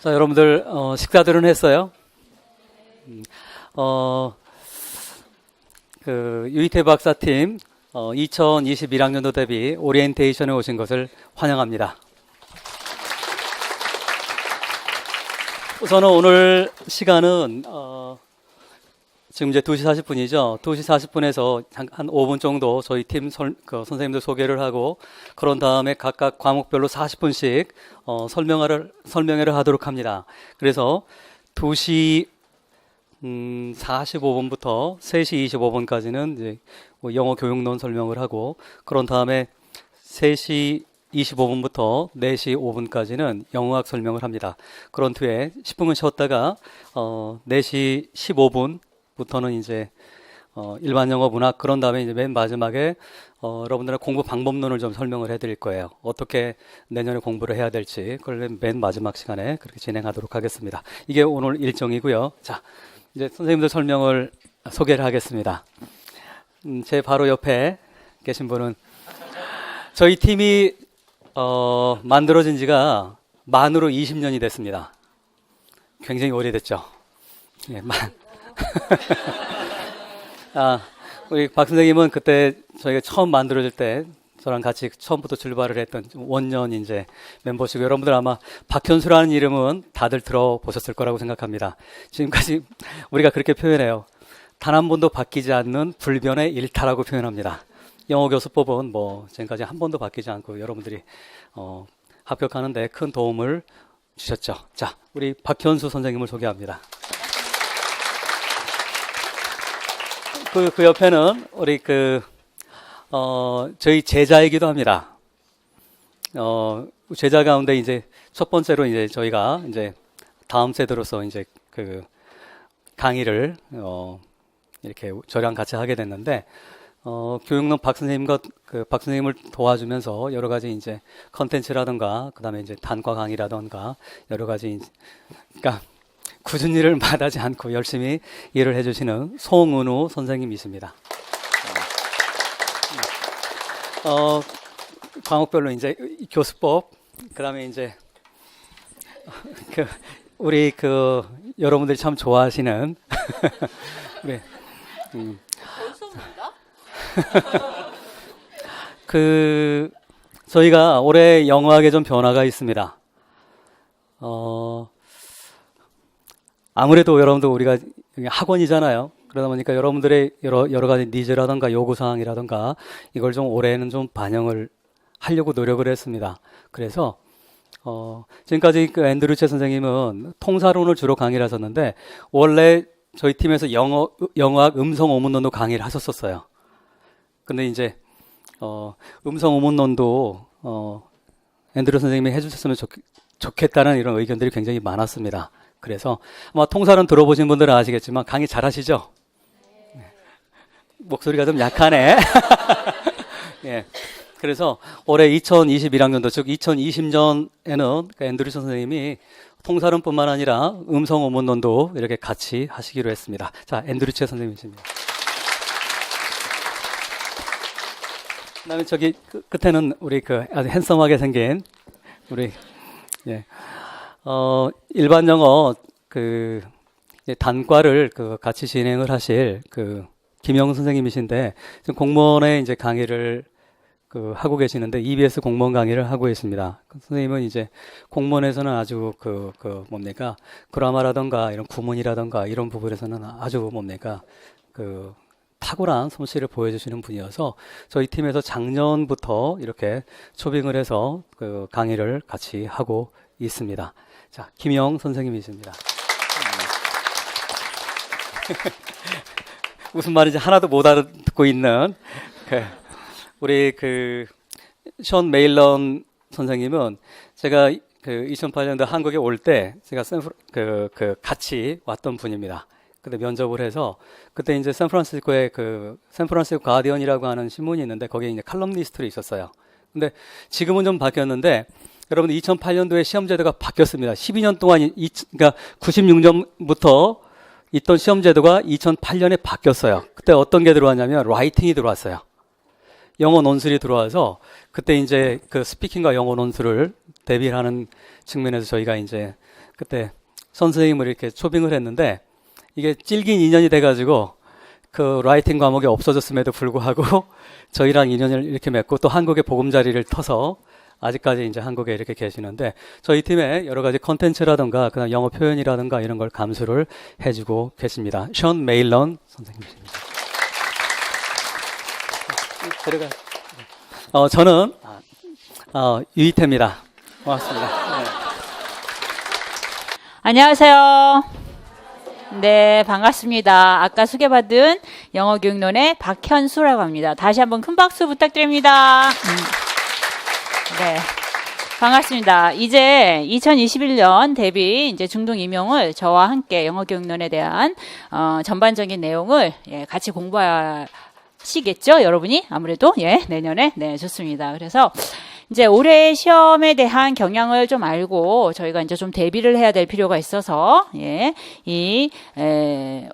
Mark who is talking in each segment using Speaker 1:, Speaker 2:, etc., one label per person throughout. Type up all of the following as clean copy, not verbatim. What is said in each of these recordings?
Speaker 1: 자, 여러분들 식사들은 했어요? 어, 유이태 박사팀 2021학년도 대비 오리엔테이션에 오신 것을 환영합니다. 우선은 오늘 시간은 지금 이제 2시 40분이죠. 2시 40분에서 한 5분 정도 저희 팀 선생님들 소개를 하고, 그런 다음에 각각 과목별로 40분씩 설명회를 하도록 합니다. 그래서 2시 45분부터 3시 25분까지는 이제 영어 교육론 설명을 하고, 그런 다음에 3시 25분부터 4시 5분까지는 영어학 설명을 합니다. 그런 뒤에 10분은 쉬었다가 4시 15분부터는 이제 일반 영어 문학, 그런 다음에 이제 맨 마지막에 여러분들의 공부 방법론을 좀 설명을 해드릴 거예요. 어떻게 내년에 공부를 해야 될지, 그걸 맨 마지막 시간에 그렇게 진행하도록 하겠습니다. 이게 오늘 일정이고요. 자, 이제 선생님들 설명을 소개를 하겠습니다. 제 바로 옆에 계신 분은 저희 팀이 만들어진 지가 만으로 20년이 됐습니다. 굉장히 오래됐죠. 예, 우리 박 선생님은 그때 저희가 처음 만들어질 때 저랑 같이 처음부터 출발을 했던 원년 이제 멤버시고, 여러분들 아마 박현수라는 이름은 다들 들어보셨을 거라고 생각합니다. 지금까지 우리가 그렇게 표현해요. 단 한 번도 바뀌지 않는 불변의 일타라고 표현합니다. 영어 교수법은 지금까지 한 번도 바뀌지 않고 여러분들이 합격하는데 큰 도움을 주셨죠. 자, 우리 박현수 선생님을 소개합니다. 그 옆에는 우리 저희 제자이기도 합니다. 제자 가운데 이제 첫 번째로 이제 저희가 이제 다음 세대로서 이제 강의를 이렇게 저랑 같이 하게 됐는데, 교육론 박 선생님을 도와주면서 여러 가지 이제 컨텐츠라든가, 그 다음에 이제 단과 강의라든가 여러 가지, 그러니까 굳은 일을 마다하지 않고 열심히 일을 해주시는 송은우 선생님이십니다. 과목별로 이제 교수법, 그 다음에 이제 우리 여러분들이 참 좋아하시는 우리 저희가 올해 영어학에 좀 변화가 있습니다. 아무래도 여러분들 우리가 학원이잖아요. 그러다 보니까 여러분들의 여러 가지 니즈라든가 요구사항이라든가 이걸 좀 올해는 좀 반영을 하려고 노력을 했습니다. 그래서 지금까지 앤드류체 선생님은 통사론을 주로 강의를 하셨는데, 원래 저희 팀에서 영어학 음성 오문론도 강의를 하셨었어요. 근데 이제 음성 오문론도 앤드류 선생님이 해주셨으면 좋겠다는 이런 의견들이 굉장히 많았습니다. 그래서 아마 통사론 들어보신 분들은 아시겠지만 강의 잘 하시죠? 네. 목소리가 좀 약하네. 예. 그래서 올해 2021학년도, 즉 2020년에는 앤드류 선생님이 통사론뿐만 아니라 음성 오문론도 이렇게 같이 하시기로 했습니다. 자, 앤드류체 선생님이십니다. 그다음에 저기 끝에는 우리 아주 핸섬하게 생긴 우리 일반 영어 단과를 같이 진행을 하실 김영 선생님이신데, 지금 공무원에 이제 강의를 하고 계시는데, EBS 공무원 강의를 하고 계십니다. 선생님은 이제 공무원에서는 아주 그라마라던가 이런 구문이라던가 이런 부분에서는 아주 탁월한 솜씨를 보여주시는 분이어서 저희 팀에서 작년부터 이렇게 초빙을 해서 강의를 같이 하고 있습니다. 자, 김영 선생님이십니다. 무슨 말인지 하나도 못 알아듣고 있는 우리 션 메일런 선생님은 제가 2008년도 한국에 올 때 제가 같이 왔던 분입니다. 그때 면접을 해서, 그때 이제 샌프란시스코에 샌프란시스코 가디언이라고 하는 신문이 있는데 거기에 이제 칼럼니스트로 있었어요. 근데 지금은 좀 바뀌었는데, 여러분들 2008년도에 시험제도가 바뀌었습니다. 12년 동안, 그러니까 96년부터 있던 시험제도가 2008년에 바뀌었어요. 그때 어떤 게 들어왔냐면 라이팅이 들어왔어요. 영어 논술이 들어와서 그때 이제 스피킹과 영어 논술을 대비하는 측면에서 저희가 이제 그때 선생님을 이렇게 초빙을 했는데 이게 질긴 인연이 돼가지고 그 라이팅 과목이 없어졌음에도 불구하고 저희랑 인연을 이렇게 맺고 또 한국의 보금자리를 터서 아직까지 이제 한국에 이렇게 계시는데 저희 팀에 여러 가지 컨텐츠라든가 그다음 영어 표현이라든가 이런 걸 감수를 해주고 계십니다. 션 메일런 선생님이십니다. 들어가. 저는 유이태입니다. 고맙습니다. 네.
Speaker 2: 안녕하세요. 네, 반갑습니다. 아까 소개받은 영어교육론의 박현수라고 합니다. 다시 한번 큰 박수 부탁드립니다. 네, 반갑습니다. 이제 2021년 대비 이제 중등 임용을 저와 함께 영어교육론에 대한 전반적인 내용을 같이 공부하시겠죠, 여러분이? 아무래도 내년에 좋습니다. 그래서 이제 올해 시험에 대한 경향을 좀 알고 저희가 이제 좀 대비를 해야 될 필요가 있어서 이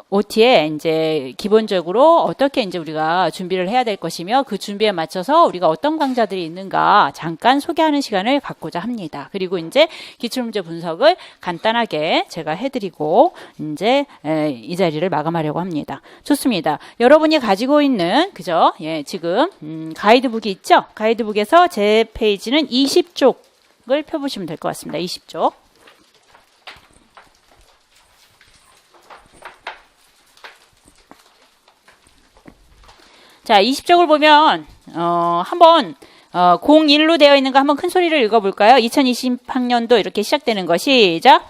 Speaker 2: OT에 이제 기본적으로 어떻게 이제 우리가 준비를 해야 될 것이며 그 준비에 맞춰서 우리가 어떤 강좌들이 있는가 잠깐 소개하는 시간을 갖고자 합니다. 그리고 이제 기출문제 분석을 간단하게 제가 해드리고 이제 이 자리를 마감하려고 합니다. 좋습니다. 여러분이 가지고 있는 그죠? 지금 가이드북이 있죠? 가이드북에서 제 페이지는 20쪽을 펴보시면 될 것 같습니다. 20쪽. 자, 20쪽을 보면 한번 01로 되어 있는 거 한번 큰 소리를 읽어볼까요? 2020학년도 이렇게 시작되는 거 시작.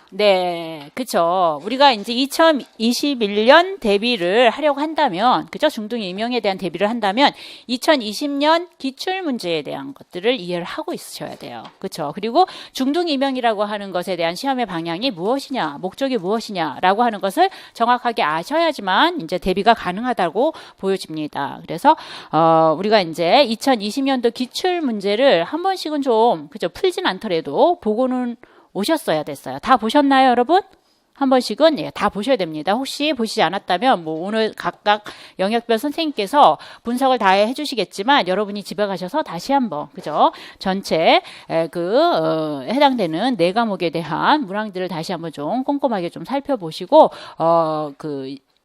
Speaker 2: 네, 그쵸. 우리가 이제 2021년 대비를 하려고 한다면, 그죠? 중등 임용에 대한 대비를 한다면, 2020년 기출 문제에 대한 것들을 이해를 하고 있으셔야 돼요. 그쵸. 그리고 중등 임용이라고 하는 것에 대한 시험의 방향이 무엇이냐, 목적이 무엇이냐라고 하는 것을 정확하게 아셔야지만 이제 대비가 가능하다고 보여집니다. 그래서, 우리가 이제 2020년도 기출 문제를 한 번씩은 좀, 그죠? 풀진 않더라도 보고는 오셨어야 됐어요. 다 보셨나요, 여러분? 한 번씩은 다 보셔야 됩니다. 혹시 보시지 않았다면 뭐 오늘 각각 영역별 선생님께서 분석을 다 해주시겠지만 여러분이 집에 가셔서 다시 한번 그죠? 전체 해당되는 4과목에 대한 문항들을 다시 한번 좀 꼼꼼하게 좀 살펴보시고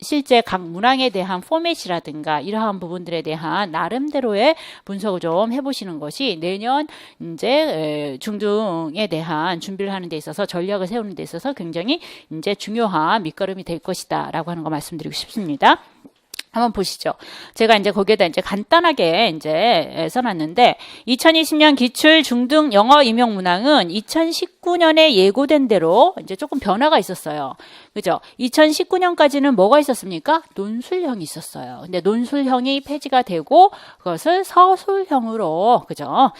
Speaker 2: 실제 각 문항에 대한 포맷이라든가 이러한 부분들에 대한 나름대로의 분석을 좀 해보시는 것이 내년 이제 중등에 대한 준비를 하는 데 있어서 전략을 세우는 데 있어서 굉장히 이제 중요한 밑거름이 될 것이다라고 하는 거 말씀드리고 싶습니다. 한번 보시죠. 제가 이제 거기에다 이제 간단하게 이제 써놨는데 2020년 기출 중등 영어 임용 문항은 2019년에 예고된 대로 이제 조금 변화가 있었어요. 그죠? 2019년까지는 뭐가 있었습니까? 논술형이 있었어요. 근데 논술형이 폐지가 되고 그것을 서술형으로 그죠?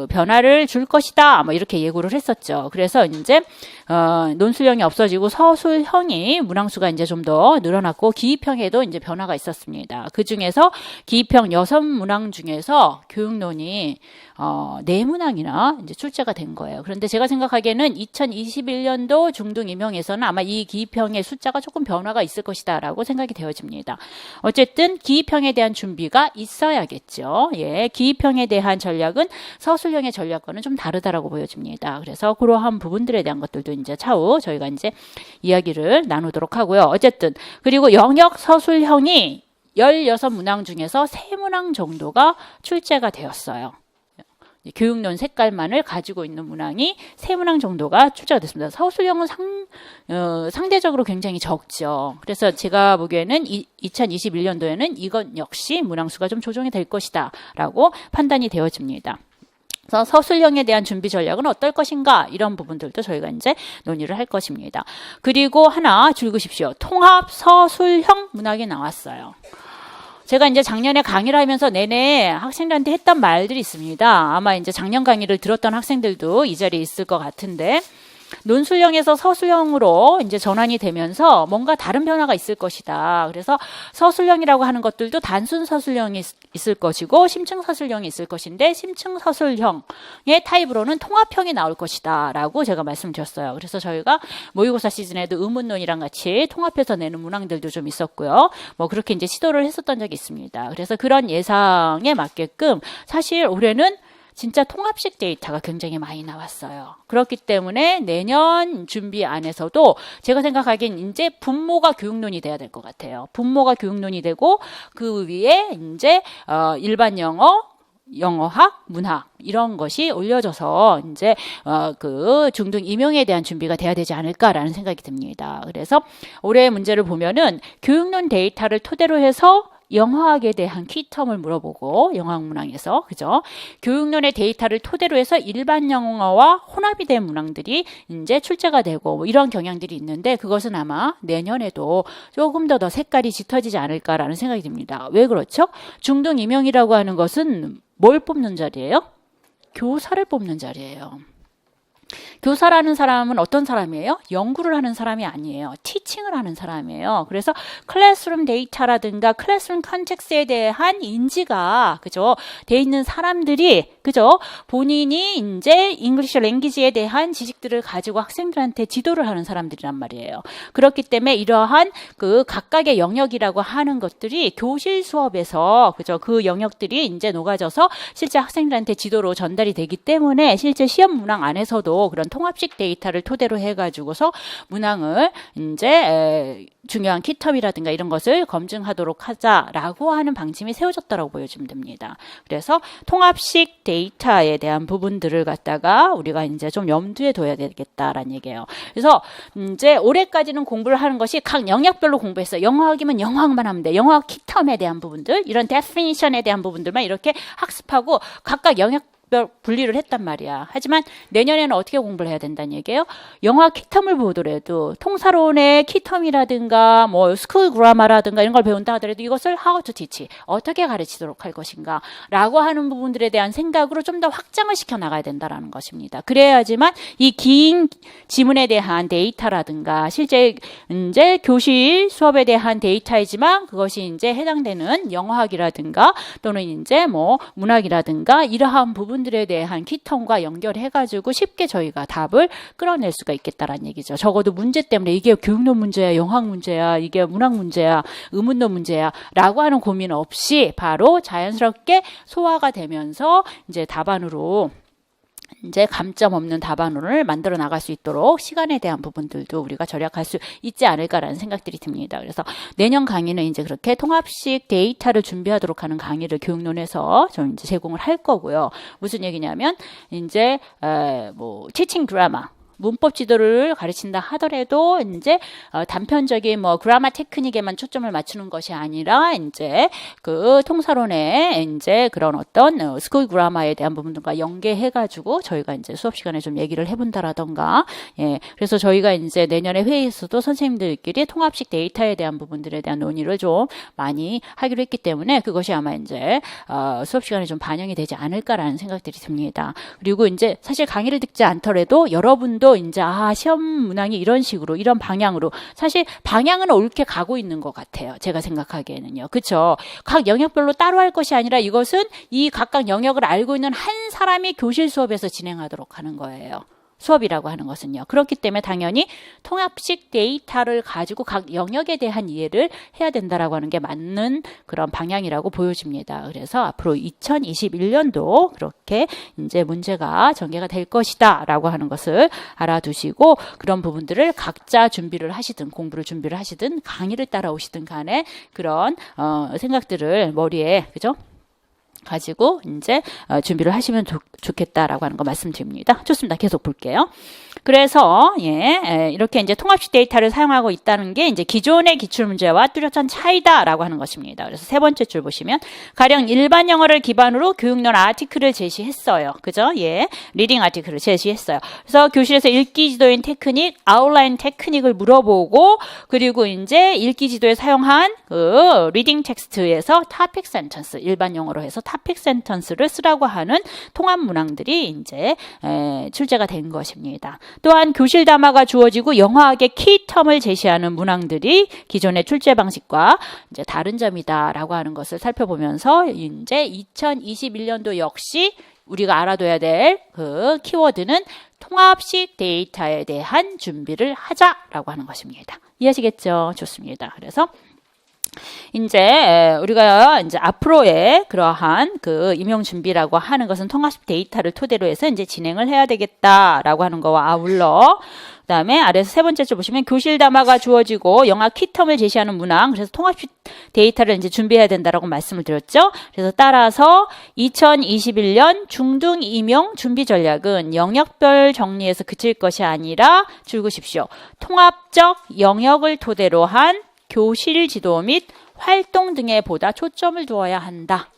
Speaker 2: 변화를 줄 것이다. 뭐 이렇게 예고를 했었죠. 그래서 이제 논술형이 없어지고 서술형이 문항수가 이제 좀 더 늘어났고 기입형에도 이제 변화가 있었습니다. 그 중에서 기입형 6문항 중에서 교육론이 4문항이나 이제 출제가 된 거예요. 그런데 제가 생각하기에는 2021년도 중등 임용에서는 아마 이 기입형의 숫자가 조금 변화가 있을 것이다라고 생각이 되어집니다. 어쨌든 기입형에 대한 준비가 있어야겠죠. 기입형에 대한 전략은 서술형의 전략과는 좀 다르다라고 보여집니다. 그래서 그러한 부분들에 대한 것들도 이제 차후 저희가 이제 이야기를 나누도록 하고요. 어쨌든 그리고 영역 서술형이 16문항 중에서 3문항 정도가 출제가 되었어요. 교육론 색깔만을 가지고 있는 문항이 3문항 정도가 출제가 됐습니다. 서술형은 상대적으로 굉장히 적죠. 그래서 제가 보기에는 2021년도에는 이것 역시 문항수가 좀 조정이 될 것이다 라고 판단이 되어집니다. 그래서 서술형에 대한 준비 전략은 어떨 것인가 이런 부분들도 저희가 이제 논의를 할 것입니다. 그리고 하나 줄으십시오. 통합 서술형 문항이 나왔어요. 제가 이제 작년에 강의를 하면서 내내 학생들한테 했던 말들이 있습니다. 아마 이제 작년 강의를 들었던 학생들도 이 자리에 있을 것 같은데 논술형에서 서술형으로 이제 전환이 되면서 뭔가 다른 변화가 있을 것이다. 그래서 서술형이라고 하는 것들도 단순 서술형이 있을 것이고 심층 서술형이 있을 것인데 심층 서술형의 타입으로는 통합형이 나올 것이다 라고 제가 말씀드렸어요. 그래서 저희가 모의고사 시즌에도 의문론이랑 같이 통합해서 내는 문항들도 좀 있었고요. 뭐 그렇게 이제 시도를 했었던 적이 있습니다. 그래서 그런 예상에 맞게끔 사실 올해는 진짜 통합식 데이터가 굉장히 많이 나왔어요. 그렇기 때문에 내년 준비 안에서도 제가 생각하기엔 이제 분모가 교육론이 돼야 될 것 같아요. 분모가 교육론이 되고 그 위에 이제 일반 영어, 영어학, 문학 이런 것이 올려져서 이제 그 중등 임용에 대한 준비가 돼야 되지 않을까라는 생각이 듭니다. 그래서 올해의 문제를 보면은 교육론 데이터를 토대로 해서 영어학에 대한 키텀을 물어보고 영어학 문항에서 그죠? 교육론의 데이터를 토대로 해서 일반 영어와 혼합이 된 문항들이 이제 출제가 되고 뭐 이런 경향들이 있는데 그것은 아마 내년에도 조금 더 색깔이 짙어지지 않을까라는 생각이 듭니다. 왜 그렇죠? 중등 임용이라고 하는 것은 뭘 뽑는 자리예요? 교사를 뽑는 자리예요. 교사라는 사람은 어떤 사람이에요? 연구를 하는 사람이 아니에요. 티칭을 하는 사람이에요. 그래서 클래스룸 데이터라든가 클래스룸 컨텍스트에 대한 인지가 그죠? 돼 있는 사람들이 그죠? 본인이 이제 잉글리시 랭귀지에 대한 지식들을 가지고 학생들한테 지도를 하는 사람들이란 말이에요. 그렇기 때문에 이러한 그 각각의 영역이라고 하는 것들이 교실 수업에서 그죠? 그 영역들이 이제 녹아져서 실제 학생들한테 지도로 전달이 되기 때문에 실제 시험 문항 안에서도 그런 통합식 데이터를 토대로 해가지고서 문항을 이제 중요한 키텀이라든가 이런 것을 검증하도록 하자라고 하는 방침이 세워졌다고 보여지면 됩니다. 그래서 통합식 데이터에 대한 부분들을 갖다가 우리가 이제 좀 염두에 둬야 되겠다라는 얘기예요. 그래서 이제 올해까지는 공부를 하는 것이 각 영역별로 공부했어요. 영어학이면 영어학만 하면 돼. 영어학 키텀에 대한 부분들, 이런 데피니션에 대한 부분들만 이렇게 학습하고 각각 영역 분리를 했단 말이야. 하지만 내년에는 어떻게 공부를 해야 된다는 얘기예요? 영어 키텀을 보더라도 통사론의 키텀이라든가 뭐 스쿨 그라마라든가 이런 걸 배운다 하더라도 이것을 how to teach, 어떻게 가르치도록 할 것인가 라고 하는 부분들에 대한 생각으로 좀 더 확장을 시켜 나가야 된다라는 것입니다. 그래야지만 이 긴 지문에 대한 데이터라든가 실제 이제 교실 수업에 대한 데이터이지만 그것이 이제 해당되는 영어학이라든가 또는 이제 뭐 문학이라든가 이러한 부분들에 대한 키텀과 연결해가지고 쉽게 저희가 답을 끌어낼 수가 있겠다라는 얘기죠. 적어도 문제 때문에 이게 교육론 문제야, 영어학 문제야, 이게 문학 문제야, 의문론 문제야 라고 하는 고민 없이 바로 자연스럽게 소화가 되면서 이제 답안으로 이제 감점 없는 답안을 만들어 나갈 수 있도록 시간에 대한 부분들도 우리가 절약할 수 있지 않을까라는 생각들이 듭니다. 그래서 내년 강의는 이제 그렇게 통합식 데이터를 준비하도록 하는 강의를 교육론에서 좀 이제 제공을 할 거고요. 무슨 얘기냐면 이제 뭐 티칭 드라마 문법 지도를 가르친다 하더라도 이제 단편적인 뭐 그라마 테크닉에만 초점을 맞추는 것이 아니라 이제 그 통사론의 이제 그런 어떤 스쿨 그라마에 대한 부분들과 연계해가지고 저희가 이제 수업 시간에 좀 얘기를 해본다라던가 예 그래서 저희가 이제 내년에 회의에서도 선생님들끼리 통합식 데이터에 대한 부분들에 대한 논의를 좀 많이 하기로 했기 때문에 그것이 아마 이제 수업 시간에 좀 반영이 되지 않을까라는 생각들이 듭니다. 그리고 이제 사실 강의를 듣지 않더라도 여러분도 이제 시험 문항이 이런 식으로 이런 방향으로 사실 방향은 옳게 가고 있는 것 같아요. 제가 생각하기에는요. 그렇죠? 각 영역별로 따로 할 것이 아니라 이것은 이 각각 영역을 알고 있는 한 사람이 교실 수업에서 진행하도록 하는 거예요. 수업이라고 하는 것은요. 그렇기 때문에 당연히 통합식 데이터를 가지고 각 영역에 대한 이해를 해야 된다라고 하는 게 맞는 그런 방향이라고 보여집니다. 그래서 앞으로 2021년도 그렇게 이제 문제가 전개가 될 것이다라고 하는 것을 알아두시고 그런 부분들을 각자 준비를 하시든 공부를 준비를 하시든 강의를 따라오시든 간에 그런 생각들을 머리에 그죠? 가지고 이제 준비를 하시면 좋겠다라고 하는 거 말씀드립니다. 좋습니다. 계속 볼게요. 그래서 이렇게 이제 통합식 데이터를 사용하고 있다는 게 이제 기존의 기출문제와 뚜렷한 차이다라고 하는 것입니다. 그래서 세 번째 줄 보시면 가령 일반 영어를 기반으로 교육론 아티클을 제시했어요. 그죠? 리딩 아티클을 제시했어요. 그래서 교실에서 읽기 지도인 테크닉, 아웃라인 테크닉을 물어보고 그리고 이제 읽기 지도에 사용한 그 리딩 텍스트에서 토픽 센텐스, 일반 영어로 해서 토픽 센텐스를 쓰라고 하는 통합 문항들이 이제 출제가 된 것입니다. 또한 교실 담화가 주어지고 영어학의 키텀을 제시하는 문항들이 기존의 출제 방식과 이제 다른 점이다라고 하는 것을 살펴보면서 이제 2021년도 역시 우리가 알아둬야 될 그 키워드는 통합식 데이터에 대한 준비를 하자라고 하는 것입니다. 이해하시겠죠? 좋습니다. 그래서 이제 우리가 이제 앞으로의 그러한 그 임용 준비라고 하는 것은 통합식 데이터를 토대로 해서 이제 진행을 해야 되겠다라고 하는 거와 아울러 그다음에 아래에서 세 번째 줄 보시면 교실 담화가 주어지고 영어 키텀을 제시하는 문항 그래서 통합식 데이터를 이제 준비해야 된다라고 말씀을 드렸죠. 그래서 따라서 2021년 중등 임용 준비 전략은 영역별 정리에서 그칠 것이 아니라 줄구십시오. 통합적 영역을 토대로 한 교실 지도 및 활동 등에 보다 초점을 두어야 한다.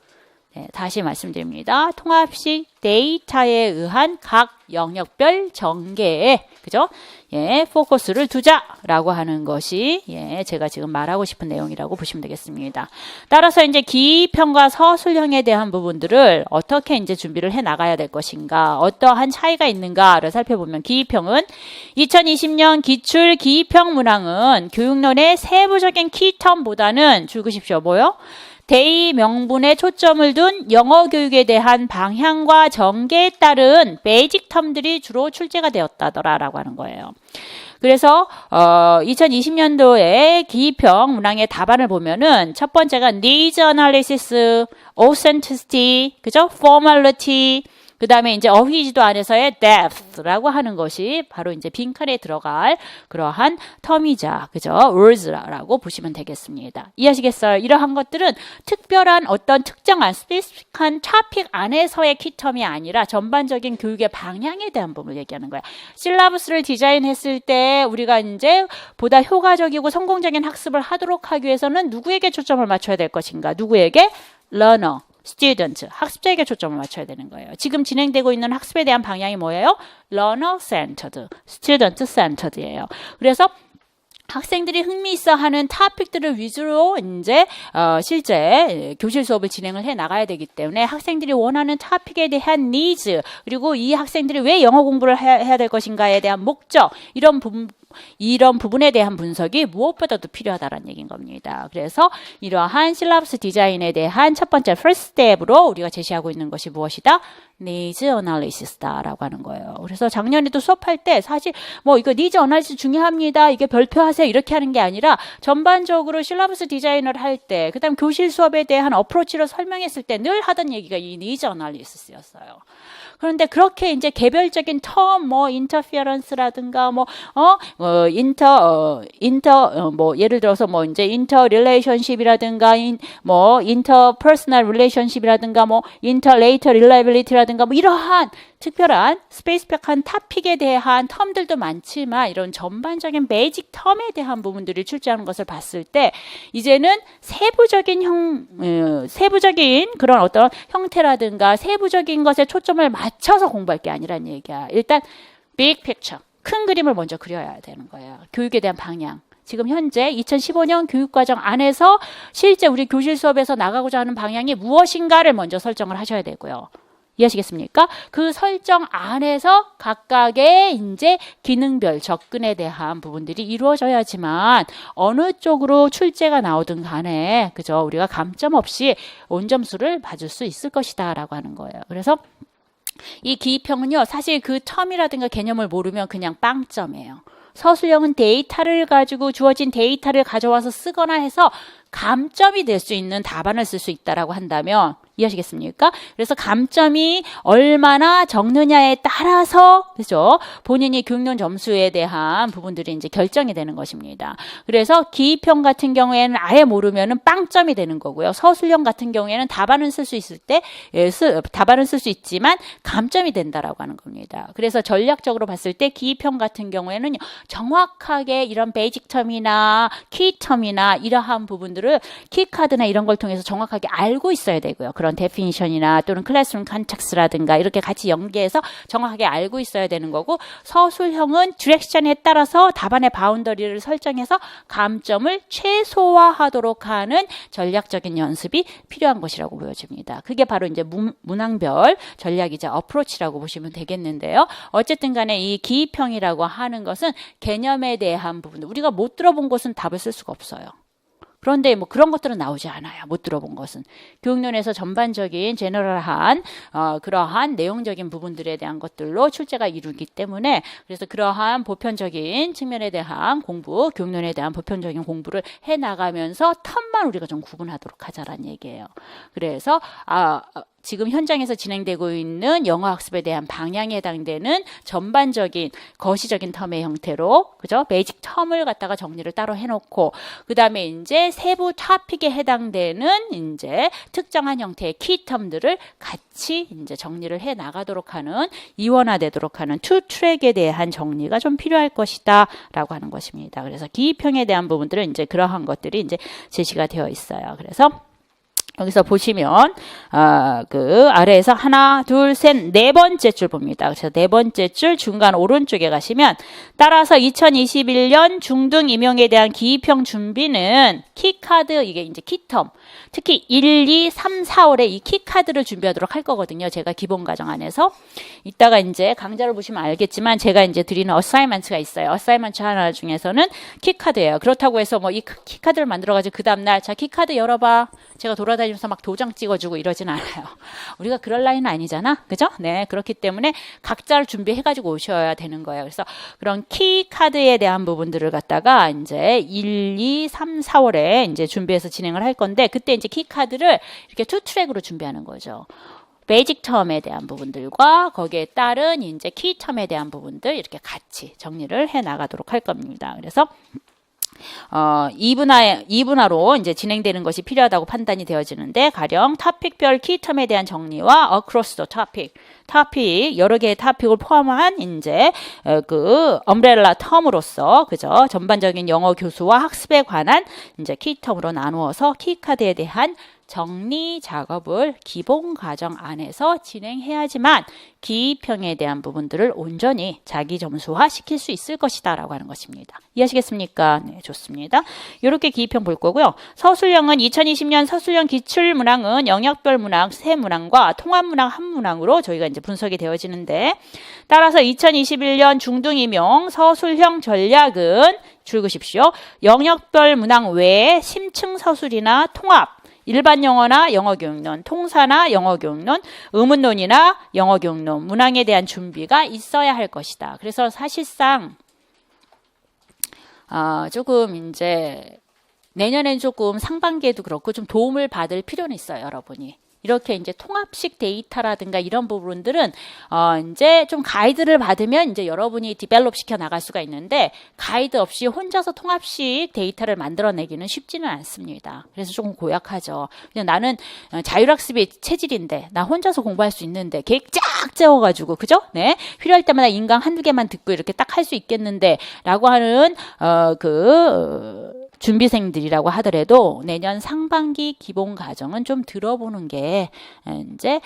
Speaker 2: 네, 다시 말씀드립니다. 통합식 데이터에 의한 각 영역별 전개에 그죠? 예, 포커스를 두자라고 하는 것이 예, 제가 지금 말하고 싶은 내용이라고 보시면 되겠습니다. 따라서 이제 기평과 서술형에 대한 부분들을 어떻게 이제 준비를 해 나가야 될 것인가, 어떠한 차이가 있는가를 살펴보면 기평은 2020년 기출 기평 문항은 교육론의 세부적인 키텀보다는 줄그십시오. 뭐요? 대의 명분에 초점을 둔 영어 교육에 대한 방향과 전개에 따른 베이직 텀들이 주로 출제가 되었다더라라고 하는 거예요. 그래서 2020년도에 기평 문항의 답안을 보면은 첫 번째가 needs analysis, authenticity, 그죠? formality, 그 다음에 이제 어휘지도 안에서의 depth라고 하는 것이 바로 이제 빈칸에 들어갈 그러한 텀이자, 그죠? words라고 보시면 되겠습니다. 이해하시겠어요? 이러한 것들은 특별한 어떤 특정한 스페시픽한 토픽 안에서의 키텀이 아니라 전반적인 교육의 방향에 대한 부분을 얘기하는 거야. 실라부스를 디자인했을 때 우리가 이제 보다 효과적이고 성공적인 학습을 하도록 하기 위해서는 누구에게 초점을 맞춰야 될 것인가? 누구에게? learner. student, 학습자에게 초점을 맞춰야 되는 거예요. 지금 진행되고 있는 학습에 대한 방향이 뭐예요? learner centered, student centered예요. 그래서 학생들이 흥미있어 하는 토픽들을 위주로 이제 실제 교실 수업을 진행을 해 나가야 되기 때문에 학생들이 원하는 토픽에 대한 needs 그리고 이 학생들이 왜 영어 공부를 해야 될 것인가에 대한 목적 이런 부분에 대한 분석이 무엇보다도 필요하다는 얘기인 겁니다. 그래서 이러한 실라부스 디자인에 대한 첫 번째 first step으로 우리가 제시하고 있는 것이 무엇이다? needs analysis다라고 하는 거예요. 그래서 작년에도 수업할 때 사실 뭐 이거 needs analysis 중요합니다. 이게 별표하세요. 이렇게 하는 게 아니라 전반적으로 실라부스 디자인을 할 때 그다음 교실 수업에 대한 어프로치를 설명했을 때 늘 하던 얘기가 이 needs analysis였어요. 그런데 그렇게 이제 개별적인 텀, 뭐, interference라든가, 예를 들어서 뭐, 이제 interrelationship이라든가, interpersonal relationship이라든가, interlater reliability라든가, 이러한 특별한 스페이스펙한 토픽에 대한 텀들도 많지만 이런 전반적인 베이직 텀에 대한 부분들이 출제하는 것을 봤을 때 이제는 세부적인 그런 어떤 형태라든가 세부적인 것에 초점을 맞춰서 공부할 게 아니란 얘기야. 일단 big picture, 큰 그림을 먼저 그려야 되는 거예요. 교육에 대한 방향. 지금 현재 2015년 교육과정 안에서 실제 우리 교실 수업에서 나가고자 하는 방향이 무엇인가를 먼저 설정을 하셔야 되고요. 이해하시겠습니까? 그 설정 안에서 각각의 이제 기능별 접근에 대한 부분들이 이루어져야지만 어느 쪽으로 출제가 나오든 간에 그죠? 우리가 감점 없이 온점수를 받을 수 있을 것이다라고 하는 거예요. 그래서 이 기입형은요, 사실 그 텀이라든가 개념을 모르면 그냥 빵점이에요. 서술형은 데이터를 가지고 주어진 데이터를 가져와서 쓰거나 해서 감점이 될 수 있는 답안을 쓸 수 있다라고 한다면 이해하시겠습니까? 그래서 감점이 얼마나 적느냐에 따라서 그죠? 본인이 교육론 점수에 대한 부분들이 이제 결정이 되는 것입니다. 그래서 기입형 같은 경우에는 아예 모르면은 빵점이 되는 거고요. 서술형 같은 경우에는 답안을 쓸 수 있을 때 답안을 쓸 수 있지만 감점이 된다라고 하는 겁니다. 그래서 전략적으로 봤을 때 기입형 같은 경우에는 정확하게 이런 베이직 텀이나 키 텀이나 이러한 부분들을 키카드나 이런 걸 통해서 정확하게 알고 있어야 되고요. 그런 그런 데피니션이나 또는 클래스룸 컨텍스트라든가 이렇게 같이 연계해서 정확하게 알고 있어야 되는 거고, 서술형은 디렉션에 따라서 답안의 바운더리를 설정해서 감점을 최소화하도록 하는 전략적인 연습이 필요한 것이라고 보여집니다. 그게 바로 이제 문항별 전략이자 어프로치라고 보시면 되겠는데요. 어쨌든 간에 이 기입형이라고 하는 것은 개념에 대한 부분, 우리가 못 들어본 것은 답을 쓸 수가 없어요. 그런데 뭐 그런 것들은 나오지 않아요. 못 들어본 것은. 교육론에서 전반적인 제너럴한 그러한 내용적인 부분들에 대한 것들로 출제가 이루기 때문에, 그래서 그러한 보편적인 측면에 대한 공부, 교육론에 대한 보편적인 공부를 해나가면서 텀만 우리가 좀 구분하도록 하자라는 얘기예요. 그래서 지금 현장에서 진행되고 있는 영어 학습에 대한 방향에 해당되는 전반적인 거시적인 텀의 형태로, 그죠? 베이직 텀을 갖다가 정리를 따로 해놓고, 그 다음에 이제 세부 토픽에 해당되는 이제 특정한 형태의 키 텀들을 같이 이제 정리를 해 나가도록 하는, 이원화되도록 하는 투 트랙에 대한 정리가 좀 필요할 것이다라고 하는 것입니다. 그래서 기입형에 대한 부분들은 이제 그러한 것들이 이제 제시가 되어 있어요. 그래서 여기서 보시면 그 아래에서 하나, 둘, 셋, 네 번째 줄 봅니다. 그래서 네 번째 줄 중간 오른쪽에 가시면, 따라서 2021년 중등 임용에 대한 기입형 준비는 키카드, 이게 이제 키텀, 특히 1, 2, 3, 4월에 이 키카드를 준비하도록 할 거거든요. 제가 기본 과정 안에서. 이따가 이제 강좌를 보시면 알겠지만 제가 이제 드리는 어사이먼트가 있어요. 어사이먼트 하나 중에서는 키카드예요. 그렇다고 해서 뭐 이 키카드를 만들어가지고 그 다음날 자 키카드 열어봐, 제가 돌아다니면서 막 도장 찍어주고 이러진 않아요. 우리가 그럴 나이는 아니잖아. 그죠? 네. 그렇기 때문에 각자를 준비해가지고 오셔야 되는 거예요. 그래서 그런 키 카드에 대한 부분들을 갖다가 이제 1, 2, 3, 4월에 이제 준비해서 진행을 할 건데, 그때 이제 키 카드를 이렇게 투 트랙으로 준비하는 거죠. 베이직 텀에 대한 부분들과 거기에 따른 이제 키 텀에 대한 부분들 이렇게 같이 정리를 해 나가도록 할 겁니다. 그래서 이분화로 이제 진행되는 것이 필요하다고 판단이 되어지는데, 가령 토픽별 키텀에 대한 정리와 across the topic, 여러 개의 토픽을 포함한 이제 그 엄브렐라 텀으로서, 그죠? 전반적인 영어 교수와 학습에 관한 이제 키텀으로 나누어서 키카드에 대한 정리 작업을 기본 과정 안에서 진행해야지만 기입형에 대한 부분들을 온전히 자기 점수화 시킬 수 있을 것이다 라고 하는 것입니다. 이해하시겠습니까? 네, 좋습니다. 이렇게 기입형 볼 거고요. 서술형은 2020년 서술형 기출문항은 영역별 문항 3문항과 통합문항 1문항으로 저희가 이제 분석이 되어지는데, 따라서 2021년 중등임용 서술형 전략은 줄그십시오. 영역별 문항 외에 심층 서술이나 통합, 일반 영어나 영어교육론, 통사나 영어교육론, 의문론이나 영어교육론, 문항에 대한 준비가 있어야 할 것이다. 그래서 사실상 조금 이제 내년엔 조금 상반기에도 그렇고 좀 도움을 받을 필요는 있어요, 여러분이. 이렇게 이제 통합식 데이터라든가 이런 부분들은 이제 좀 가이드를 받으면 이제 여러분이 디벨롭 시켜 나갈 수가 있는데, 가이드 없이 혼자서 통합식 데이터를 만들어내기는 쉽지는 않습니다. 그래서 조금 고약하죠. 그냥 나는 자율학습의 체질인데 나 혼자서 공부할 수 있는데 계획 쫙 세워가지고, 그죠? 네, 필요할 때마다 인강 한두 개만 듣고 이렇게 딱 할 수 있겠는데 라고 하는 준비생들이라고 하더라도 내년 상반기 기본 과정은 좀 들어보는 게 이제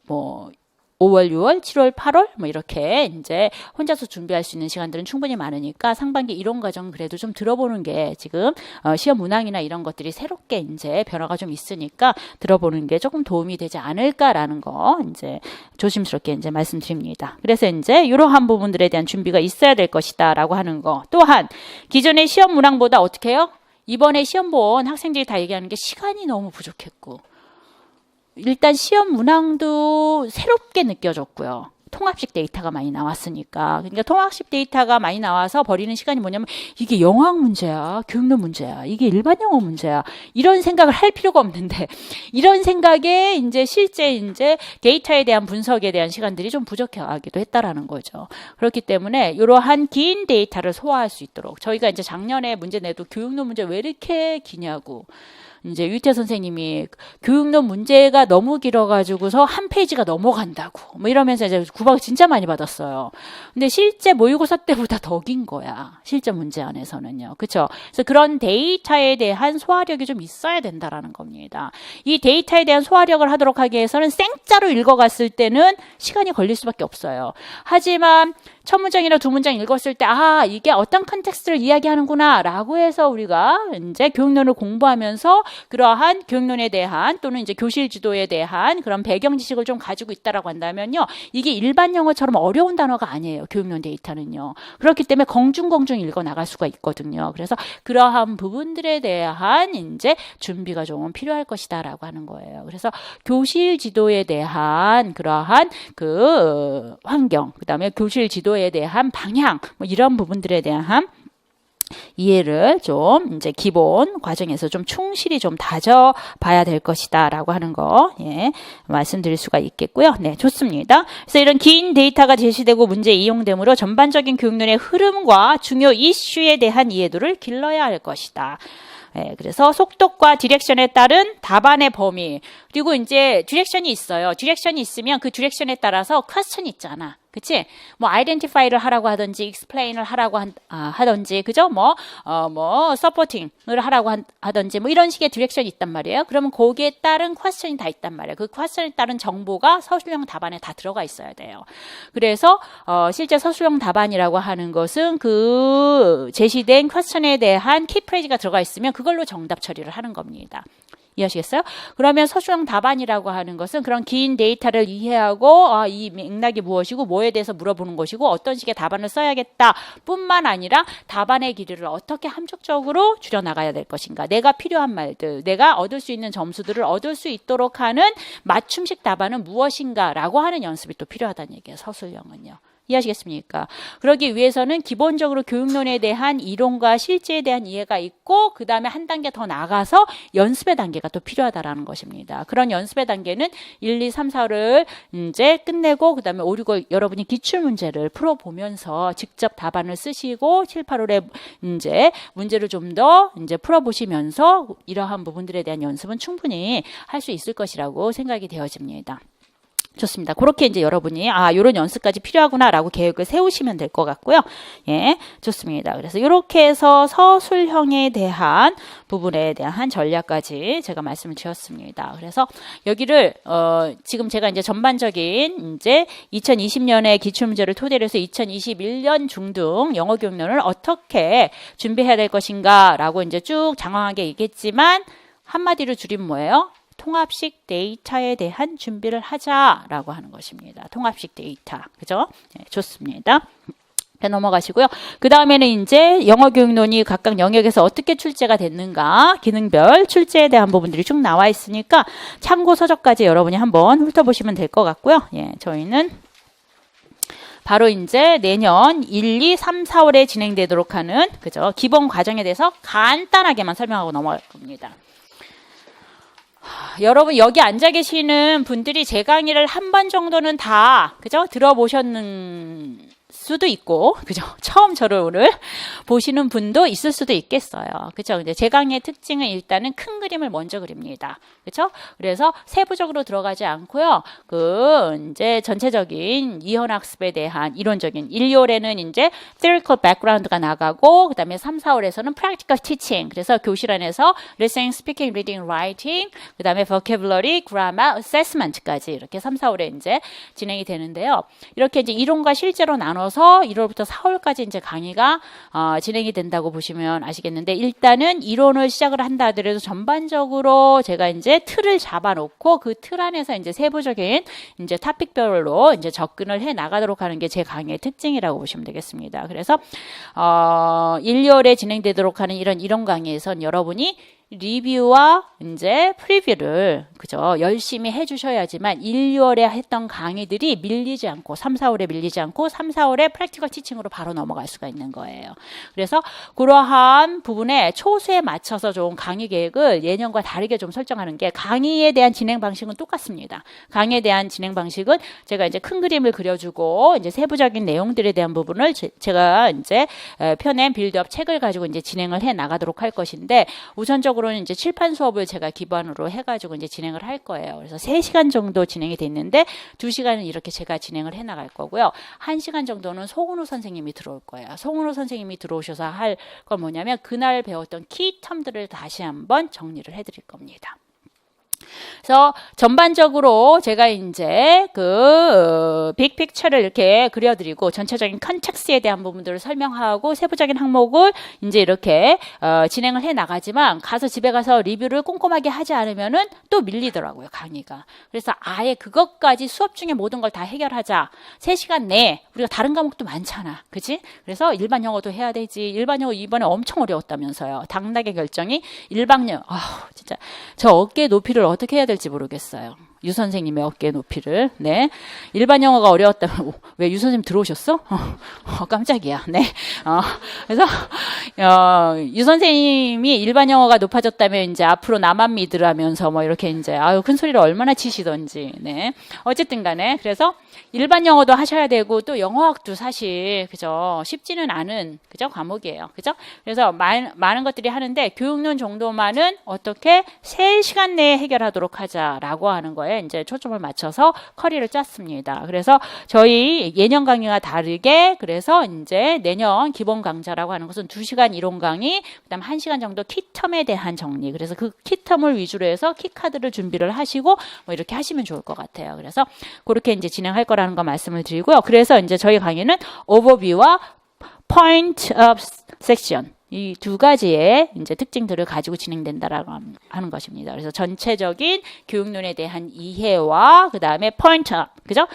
Speaker 2: 뭐 5월, 6월, 7월, 8월 뭐 이렇게 이제 혼자서 준비할 수 있는 시간들은 충분히 많으니까 상반기 이론 과정 그래도 좀 들어보는 게, 지금 시험 문항이나 이런 것들이 새롭게 이제 변화가 좀 있으니까 들어보는 게 조금 도움이 되지 않을까라는 거 이제 조심스럽게 이제 말씀드립니다. 그래서 이제 이러한 부분들에 대한 준비가 있어야 될 것이다라고 하는 거. 또한 기존의 시험 문항보다 어떻게 해요? 이번에 시험 본 학생들이 다 얘기하는 게 시간이 너무 부족했고, 일단 시험 문항도 새롭게 느껴졌고요. 통합식 데이터가 많이 나왔으니까. 그러니까 통합식 데이터가 많이 나와서 버리는 시간이 뭐냐면, 이게 영어학 문제야, 교육론 문제야, 이게 일반 영어 문제야, 이런 생각을 할 필요가 없는데, 이런 생각에 이제 실제 이제 데이터에 대한 분석에 대한 시간들이 좀 부족하기도 했다라는 거죠. 그렇기 때문에 이러한 긴 데이터를 소화할 수 있도록, 저희가 이제 작년에 문제 내도 교육론 문제 왜 이렇게 기냐고. 이제 유태 선생님이 교육론 문제가 너무 길어가지고서 한 페이지가 넘어간다고 뭐 이러면서 이제 구박을 진짜 많이 받았어요. 근데 실제 모의고사 때보다 더 긴 거야. 실제 문제 안에서는요. 그렇죠? 그래서 그런 데이터에 대한 소화력이 좀 있어야 된다라는 겁니다. 이 데이터에 대한 소화력을 하도록 하기 위해서는 생짜로 읽어갔을 때는 시간이 걸릴 수밖에 없어요. 하지만 첫 문장이나 두 문장 읽었을 때, 아, 이게 어떤 컨텍스트를 이야기하는구나, 라고 해서 우리가 이제 교육론을 공부하면서 그러한 교육론에 대한 또는 이제 교실 지도에 대한 그런 배경 지식을 좀 가지고 있다라고 한다면요. 이게 일반 영어처럼 어려운 단어가 아니에요. 교육론 데이터는요. 그렇기 때문에 공중공중 읽어 나갈 수가 있거든요. 그래서 그러한 부분들에 대한 이제 준비가 좀 필요할 것이다라고 하는 거예요. 그래서 교실 지도에 대한 그러한 그 환경, 그다음에 교실 지도에 대한 방향, 뭐 이런 부분들에 대한 이해를 좀 이제 기본 과정에서 좀 충실히 좀 다져봐야 될 것이다라고 하는 거, 예, 말씀드릴 수가 있겠고요. 네, 좋습니다. 그래서 이런 긴 데이터가 제시되고 문제에 이용되므로 전반적인 교육론의 흐름과 중요 이슈에 대한 이해도를 길러야 할 것이다. 예, 그래서 속독과 디렉션에 따른 답안의 범위, 그리고 이제 디렉션이 있어요. 디렉션이 있으면 그 디렉션에 따라서 퀘스천이 있잖아. 그치? 뭐, identify를 하라고 하든지, explain을 하라고 하든지, 그죠? supporting을 하라고 하든지, 뭐, 이런 식의 디렉션이 있단 말이에요. 그러면 거기에 따른 퀘스천이 다 있단 말이에요. 그 퀘스천에 따른 정보가 서술형 답안에 다 들어가 있어야 돼요. 그래서, 실제 서술형 답안이라고 하는 것은 그 제시된 퀘스천에 대한 키프레이즈가 들어가 있으면 그걸로 정답 처리를 하는 겁니다. 이해하시겠어요? 그러면 서술형 답안이라고 하는 것은 그런 긴 데이터를 이해하고 이 맥락이 무엇이고 뭐에 대해서 물어보는 것이고 어떤 식의 답안을 써야겠다 뿐만 아니라 답안의 길이를 어떻게 함축적으로 줄여나가야 될 것인가, 내가 필요한 말들, 내가 얻을 수 있는 점수들을 얻을 수 있도록 하는 맞춤식 답안은 무엇인가 라고 하는 연습이 또 필요하다는 얘기예요. 서술형은요. 이해하시겠습니까? 그러기 위해서는 기본적으로 교육론에 대한 이론과 실제에 대한 이해가 있고 그 다음에 한 단계 더 나가서 연습의 단계가 또 필요하다라는 것입니다. 그런 연습의 단계는 1, 2, 3, 4를 이제 끝내고 그 다음에 5, 6을 여러분이 기출문제를 풀어보면서 직접 답안을 쓰시고 7, 8월에 이제 문제를 좀 더 이제 풀어보시면서 이러한 부분들에 대한 연습은 충분히 할 수 있을 것이라고 생각이 되어집니다. 좋습니다. 그렇게 이제 여러분이 요런 연습까지 필요하구나라고 계획을 세우시면 될 것 같고요. 예, 좋습니다. 그래서 이렇게 해서 서술형에 대한 부분에 대한 전략까지 제가 말씀을 드렸습니다. 그래서 여기를 지금 제가 이제 전반적인 이제 2020년의 기출문제를 토대로 해서 2021년 중등 영어 교육론을 어떻게 준비해야 될 것인가라고 이제 쭉 장황하게 얘기했지만 한마디로 줄이면 뭐예요? 통합식 데이터에 대한 준비를 하자라고 하는 것입니다. 통합식 데이터. 그죠? 네, 좋습니다. 넘어가시고요. 그 다음에는 이제 영어 교육론이 각각 영역에서 어떻게 출제가 됐는가, 기능별 출제에 대한 부분들이 쭉 나와 있으니까 참고 서적까지 여러분이 한번 훑어보시면 될 것 같고요. 예, 저희는 바로 이제 내년 1, 2, 3, 4월에 진행되도록 하는, 그죠? 기본 과정에 대해서 간단하게만 설명하고 넘어갈 겁니다. 여러분 여기 앉아 계시는 분들이 제 강의를 한 번 정도는 다 그죠? 들어보셨는 수도 있고, 그죠? 처음 저를 오늘 보시는 분도 있을 수도 있겠어요. 그죠? 근데 제 강의의 특징은 일단은 큰 그림을 먼저 그립니다. 그죠? 그래서 세부적으로 들어가지 않고요. 이제 전체적인 이현학습에 대한 이론적인 1, 2월에는 이제 theoretical background가 나가고, 그 다음에 3, 4월에서는 practical teaching. 그래서 교실 안에서 listening, speaking, reading, writing, 그 다음에 vocabulary, grammar, assessment까지 이렇게 3, 4월에 이제 진행이 되는데요. 이렇게 이제 이론과 실제로 나눠서 1월부터 4월까지 이제 강의가 진행이 된다고 보시면 아시겠는데, 일단은 이론을 시작을 한다 하더라도 전반적으로 제가 이제 틀을 잡아놓고 그 틀 안에서 이제 세부적인 이제 토픽별로 이제 접근을 해 나가도록 하는 게 제 강의의 특징이라고 보시면 되겠습니다. 그래서 1, 2월에 진행되도록 하는 이런 이론 강의에선 여러분이 리뷰와 이제 프리뷰를 그죠 열심히 해주셔야지만 1, 2월에 했던 강의들이 밀리지 않고 3, 4월에 밀리지 않고 3, 4월에 프랙티컬 티칭으로 바로 넘어갈 수가 있는 거예요. 그래서 그러한 부분에 초수에 맞춰서 좀 강의 계획을 예년과 다르게 좀 설정하는 게, 강의에 대한 진행 방식은 똑같습니다. 강의에 대한 진행 방식은 제가 이제 큰 그림을 그려주고 이제 세부적인 내용들에 대한 부분을 제가 이제 펴낸 빌드업 책을 가지고 이제 진행을 해 나가도록 할 것인데, 우선적으로 전체적으로는 이제 칠판 수업을 제가 기반으로 해가지고 이제 진행을 할 거예요. 그래서 3시간 정도 진행이 됐는데 2시간은 이렇게 제가 진행을 해 나갈 거고요. 1시간 정도는 송은호 선생님이 들어올 거예요. 송은호 선생님이 들어오셔서 할 건 뭐냐면 그날 배웠던 키텀들을 다시 한번 정리를 해드릴 겁니다. 그래서 전반적으로 제가 이제 그 빅픽처를 이렇게 그려드리고 전체적인 컨텍스트에 대한 부분들을 설명하고 세부적인 항목을 이제 이렇게 진행을 해 나가지만 가서 집에 가서 리뷰를 꼼꼼하게 하지 않으면은 또 밀리더라고요, 강의가. 그래서 아예 그것까지 수업 중에 모든 걸 다 해결하자. 3시간 내에 우리가 다른 과목도 많잖아. 그치? 그래서 일반 영어도 해야 되지. 일반 영어 이번에 엄청 어려웠다면서요. 당락의 결정이 일반 영어. 진짜 저 어깨 높이를 어떻게 해야 될지 모르겠어요. 유 선생님의 어깨 높이를. 네. 일반 영어가 어려웠다면, 왜 유 선생님 들어오셨어? 깜짝이야. 네. 그래서, 유 선생님이 일반 영어가 높아졌다면 이제 앞으로 나만 믿으라면서 뭐 이렇게 이제, 큰 소리를 얼마나 치시던지. 네. 어쨌든 간에. 그래서 일반 영어도 하셔야 되고 또 영어학도 사실, 그죠? 쉽지는 않은, 그죠? 과목이에요. 그죠? 그래서 많은 것들이 하는데 교육론 정도만은 어떻게 3시간 내에 해결하도록 하자라고 하는 거예요. 이제 초점을 맞춰서 커리를 짰습니다. 그래서 저희 예년 강의와 다르게 그래서 이제 내년 기본 강좌라고 하는 것은 2시간 이론 강의, 그다음 1시간 정도 키텀에 대한 정리. 그래서 그 키텀을 위주로 해서 키카드를 준비를 하시고 뭐 이렇게 하시면 좋을 것 같아요. 그래서 그렇게 이제 진행할 거라는 거 말씀을 드리고요. 그래서 이제 저희 강의는 오버뷰와 point of section 이 두 가지의 이제 특징들을 가지고 진행된다라고 하는 것입니다. 그래서 전체적인 교육론에 대한 이해와 그 다음에 포인트, 그죠?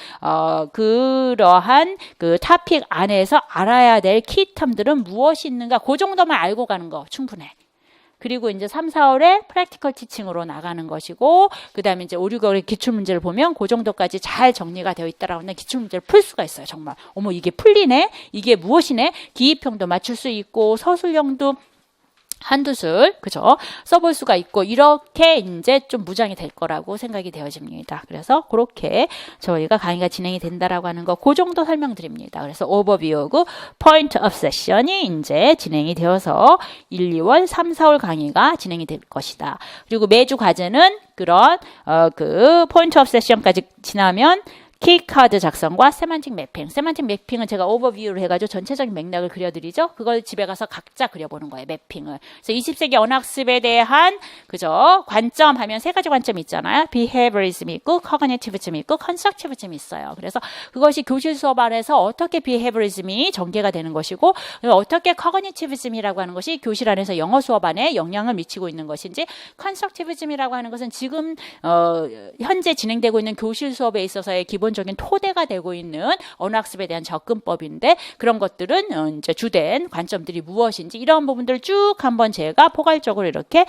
Speaker 2: 그러한 그 토픽 안에서 알아야 될 키텀들은 무엇이 있는가, 그 정도만 알고 가는 거 충분해. 그리고 이제 3, 4월에 프랙티컬 티칭으로 나가는 것이고, 그 다음에 이제 5, 6월의 기출문제를 보면 그 정도까지 잘 정리가 되어 있다라고 하면 기출문제를 풀 수가 있어요. 정말. 어머, 이게 풀리네? 이게 무엇이네? 기입형도 맞출 수 있고, 서술형도 한두 술, 그죠? 써볼 수가 있고, 이렇게 이제 좀 무장이 될 거라고 생각이 되어집니다. 그래서 그렇게 저희가 강의가 진행이 된다라고 하는 거, 그 정도 설명드립니다. 그래서 오버뷰하고 포인트 업 세션이 이제 진행이 되어서 1, 2월, 3, 4월 강의가 진행이 될 것이다. 그리고 매주 과제는 그런, 그 포인트 업 세션까지 지나면 키카드 작성과 세만틱 매핑. 세만틱 매핑은 제가 오버뷰를 해가지고 전체적인 맥락을 그려드리죠. 그걸 집에 가서 각자 그려보는 거예요. 매핑을. 그래서 20세기 언어학습에 대한 그죠 관점 하면 3가지 관점이 있잖아요. behaviorism 있고 cognitivism 있고 constructivism 있어요. 그래서 그것이 교실 수업 안에서 어떻게 behaviorism이 전개가 되는 것이고 어떻게 cognitivism이라고 하는 것이 교실 안에서 영어 수업 안에 영향을 미치고 있는 것인지, constructivism이라고 하는 것은 지금 현재 진행되고 있는 교실 수업에 있어서의 기본적인 토대가 되고 있는 언어학습에 대한 접근법인데, 그런 것들은 이제 주된 관점들이 무엇인지 이런 부분들을 쭉 한번 제가 포괄적으로 이렇게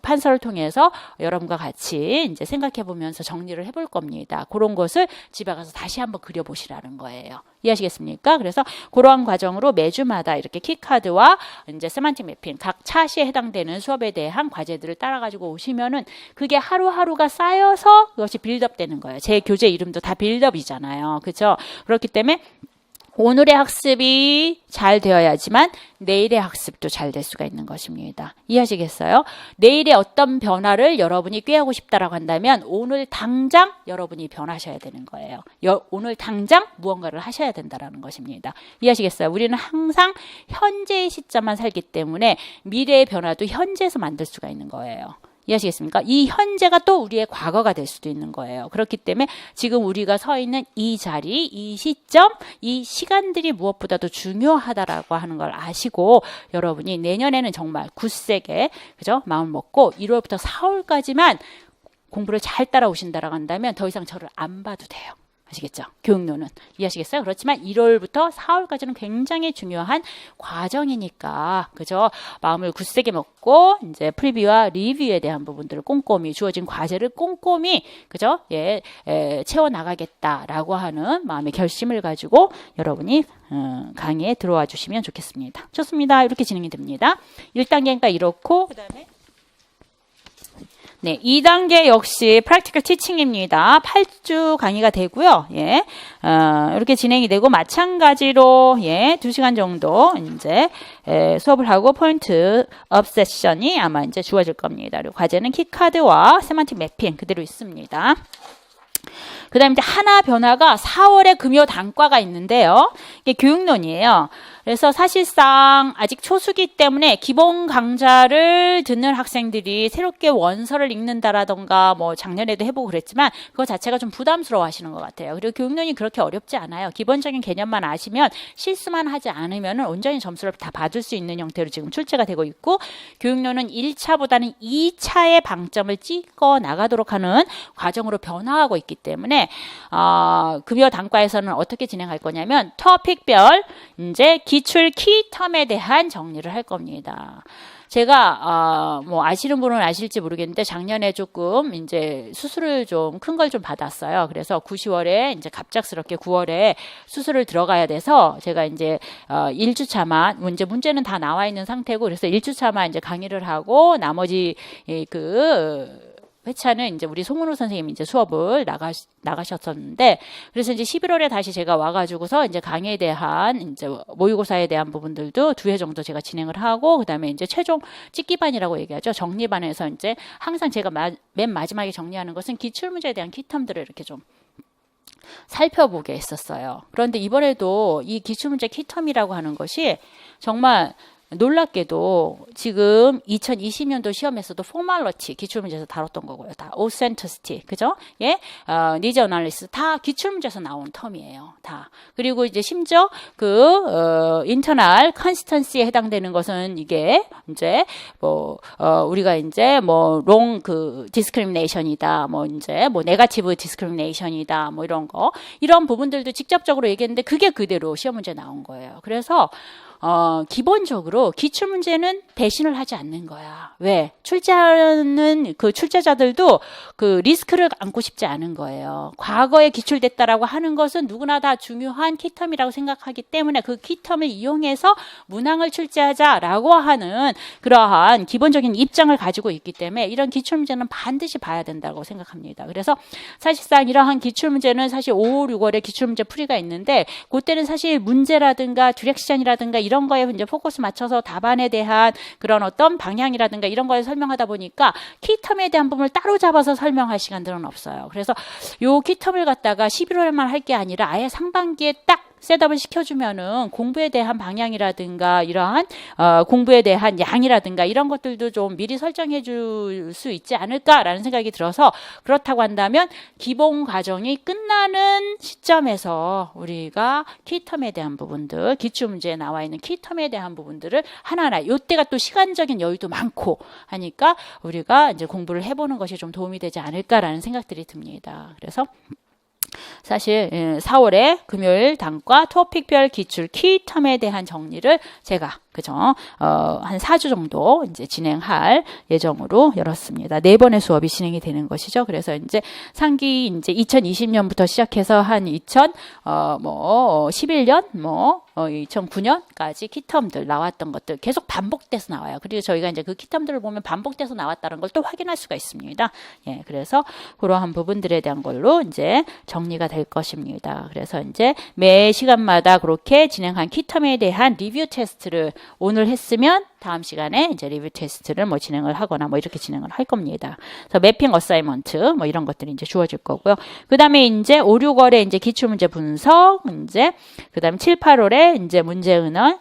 Speaker 2: 판서를 통해서 여러분과 같이 이제 생각해 보면서 정리를 해볼 겁니다. 그런 것을 집에 가서 다시 한번 그려보시라는 거예요. 이해하시겠습니까? 그래서 그러한 과정으로 매주마다 이렇게 키카드와 이제 세만틱 매핑 각 차시에 해당되는 수업에 대한 과제들을 따라가지고 오시면은 그게 하루하루가 쌓여서 그것이 빌드업 되는 거예요. 제 교재 이름도 다 빌드업이잖아요. 그렇죠? 그렇기 때문에 오늘의 학습이 잘 되어야지만 내일의 학습도 잘 될 수가 있는 것입니다. 이해하시겠어요? 내일의 어떤 변화를 여러분이 꾀하고 싶다라고 한다면 오늘 당장 여러분이 변하셔야 되는 거예요. 오늘 당장 무언가를 하셔야 된다라는 것입니다. 이해하시겠어요? 우리는 항상 현재의 시점만 살기 때문에 미래의 변화도 현재에서 만들 수가 있는 거예요. 이해하시겠습니까? 이 현재가 또 우리의 과거가 될 수도 있는 거예요. 그렇기 때문에 지금 우리가 서 있는 이 자리, 이 시점, 이 시간들이 무엇보다도 중요하다라고 하는 걸 아시고 여러분이 내년에는 정말 굳세게 그죠? 마음 먹고 1월부터 4월까지만 공부를 잘 따라오신다라고 한다면 더 이상 저를 안 봐도 돼요. 아시겠죠? 교육론은. 이해하시겠어요? 그렇지만 1월부터 4월까지는 굉장히 중요한 과정이니까, 그죠? 마음을 굳세게 먹고, 이제 프리뷰와 리뷰에 대한 부분들을 꼼꼼히, 주어진 과제를 꼼꼼히, 그죠? 채워나가겠다라고 하는 마음의 결심을 가지고 여러분이 강의에 들어와 주시면 좋겠습니다. 좋습니다. 이렇게 진행이 됩니다. 1단계니까 이렇고, 그 다음에 네, 2단계 역시 프랙티컬 티칭입니다. 8주 강의가 되고요. 예. 이렇게 진행이 되고 마찬가지로 2시간 정도 이제 수업을 하고 포인트 업 세션이 아마 이제 주어질 겁니다. 그리고 과제는 키카드와 세만틱 매핑 그대로 있습니다. 그 다음에 이제 하나 변화가 4월에 금요 단과가 있는데요. 이게 교육론이에요. 그래서 사실상 아직 초수기 때문에 기본 강좌를 듣는 학생들이 새롭게 원서를 읽는다라던가 뭐 작년에도 해보고 그랬지만 그거 자체가 좀 부담스러워 하시는 것 같아요. 그리고 교육론이 그렇게 어렵지 않아요. 기본적인 개념만 아시면 실수만 하지 않으면 온전히 점수를 다 받을 수 있는 형태로 지금 출제가 되고 있고 교육론은 1차보다는 2차의 방점을 찍어 나가도록 하는 과정으로 변화하고 있기 때문에 금요 단과에서는 어떻게 진행할 거냐면 토픽별 이제 기출 키텀에 대한 정리를 할 겁니다. 제가 뭐 아시는 분은 아실지 모르겠는데 작년에 조금 이제 수술을 좀 큰 걸 좀 받았어요. 그래서 9, 10월에 이제 갑작스럽게 9월에 수술을 들어가야 돼서 제가 이제 1주차만 이제 문제는 다 나와 있는 상태고 그래서 1주차만 이제 강의를 하고 나머지 그 회차는 이제 우리 송은호 선생님이 이제 수업을 나가셨었는데, 그래서 이제 11월에 다시 제가 와가지고서 이제 강의에 대한 이제 모의고사에 대한 부분들도 2회 정도 제가 진행을 하고, 그 다음에 이제 최종 찍기반이라고 얘기하죠. 정리반에서 이제 항상 제가 맨 마지막에 정리하는 것은 기출문제에 대한 키텀들을 이렇게 좀 살펴보게 했었어요. 그런데 이번에도 이 기출문제 키텀이라고 하는 것이 정말 놀랍게도 지금 2020년도 시험에서도 포멀러티 기출문제에서 다뤘던 거고요. 다 오센터시티, 그죠? 예, 니즈 어널리시스 다 기출문제에서 나온 텀이에요. 다. 그리고 이제 심지어 그 인터널 컨시스턴시에 해당되는 것은 이게 이제 뭐 우리가 이제 뭐 롱 그 디스크리미네이션이다, 뭐 이제 뭐 네거티브 디스크리미네이션이다, 뭐 이런 부분들도 직접적으로 얘기했는데 그게 그대로 시험 문제 나온 거예요. 그래서 기본적으로 기출문제는 배신을 하지 않는 거야. 왜? 출제하는 그 출제자들도 그 리스크를 안고 싶지 않은 거예요. 과거에 기출됐다라고 하는 것은 누구나 다 중요한 키텀이라고 생각하기 때문에 그 키텀을 이용해서 문항을 출제하자라고 하는 그러한 기본적인 입장을 가지고 있기 때문에 이런 기출문제는 반드시 봐야 된다고 생각합니다. 그래서 사실상 이러한 기출문제는 사실 5, 6월에 기출문제 풀이가 있는데 그때는 사실 문제라든가 디렉션이라든가 이런 거에 이제 포커스 맞춰서 답안에 대한 그런 어떤 방향이라든가 이런 거에 설명하다 보니까 키텀에 대한 부분을 따로 잡아서 설명할 시간들은 없어요. 그래서 요 키텀을 갖다가 11월에만 할 게 아니라 아예 상반기에 딱 셋업을 시켜주면은 공부에 대한 방향이라든가 이러한 공부에 대한 양이라든가 이런 것들도 좀 미리 설정해 줄 수 있지 않을까라는 생각이 들어서 그렇다고 한다면 기본 과정이 끝나는 시점에서 우리가 키텀에 대한 부분들 기출문제에 나와 있는 키텀에 대한 부분들을 하나하나 이때가 또 시간적인 여유도 많고 하니까 우리가 이제 공부를 해보는 것이 좀 도움이 되지 않을까라는 생각들이 듭니다. 그래서 사실 4월에 금요일 단과 토픽별 기출 키텀에 대한 정리를 제가 그죠? 한 4주 정도 이제 진행할 예정으로 열었습니다. 4번의 수업이 진행이 되는 것이죠. 그래서 이제 상기 이제 2020년부터 시작해서 한 2011년 2009년까지 키텀들 나왔던 것들 계속 반복돼서 나와요. 그리고 저희가 이제 그 키텀들을 보면 반복돼서 나왔다는 걸 또 확인할 수가 있습니다. 예, 그래서 그러한 부분들에 대한 걸로 이제 정리가 될 것입니다. 그래서 이제 매 시간마다 그렇게 진행한 키텀에 대한 리뷰 테스트를 오늘 했으면 다음 시간에 이제 리뷰 테스트를 뭐 진행을 하거나 뭐 이렇게 진행을 할 겁니다. 그래서 매핑 어사이먼트 뭐 이런 것들이 이제 주어질 거고요. 그 다음에 이제 5, 6월에 이제 기출문제 분석, 이제 그 다음에 7, 8월에 이제 문제은행,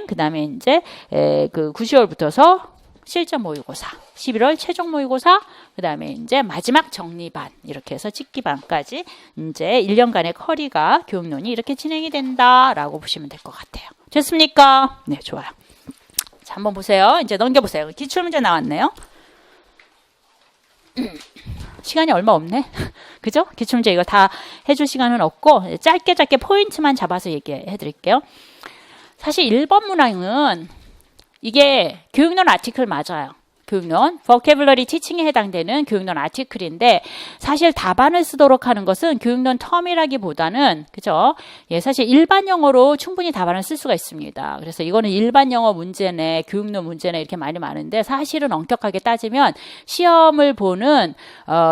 Speaker 2: 그 다음에 이제 그 9, 10월부터서 실전 모의고사, 11월 최종 모의고사, 그 다음에 이제 마지막 정리반, 이렇게 해서 찍기반까지 이제 1년간의 커리가 교육론이 이렇게 진행이 된다라고 보시면 될 것 같아요. 됐습니까? 네, 좋아요. 자, 한번 보세요. 이제 넘겨보세요. 기출문제 나왔네요. 시간이 얼마 없네. 그죠? 기출문제 이거 다 해줄 시간은 없고 짧게 포인트만 잡아서 얘기해 드릴게요. 사실 1번 문항은 이게 교육론 아티클 맞아요. 교육론, vocabulary teaching에 해당되는 교육론 아티클인데 사실 답안을 쓰도록 하는 것은 교육론 텀이라기보다는 그죠? 예, 사실 일반 영어로 충분히 답안을 쓸 수가 있습니다. 그래서 이거는 일반 영어 문제네, 교육론 문제네 이렇게 많이 많은데 사실은 엄격하게 따지면 시험을 보는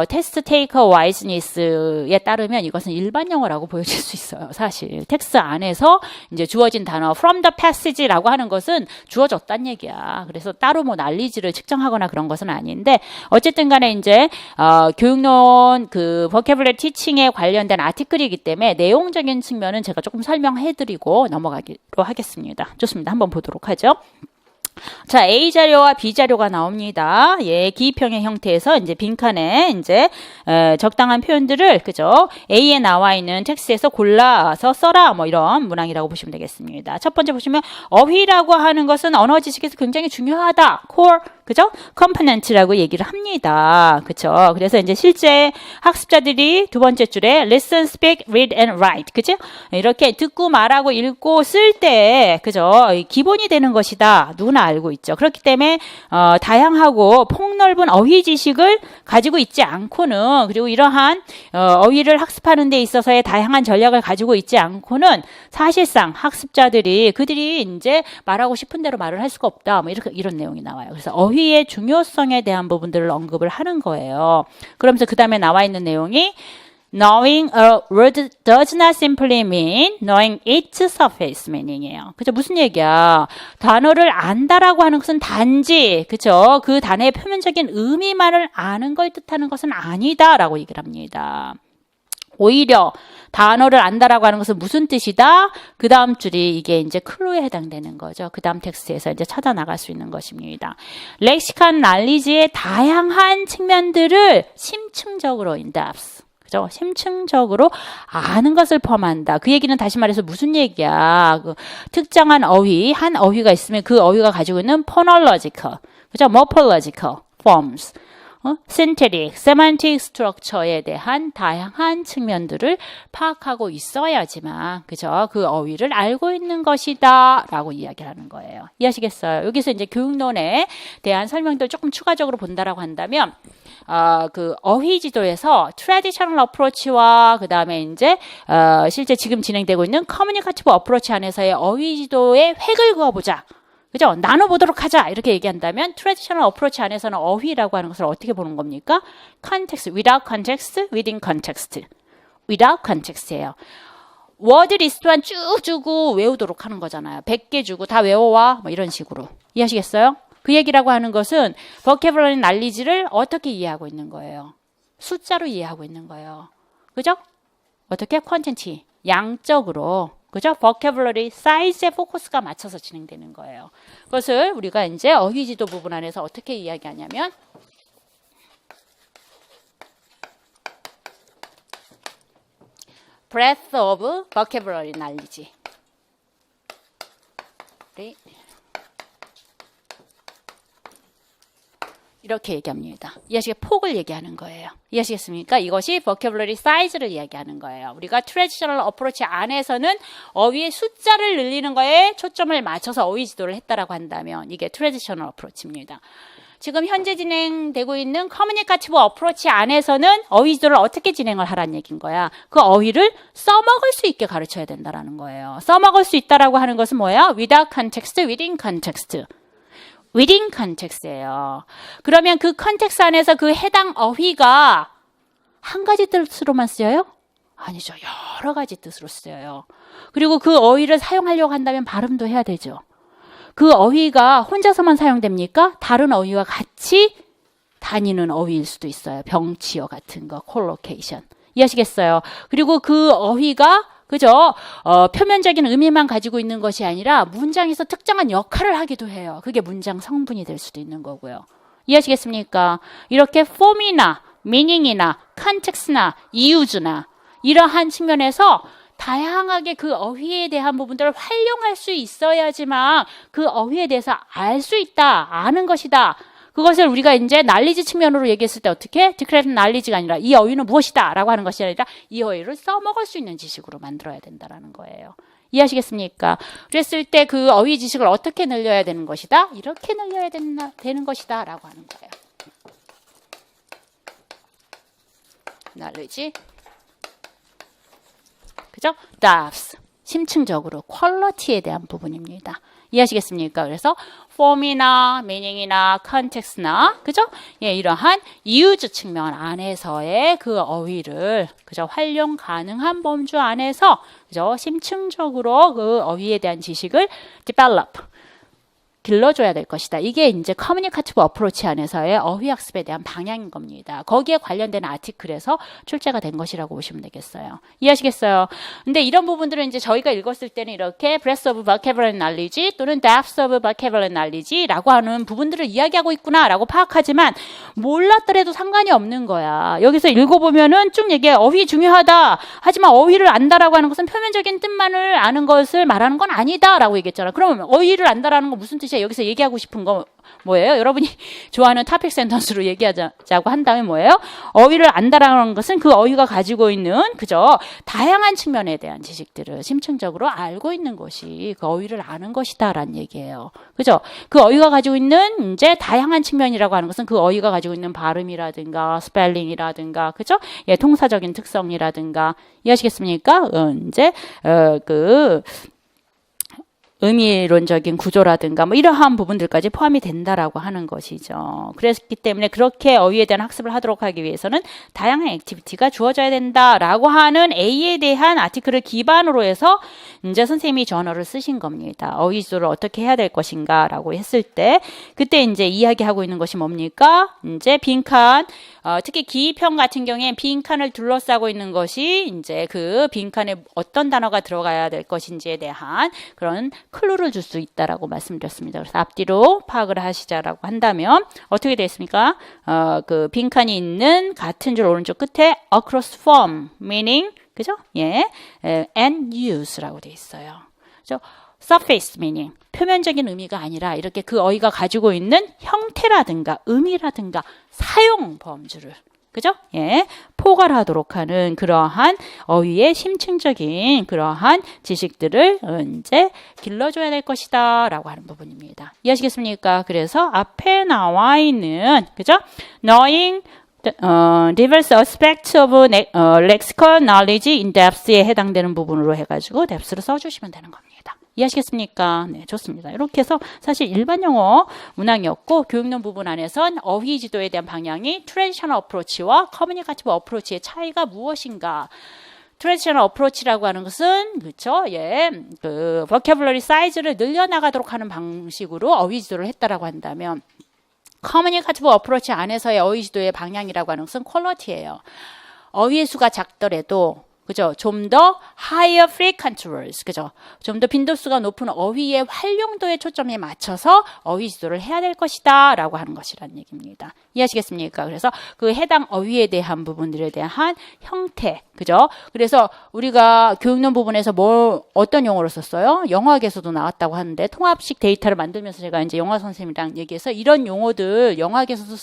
Speaker 2: 테스트 테이커 와이즈니스에 따르면 이것은 일반 영어라고 보여질 수 있어요. 사실 텍스트 안에서 이제 주어진 단어 from the passage라고 하는 것은 주어졌단 얘기야. 그래서 따로 뭐 난리지를 측정하거나 그런 것은 아닌데 어쨌든 간에 이제 교육론 그 vocabulary teaching에 관련된 아티클이기 때문에 내용적인 측면은 제가 조금 설명해드리고 넘어가기로 하겠습니다. 좋습니다. 한번 보도록 하죠. 자, A 자료와 B 자료가 나옵니다. 예, 기입형의 형태에서 이제 빈칸에 이제 적당한 표현들을 그죠? A에 나와 있는 텍스트에서 골라서 써라 뭐 이런 문항이라고 보시면 되겠습니다. 첫 번째 보시면 어휘라고 하는 것은 언어 지식에서 굉장히 중요하다. core 그죠? 컴포넌트라고 얘기를 합니다. 그죠? 그래서 이제 실제 학습자들이 두 번째 줄에 listen, speak, read and write. 그죠? 이렇게 듣고 말하고 읽고 쓸 때 그죠? 기본이 되는 것이다. 누구나 알고 있죠. 그렇기 때문에 다양하고 폭넓은 어휘 지식을 가지고 있지 않고는 그리고 이러한 어휘를 학습하는 데 있어서의 다양한 전략을 가지고 있지 않고는 사실상 학습자들이 그들이 이제 말하고 싶은 대로 말을 할 수가 없다. 뭐 이런 내용이 나와요. 그래서 어휘의 중요성에 대한 부분들을 언급을 하는 거예요. 그러면서 그 다음에 나와 있는 내용이 Knowing a word does not simply mean knowing its surface meaning이에요. 그죠? 무슨 얘기야? 단어를 안다라고 하는 것은 단지, 그죠? 그 단어의 표면적인 의미만을 아는 걸 뜻하는 것은 아니다라고 얘기를 합니다. 오히려 단어를 안다라고 하는 것은 무슨 뜻이다? 그 다음 줄이 이게 이제 클로에 해당되는 거죠. 그 다음 텍스트에서 이제 찾아 나갈 수 있는 것입니다. 렉시칸 날리지의 다양한 측면들을 심층적으로 in-depth. 그죠? 심층적으로 아는 것을 포함한다. 그 얘기는 다시 말해서 무슨 얘기야? 그 특정한 어휘, 한 어휘가 있으면 그 어휘가 가지고 있는 phonological, 그죠? morphological forms, synthetic, semantic structure에 대한 다양한 측면들을 파악하고 있어야지만, 그죠? 그 어휘를 알고 있는 것이다. 라고 이야기를 하는 거예요. 이해하시겠어요? 여기서 이제 교육론에 대한 설명들 조금 추가적으로 본다라고 한다면, 그 어휘 지도에서 트래디셔널 어프로치와 그 다음에 이제 실제 지금 진행되고 있는 커뮤니케이티브 어프로치 안에서의 어휘 지도의 획을 그어보자. 그죠? 나눠보도록 하자. 이렇게 얘기한다면 트래디셔널 어프로치 안에서는 어휘라고 하는 것을 어떻게 보는 겁니까? context, without context, within context. without context예요. 워드 리스트만 쭉 주고 외우도록 하는 거잖아요. 100개 주고 다 외워와. 뭐 이런 식으로. 이해하시겠어요? 그 얘기라고 하는 것은 vocabulary knowledge를 어떻게 이해하고 있는 거예요? 숫자로 이해하고 있는 거예요. 그죠? 어떻게? quantity, 양적으로. 그죠? vocabulary size에 포커스가 맞춰서 진행되는 거예요. 그것을 우리가 이제 어휘지도 부분 안에서 어떻게 이야기하냐면 breadth of vocabulary knowledge. 이렇게 얘기합니다. 이해하시게 폭을 얘기하는 거예요. 이해하시겠습니까? 이것이 vocabulary size를 이야기하는 거예요. 우리가 traditional approach 안에서는 어휘의 숫자를 늘리는 거에 초점을 맞춰서 어휘 지도를 했다라고 한다면 이게 traditional approach입니다. 지금 현재 진행되고 있는 커뮤니케이티브 어프로치 안에서는 어휘 지도를 어떻게 진행을 하라는 얘기인 거야. 그 어휘를 써먹을 수 있게 가르쳐야 된다라는 거예요. 써먹을 수 있다라고 하는 것은 뭐야? without context, within context. within context예요. 그러면 그 컨텍스트 안에서 그 해당 어휘가 한 가지 뜻으로만 쓰여요? 아니죠. 여러 가지 뜻으로 쓰여요. 그리고 그 어휘를 사용하려고 한다면 발음도 해야 되죠. 그 어휘가 혼자서만 사용됩니까? 다른 어휘와 같이 다니는 어휘일 수도 있어요. 병치어 같은 거, 콜로케이션. 이해하시겠어요? 그리고 그 어휘가 그죠? 표면적인 의미만 가지고 있는 것이 아니라 문장에서 특정한 역할을 하기도 해요. 그게 문장 성분이 될 수도 있는 거고요. 이해하시겠습니까? 이렇게 폼이나 미닝이나 컨텍스트나 이유즈나 이러한 측면에서 다양하게 그 어휘에 대한 부분들을 활용할 수 있어야지만 그 어휘에 대해서 알 수 있다, 아는 것이다. 그것을 우리가 이제 knowledge 측면으로 얘기했을 때 어떻게? declarative knowledge가 아니라 이 어휘는 무엇이다 라고 하는 것이 아니라 이 어휘를 써먹을 수 있는 지식으로 만들어야 된다라는 거예요. 이해하시겠습니까? 그랬을 때 그 어휘 지식을 어떻게 늘려야 되는 것이다? 이렇게 늘려야 되는 것이다 라고 하는 거예요. knowledge. 그죠? depth. 심층적으로 퀄리티에 대한 부분입니다. 이해하시겠습니까? 그래서 form이나 meaning이나 context나 그죠? 예, 이러한 use 측면 안에서의 그 어휘를 그죠? 활용 가능한 범주 안에서 그죠? 심층적으로 그 어휘에 대한 지식을 develop 길러줘야 될 것이다. 이게 이제 커뮤니케이티브 어프로치 안에서의 어휘 학습에 대한 방향인 겁니다. 거기에 관련된 아티클에서 출제가 된 것이라고 보시면 되겠어요. 이해하시겠어요? 근데 이런 부분들은 이제 저희가 읽었을 때는 이렇게 breadth of vocabulary knowledge 또는 depth of vocabulary knowledge라고 하는 부분들을 이야기하고 있구나라고 파악하지만 몰랐더라도 상관이 없는 거야. 여기서 읽어보면은 쭉 얘기해. 어휘 중요하다. 하지만 어휘를 안다라고 하는 것은 표면적인 뜻만을 아는 것을 말하는 건 아니다라고 얘기했잖아. 그러면 어휘를 안다라는 건 무슨 뜻이야? 여기서 얘기하고 싶은 거 뭐예요? 여러분이 좋아하는 토픽 센턴스로 얘기하자고 한다면 뭐예요? 어휘를 안다라는 것은 그 어휘가 가지고 있는 그저 다양한 측면에 대한 지식들을 심층적으로 알고 있는 것이 그 어휘를 아는 것이다라는 얘기예요. 그죠? 그 어휘가 가지고 있는 이제 다양한 측면이라고 하는 것은 그 어휘가 가지고 있는 발음이라든가 스펠링이라든가 그죠? 예, 통사적인 특성이라든가 이해하시겠습니까? 이제 그 의미론적인 구조라든가 뭐 이러한 부분들까지 포함이 된다라고 하는 것이죠. 그랬기 때문에 그렇게 어휘에 대한 학습을 하도록 하기 위해서는 다양한 액티비티가 주어져야 된다라고 하는 A에 대한 아티클을 기반으로 해서 이제 선생님이 저널을 쓰신 겁니다. 어휘 지도를 어떻게 해야 될 것인가라고 했을 때 그때 이제 이야기하고 있는 것이 뭡니까? 이제 빈칸 특히 기입형 같은 경우에 빈칸을 둘러싸고 있는 것이 이제 그 빈칸에 어떤 단어가 들어가야 될 것인지에 대한 그런 클루를 줄 수 있다라고 말씀드렸습니다. 그래서 앞뒤로 파악을 하시자라고 한다면 어떻게 되어 있습니까? 그 빈칸이 있는 같은 줄 오른쪽 끝에 across form, meaning 그죠? 예, and use라고 되어 있어요. 그죠? surface meaning 표면적인 의미가 아니라 이렇게 그 어휘가 가지고 있는 형태라든가 의미라든가 사용 범주를 그죠? 예, 포괄하도록 하는 그러한 어휘의 심층적인 그러한 지식들을 이제 길러줘야 될 것이다라고 하는 부분입니다. 이해하시겠습니까? 그래서 앞에 나와 있는 그죠? knowing diverse aspects of lexical knowledge in depth에 해당되는 부분으로 해가지고 depth를 써주시면 되는 겁니다. 이해하시겠습니까? 네, 좋습니다. 이렇게 해서 사실 일반 영어 문항이었고 교육론 부분 안에선 어휘 지도에 대한 방향이 트레디셔널 어프로치와 커뮤니케이티브 어프로치의 차이가 무엇인가? 트레디셔널 어프로치라고 하는 것은 그렇죠? 예, 그 vocabulary 사이즈를 늘려나가도록 하는 방식으로 어휘 지도를 했다라고 한다면 커뮤니케이티브 어프로치 안에서의 어휘 지도의 방향이라고 하는 것은 퀄리티예요. 어휘의 수가 작더라도 그죠? 좀 더 higher frequent words, 그죠? 좀 더 빈도수가 높은 어휘의 활용도에 초점에 맞춰서 어휘 지도를 해야 될 것이다 라고 하는 것이라는 얘기입니다. 이해하시겠습니까? 그래서 그 해당 어휘에 대한 부분들에 대한 형태, 그죠? 그래서 우리가 교육론 부분에서 어떤 용어를 썼어요? 영어학에서도 나왔다고 하는데 통합식 데이터를 만들면서 제가 이제 영어 선생님이랑 얘기해서 이런 용어들 영어학에서도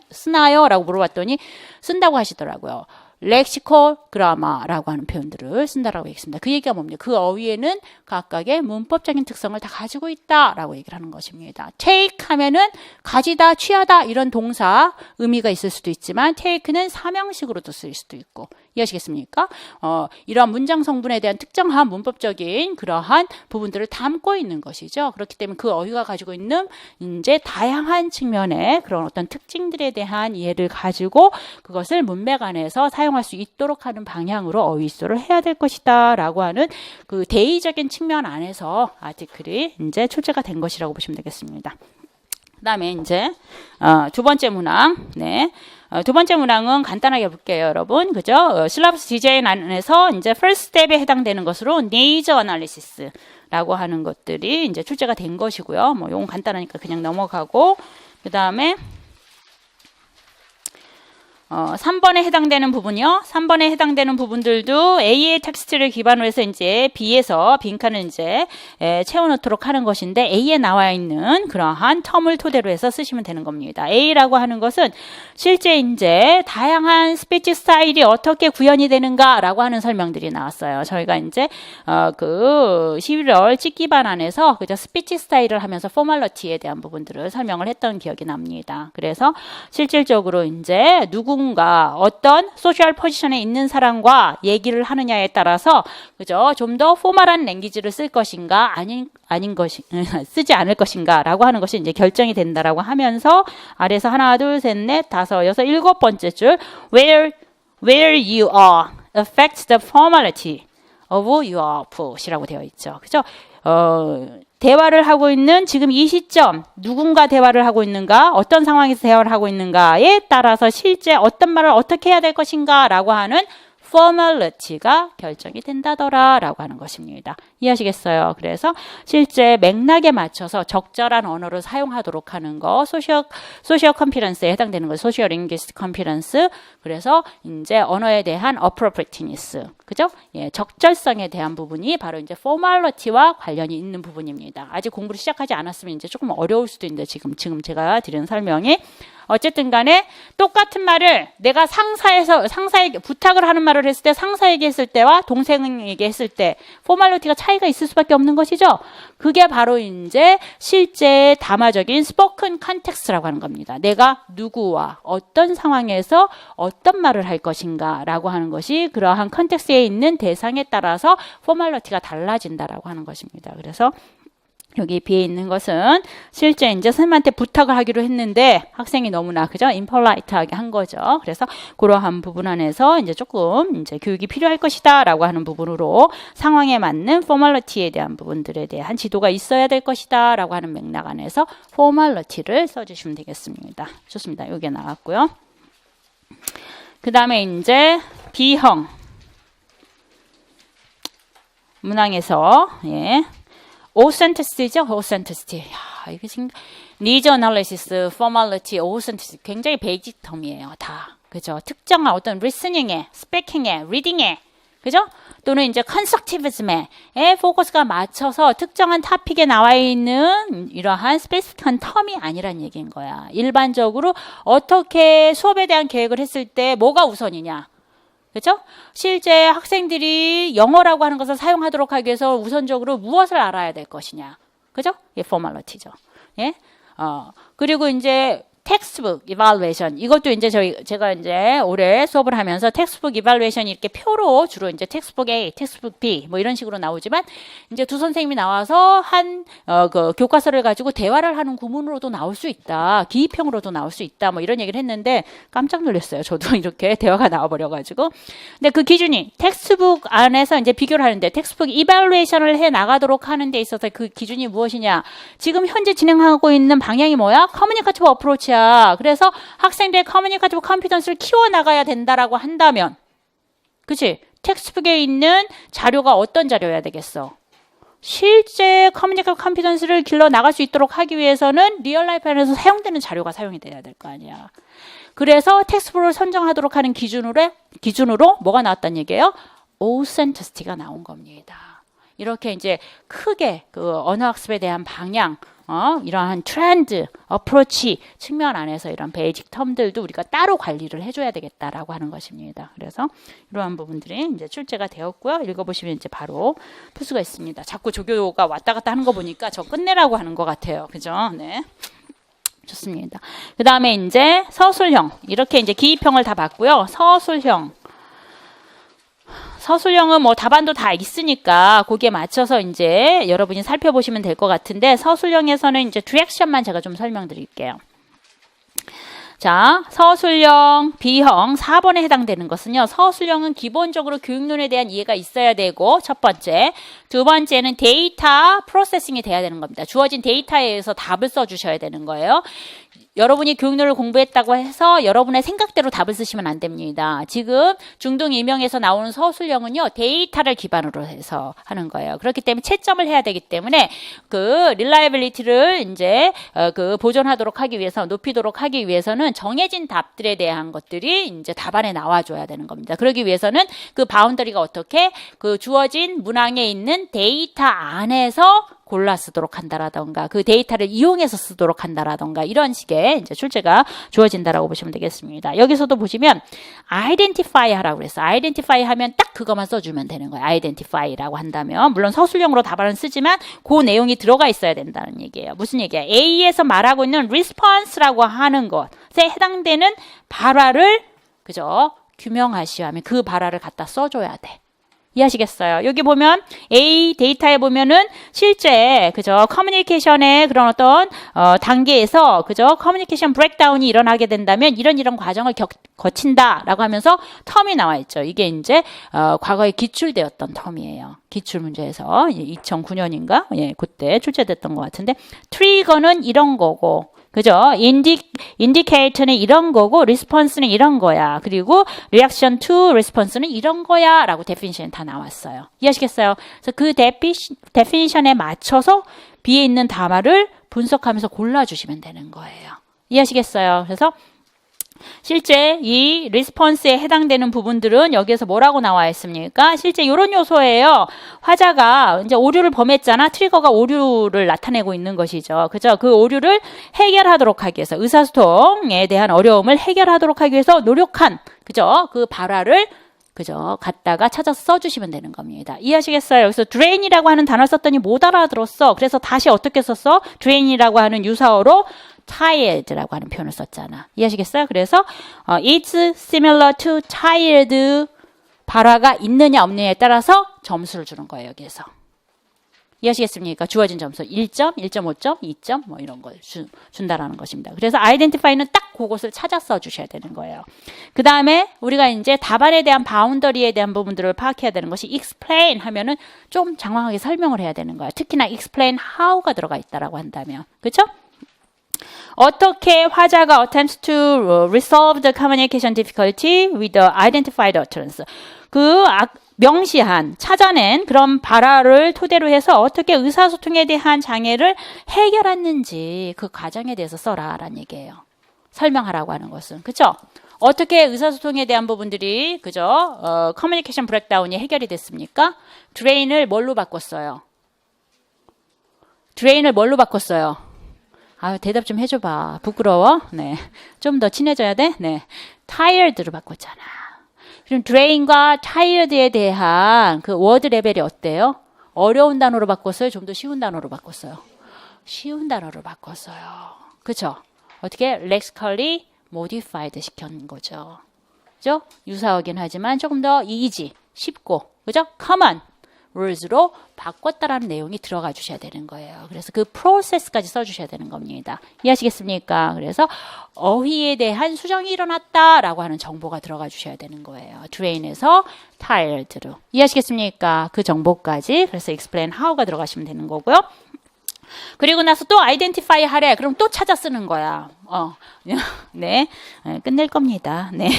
Speaker 2: 쓰나요? 라고 물어봤더니 쓴다고 하시더라고요. 렉시컬 그라마라고 하는 표현들을 쓴다라고 얘기했습니다. 그 얘기가 뭡니까? 그 어휘에는 각각의 문법적인 특성을 다 가지고 있다라고 얘기를 하는 것입니다. take 하면은 가지다, 취하다 이런 동사 의미가 있을 수도 있지만 take는 사명식으로도 쓰일 수도 있고 이해하시겠습니까? 이러한 문장 성분에 대한 특정한 문법적인 그러한 부분들을 담고 있는 것이죠. 그렇기 때문에 그 어휘가 가지고 있는 이제 다양한 측면의 그런 어떤 특징들에 대한 이해를 가지고 그것을 문맥 안에서 사용할 수 있도록 하는 방향으로 어휘 지도를 해야 될 것이다 라고 하는 그 대의적인 측면 안에서 아티클이 이제 출제가 된 것이라고 보시면 되겠습니다. 그 다음에 이제 두 번째 문항, 네. 두 번째 문항은 간단하게 볼게요, 여러분. 그죠? 실라버스 디자인 안에서 이제 first step에 해당되는 것으로 needs analysis라고 하는 것들이 이제 출제가 된 것이고요. 뭐, 요건 간단하니까 그냥 넘어가고. 그 다음에, 3번에 해당되는 부분이요. 3번에 해당되는 부분들도 A의 텍스트를 기반으로 해서 이제 B에서 빈칸을 이제 채워넣도록 하는 것인데 A에 나와 있는 그러한 텀을 토대로 해서 쓰시면 되는 겁니다. A라고 하는 것은 실제 이제 다양한 스피치 스타일이 어떻게 구현이 되는가라고 하는 설명들이 나왔어요. 저희가 이제 그 11월 찍기반 안에서 그저 스피치 스타일을 하면서 포멀러티에 대한 부분들을 설명을 했던 기억이 납니다. 그래서 실질적으로 이제 누군가 어떤 소셜 포지션에 있는 사람과 얘기를 하느냐에 따라서 그죠? 좀 더 포멀한 랭귀지를 쓸 것인가 아닌 것이 쓰지 않을 것인가라고 하는 것이 이제 결정이 된다라고 하면서 아래에서 하나, 둘, 셋, 넷, 다섯, 여섯, 일곱 번째 줄 where you are affects the formality of your approach이라고 되어 있죠. 그죠? 대화를 하고 있는 지금 이 시점 누군가 대화를 하고 있는가 어떤 상황에서 대화를 하고 있는가에 따라서 실제 어떤 말을 어떻게 해야 될 것인가 라고 하는 formality가 결정이 된다더라 라고 하는 것입니다. 이해하시겠어요? 그래서 실제 맥락에 맞춰서 적절한 언어를 사용하도록 하는 거 소셜 컴피던스에 해당되는 거 소셜 링귀스틱 컴피던스 그래서 이제 언어에 대한 appropriateness 그죠? 예, 적절성에 대한 부분이 바로 이제 formality와 관련이 있는 부분입니다. 아직 공부를 시작하지 않았으면 이제 조금 어려울 수도 있는데 지금 제가 드리는 설명이 어쨌든 간에 똑같은 말을 내가 상사에게 부탁을 하는 말을 했을 때 상사에게 했을 때와 동생에게 했을 때 포멀리티가 차이가 있을 수밖에 없는 것이죠. 그게 바로 이제 실제 담화적인 스포큰 컨텍스트라고 하는 겁니다. 내가 누구와 어떤 상황에서 어떤 말을 할 것인가라고 하는 것이 그러한 컨텍스트에 있는 대상에 따라서 포멀리티가 달라진다라고 하는 것입니다. 그래서 여기 B에 있는 것은 실제 이제 선생님한테 부탁을 하기로 했는데 학생이 너무나 그죠? impolite하게 한 거죠. 그래서 그러한 부분 안에서 이제 조금 이제 교육이 필요할 것이다라고 하는 부분으로 상황에 맞는 formality에 대한 부분들에 대한 지도가 있어야 될 것이다라고 하는 맥락 안에서 formality를 써주시면 되겠습니다. 좋습니다. 이게 나왔고요. 그 다음에 이제 B형 문항에서 예. authentic이죠. authenticity. 야, 이게 지금 needs analysis, formality, authenticity 굉장히 베이직 텀이에요. 다. 그죠? 특정한 어떤 listening에, speaking에, reading에 그죠? 또는 이제 constructivism에 포커스가 맞춰서 특정한 토픽에 나와 있는 이러한 스페시픽한 텀이 아니란 얘기인 거야. 일반적으로 어떻게 수업에 대한 계획을 했을 때 뭐가 우선이냐? 그렇죠? 실제 학생들이 영어라고 하는 것을 사용하도록 하기 위해서 우선적으로 무엇을 알아야 될 것이냐. 그죠? 이게 formality죠. 예? 그리고 이제 텍스트북 이발루에이션 이것도 이제 제가 이제 올해 수업을 하면서 텍스트북 이발루에이션이 이렇게 표로 주로 이제 텍스트북 A, 텍스트북 B 뭐 이런 식으로 나오지만 이제 두 선생님이 나와서 한 그 교과서를 가지고 대화를 하는 구문으로도 나올 수 있다. 기입형으로도 나올 수 있다. 뭐 이런 얘기를 했는데 깜짝 놀랐어요. 저도 이렇게 대화가 나와버려 가지고. 근데 그 기준이 텍스트북 안에서 이제 비교를 하는데 텍스트북 이발루에이션을 해 나가도록 하는 데 있어서 그 기준이 무엇이냐? 지금 현재 진행하고 있는 방향이 뭐야? 커뮤니케이티브 어프로치 그래서 학생들의 커뮤니케이티브 컴피던스를 키워나가야 된다라고 한다면 그치? 텍스트북에 있는 자료가 어떤 자료여야 되겠어? 실제 커뮤니케이티브 컴피던스를 길러나갈 수 있도록 하기 위해서는 리얼 라이프 안에서 사용되는 자료가 사용이 돼야 될 거 아니야. 그래서 텍스트북을 선정하도록 하는 기준으로 뭐가 나왔단 얘기예요? authenticity가 나온 겁니다. 이렇게 이제 크게 그 언어학습에 대한 방향 이러한 트렌드, 어프로치 측면 안에서 이런 베이직 텀들도 우리가 따로 관리를 해줘야 되겠다라고 하는 것입니다. 그래서 이러한 부분들이 이제 출제가 되었고요. 읽어보시면 이제 바로 풀 수가 있습니다. 자꾸 조교가 왔다 갔다 하는 거 보니까 저 끝내라고 하는 것 같아요. 그죠? 네. 좋습니다. 그 다음에 이제 서술형. 이렇게 이제 기입형을 다 봤고요. 서술형은 뭐 답안도 다 있으니까 거기에 맞춰서 이제 여러분이 살펴보시면 될 것 같은데 서술형에서는 이제 디렉션만 제가 좀 설명드릴게요. 자, 서술형, B형 4번에 해당되는 것은요. 서술형은 기본적으로 교육론에 대한 이해가 있어야 되고 첫 번째. 두 번째는 데이터 프로세싱이 돼야 되는 겁니다. 주어진 데이터에 의해서 답을 써주셔야 되는 거예요. 여러분이 교육론을 공부했다고 해서 여러분의 생각대로 답을 쓰시면 안 됩니다. 지금 중등 임용에서 나오는 서술형은요, 데이터를 기반으로 해서 하는 거예요. 그렇기 때문에 채점을 해야 되기 때문에 그 릴라이빌리티를 이제 그 보존하도록 하기 위해서, 높이도록 하기 위해서는 정해진 답들에 대한 것들이 이제 답안에 나와줘야 되는 겁니다. 그러기 위해서는 그 바운더리가 어떻게 그 주어진 문항에 있는 데이터 안에서 골라 쓰도록 한다라던가 그 데이터를 이용해서 쓰도록 한다라던가 이런 식의 이제 출제가 주어진다라고 보시면 되겠습니다. 여기서도 보시면 identify 하라고 그랬어요. identify 하면 딱 그것만 써주면 되는 거예요. identify라고 한다면 물론 서술형으로 답안은 쓰지만 그 내용이 들어가 있어야 된다는 얘기예요. 무슨 얘기야? A에서 말하고 있는 response라고 하는 것에 해당되는 발화를 그죠? 규명하시오 하면 그 발화를 갖다 써줘야 돼. 이해하시겠어요? 여기 보면 A 데이터에 보면은 실제 그죠 커뮤니케이션의 그런 어떤 단계에서 그죠 커뮤니케이션 브레이크다운이 일어나게 된다면 이런 과정을 거친다라고 하면서 텀이 나와 있죠. 이게 이제 과거에 기출되었던 텀이에요. 기출 문제에서 2009년인가 예 그때 출제됐던 것 같은데 트리거는 이런 거고. 그죠? 인디케이터는 이런 거고, response는 이런 거야. 그리고 reaction to response는 이런 거야. 라고 definition 다 나왔어요. 이해하시겠어요? 그래서 그 definition에 맞춰서 B에 있는 담화를 분석하면서 골라주시면 되는 거예요. 이해하시겠어요? 그래서 실제 이 리스폰스에 해당되는 부분들은 여기에서 뭐라고 나와 있습니까? 실제 이런 요소예요. 화자가 이제 오류를 범했잖아. 트리거가 오류를 나타내고 있는 것이죠. 그죠? 그 오류를 해결하도록 하기 위해서 의사소통에 대한 어려움을 해결하도록 하기 위해서 노력한 그죠? 그 발화를 그죠? 갖다가 찾아서 써주시면 되는 겁니다. 이해하시겠어요? 여기서 drain이라고 하는 단어를 썼더니 못 알아들었어. 그래서 다시 어떻게 썼어? drain이라고 하는 유사어로 tired라고 하는 표현을 썼잖아. 이해하시겠어요? 그래서 it's similar to tired 발화가 있느냐 없느냐에 따라서 점수를 주는 거예요. 여기에서. 이해하시겠습니까? 주어진 점수 1점, 1.5점, 2점 뭐 이런 걸 준다라는 것입니다. 그래서 identify는 딱 그것을 찾아 써주셔야 되는 거예요. 그 다음에 우리가 이제 답안에 대한 바운더리에 대한 부분들을 파악해야 되는 것이 explain 하면은 좀 장황하게 설명을 해야 되는 거예요. 특히나 explain how가 들어가 있다라고 한다면. 그렇죠? 어떻게 화자가 attempts to resolve the communication difficulty with the identified utterance. 그 명시한, 찾아낸 그런 발화를 토대로 해서 어떻게 의사소통에 대한 장애를 해결했는지 그 과정에 대해서 써라라는 얘기예요. 설명하라고 하는 것은. 그렇죠? 어떻게 의사소통에 대한 부분들이 그죠? 커뮤니케이션 브레이크다운이 해결이 됐습니까? drain을 뭘로 바꿨어요? 대답 좀 해줘봐. 부끄러워? 네. 좀 더 친해져야 돼? 네. tired로 바꿨잖아. 그럼 drain과 tired에 대한 그 워드 레벨이 어때요? 어려운 단어로 바꿨어요? 좀 더 쉬운 단어로 바꿨어요? 쉬운 단어로 바꿨어요. 그쵸? 어떻게? lexically modified 시킨 거죠. 그죠? 유사하긴 하지만 조금 더 easy, 쉽고, 그죠? common. rules로 바꿨다라는 내용이 들어가 주셔야 되는 거예요. 그래서 그 process까지 써주셔야 되는 겁니다. 이해하시겠습니까? 그래서 어휘에 대한 수정이 일어났다라고 하는 정보가 들어가 주셔야 되는 거예요. drain에서 tired로. 이해하시겠습니까? 그 정보까지. 그래서 explain how가 들어가시면 되는 거고요. 그리고 나서 또 identify 하래. 그럼 또 찾아 쓰는 거야. 네. 끝낼 겁니다. 네.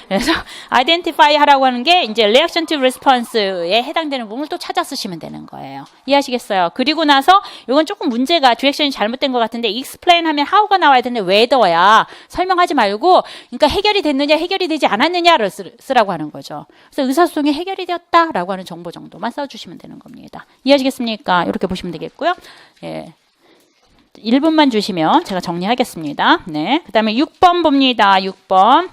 Speaker 2: 그래서 identify 하라고 하는 게 이제 reaction to response에 해당되는 부분을 또 찾아 쓰시면 되는 거예요. 이해하시겠어요? 그리고 나서 이건 조금 문제가 디렉션이 잘못된 것 같은데 explain 하면 how가 나와야 되는데 whether야. 설명하지 말고 그러니까 해결이 됐느냐 해결이 되지 않았느냐를 쓰라고 하는 거죠. 그래서 의사소통이 해결이 되었다라고 하는 정보 정도만 써주시면 되는 겁니다. 이해하시겠습니까? 이렇게 보시면 되겠고요. 예. 1분만 주시면 제가 정리하겠습니다. 네. 그 다음에 6번 봅니다. 6번.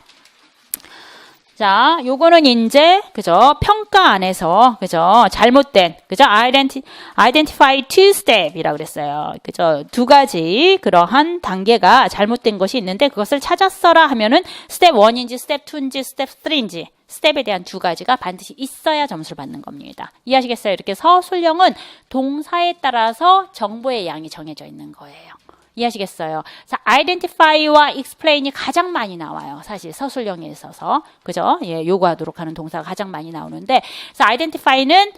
Speaker 2: 자, 요거는 이제, 그죠? 평가 안에서, 그죠? 잘못된, 그죠? identify two step이라고 그랬어요. 그죠? 두 가지 그러한 단계가 잘못된 것이 있는데 그것을 찾았어라 하면은 step 1인지 step 2인지 step 3인지 스텝에 대한 두 가지가 반드시 있어야 점수를 받는 겁니다. 이해하시겠어요? 이렇게 서술형은 동사에 따라서 정보의 양이 정해져 있는 거예요. 이해하시겠어요? 자, identify와 explain이 가장 많이 나와요. 사실 서술형에 있어서. 그죠? 예, 요구하도록 하는 동사가 가장 많이 나오는데, 그래서 identify는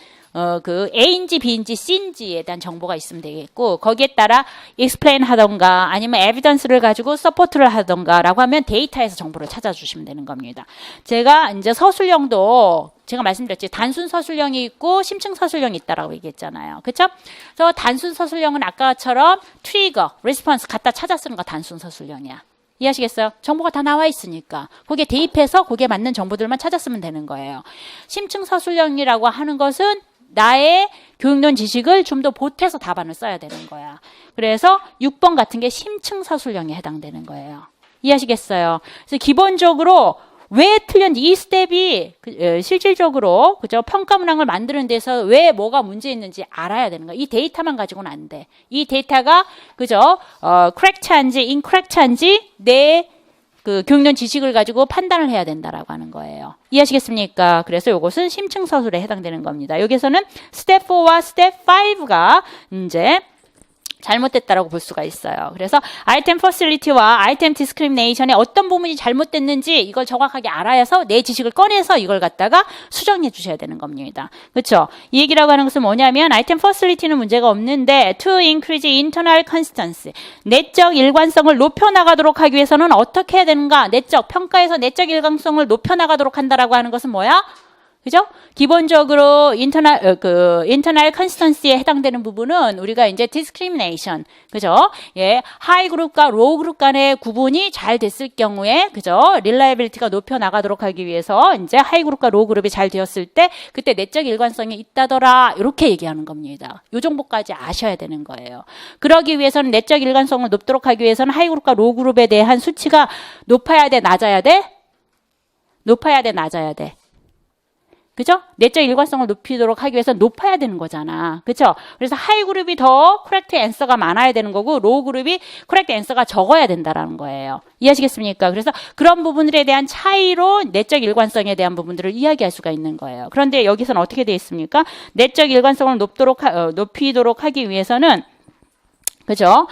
Speaker 2: 그 A인지 B인지 C인지에 대한 정보가 있으면 되겠고 거기에 따라 explain 하던가 아니면 evidence를 가지고 support를 하던가라고 하면 데이터에서 정보를 찾아주시면 되는 겁니다. 제가 이제 서술형도 제가 말씀드렸지 단순 서술형이 있고 심층 서술형이 있다라고 얘기했잖아요. 그렇죠? 그래서 단순 서술형은 아까처럼 트리거, 리스폰스 갖다 찾아 쓰는 거 단순 서술형이야. 이해하시겠어요? 정보가 다 나와 있으니까 거기에 대입해서 거기에 맞는 정보들만 찾았으면 되는 거예요. 심층 서술형이라고 하는 것은 나의 교육론 지식을 좀 더 보태서 답안을 써야 되는 거야. 그래서 6번 같은 게 심층 서술형에 해당되는 거예요. 이해하시겠어요? 그래서 기본적으로 왜 틀렸는지 이 스텝이 실질적으로 그죠? 평가 문항을 만드는 데서 왜 뭐가 문제 있는지 알아야 되는 거야. 이 데이터만 가지고는 안 돼. 이 데이터가 그죠? correct한지 incorrect한지 내 그 교육론 지식을 가지고 판단을 해야 된다라고 하는 거예요. 이해하시겠습니까? 그래서 이것은 심층 서술에 해당되는 겁니다. 여기서는 스텝 4와 스텝 5가 이제 잘못됐다라고 볼 수가 있어요. 그래서 아이템 퍼실리티와 아이템 디스크리미네이션의 어떤 부분이 잘못됐는지 이걸 정확하게 알아야서 내 지식을 꺼내서 이걸 갖다가 수정해 주셔야 되는 겁니다. 그렇죠? 이 얘기라고 하는 것은 뭐냐면 아이템 퍼실리티는 문제가 없는데 to increase internal consistency 내적 일관성을 높여나가도록 하기 위해서는 어떻게 해야 되는가? 내적 평가에서 내적 일관성을 높여나가도록 한다라고 하는 것은 뭐야? 그죠? 기본적으로 internal consistency에 해당되는 부분은 우리가 이제 discrimination, 그죠? 예, 하이 그룹과 로우 그룹 간의 구분이 잘 됐을 경우에, 그죠? reliability가 높여 나가도록 하기 위해서 이제 하이 그룹과 로우 그룹이 잘 되었을 때 그때 내적 일관성이 있다더라 이렇게 얘기하는 겁니다. 이 정보까지 아셔야 되는 거예요. 그러기 위해서는 내적 일관성을 높도록 하기 위해서는 하이 그룹과 로우 그룹에 대한 수치가 높아야 돼, 낮아야 돼? 높아야 돼, 낮아야 돼? 그죠? 내적 일관성을 높이도록 하기 위해서 높아야 되는 거잖아. 그죠? 그래서 하이 그룹이 더 코렉트 앤서가 많아야 되는 거고 로우 그룹이 코렉트 앤서가 적어야 된다라는 거예요. 이해하시겠습니까? 그래서 그런 부분들에 대한 차이로 내적 일관성에 대한 부분들을 이야기할 수가 있는 거예요. 그런데 여기서는 어떻게 되어 있습니까? 내적 일관성을 높이도록 하기 위해서는 그죠?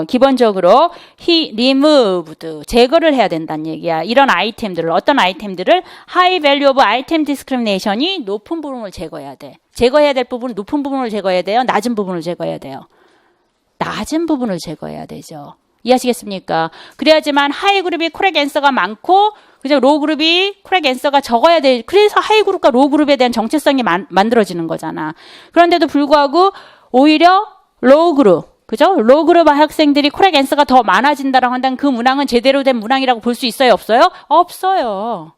Speaker 2: 기본적으로 he removed 제거를 해야 된다는 얘기야. 이런 아이템들을 어떤 아이템들을 high value of item discrimination이 높은 부분을 제거해야 돼. 제거해야 될 부분은 높은 부분을 제거해야 돼요. 낮은 부분을 제거해야 돼요. 낮은 부분을 제거해야 되죠. 이해하시겠습니까? 그래야지만 하이 그룹이 코렉 앤서가 많고 그죠? 로우 그룹이 코렉 앤서가 적어야 돼. 그래서 하이 그룹과 로우 그룹에 대한 정체성이 만들어지는 거잖아. 그런데도 불구하고 오히려 로우 그룹 그죠? 로우 그룹 학생들이 코렉 앤서가 더 많아진다라고 한다면 그 문항은 제대로 된 문항이라고 볼 수 있어요? 없어요? 없어요.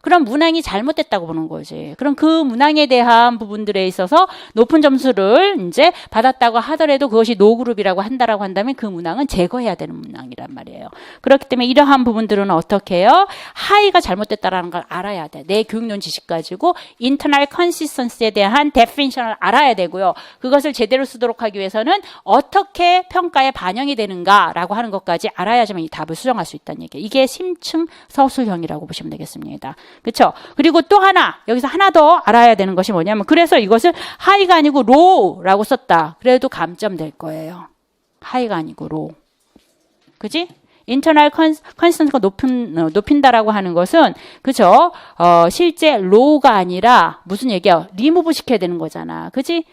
Speaker 2: 그럼 문항이 잘못됐다고 보는 거지. 그럼 그 문항에 대한 부분들에 있어서 높은 점수를 이제 받았다고 하더라도 그것이 노그룹이라고 한다라고 한다면 그 문항은 제거해야 되는 문항이란 말이에요. 그렇기 때문에 이러한 부분들은 어떻게 해요? 하이가 잘못됐다라는 걸 알아야 돼. 내 교육론 지식 가지고 internal consistency에 대한 definition을 알아야 되고요. 그것을 제대로 쓰도록 하기 위해서는 어떻게 평가에 반영이 되는가라고 하는 것까지 알아야지만 이 답을 수정할 수 있다는 얘기예요. 이게 심층 서술형이라고 보시면 되겠습니다. 그렇죠? 그리고 또 하나 여기서 하나 더 알아야 되는 것이 뭐냐면 그래서 이것을 하이가 아니고 로우라고 썼다. 그래도 감점될 거예요. 하이가 아니고 로우. 그지? 인터널 컨시스턴스가 높인다라고 하는 것은 그죠? 실제 로우가 아니라 무슨 얘기야? 리무브 시켜야 되는 거잖아. 그지?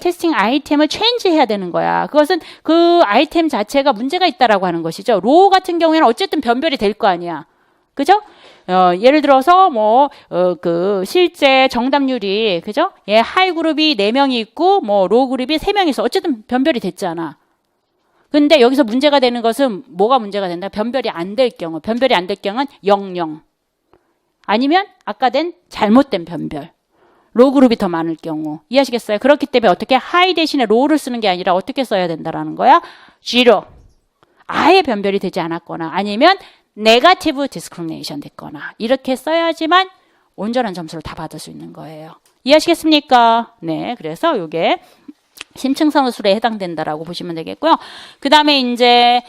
Speaker 2: 테스팅 아이템을 체인지해야 되는 거야. 그것은 그 아이템 자체가 문제가 있다라고 하는 것이죠. 로우 같은 경우에는 어쨌든 변별이 될 거 아니야. 그죠? 예를 들어서 그 실제 정답률이 그죠? 예, 하이 그룹이 4명이 있고 로우 그룹이 3명이 있어. 어쨌든 변별이 됐잖아. 근데 여기서 문제가 되는 것은 뭐가 문제가 된다? 변별이 안 될 경우. 변별이 안 될 경우는 00. 아니면 아까 된 잘못된 변별. 로우 그룹이 더 많을 경우. 이해하시겠어요? 그렇기 때문에 어떻게 하이 대신에 로우를 쓰는 게 아니라 어떻게 써야 된다라는 거야? 0. 아예 변별이 되지 않았거나 아니면 네거티브 디스크리미네이션 됐거나 이렇게 써야지만 온전한 점수를 다 받을 수 있는 거예요. 이해하시겠습니까? 네, 그래서 이게 심층 서술에 해당된다라고 보시면 되겠고요. 그 다음에 이제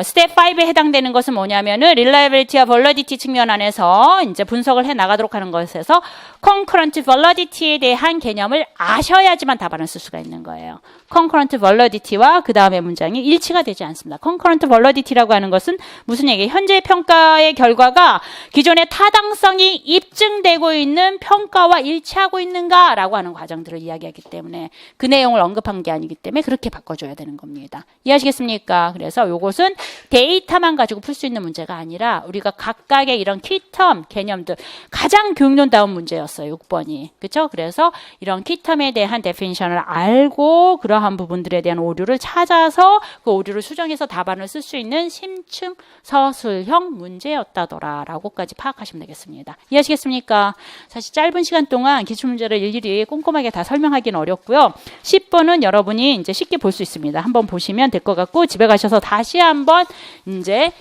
Speaker 2: 스텝 5에 해당되는 것은 뭐냐면은 reliability와 validity 측면 안에서 이제 분석을 해 나가도록 하는 것에서 concurrent validity에 대한 개념을 아셔야지만 답안을 쓸 수가 있는 거예요. concurrent validity와 그 다음에 문장이 일치가 되지 않습니다. concurrent validity라고 하는 것은 무슨 얘기예요? 현재 평가의 결과가 기존의 타당성이 입증되고 있는 평가와 일치하고 있는가라고 하는 과정들을 이야기하기 때문에 그 내용을 언급한 게 아니기 때문에 그렇게 바꿔줘야 되는 겁니다. 이해하시겠습니까? 그래서 이것은 데이터만 가지고 풀 수 있는 문제가 아니라 우리가 각각의 이런 키텀 개념들 가장 교육론다운 문제였어요. 6번이. 그렇죠? 그래서 이런 키텀에 대한 데피니션을 알고 그러한 부분들에 대한 오류를 찾아서 그 오류를 수정해서 답안을 쓸 수 있는 심층 서술형 문제였다더라라고까지 파악하시면 되겠습니다. 이해하시겠습니까? 사실 짧은 시간 동안 기출문제를 일일이 꼼꼼하게 다 설명하기는 어렵고요. 10번은 여러분이 이제 쉽게 볼 수 있습니다. 한번 보시면 될 것 같고 집에 가셔서 다시 한번 이제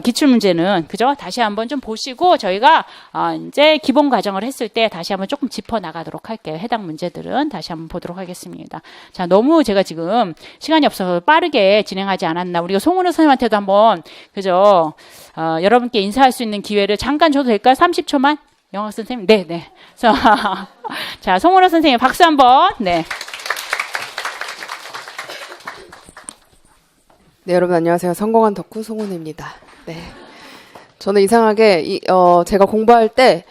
Speaker 2: 기출 문제는 그죠? 다시 한번 좀 보시고 저희가 이제 기본 과정을 했을 때 다시 한번 조금 짚어 나가도록 할게요. 해당 문제들은 다시 한번 보도록 하겠습니다. 자, 너무 제가 지금 시간이 없어서 빠르게 진행하지 않았나? 우리가 송은호 선생님한테도 한번 그죠? 여러분께 인사할 수 있는 기회를 잠깐 줘도 될까요? 30초만. 영학 선생님, 네. 자, 송은호 선생님 박수 한번. 네.
Speaker 3: 네, 여러분 안녕하세요. 성공한 덕후 송은혜입니다. 네. 저는 이상하게 제가 공부할 때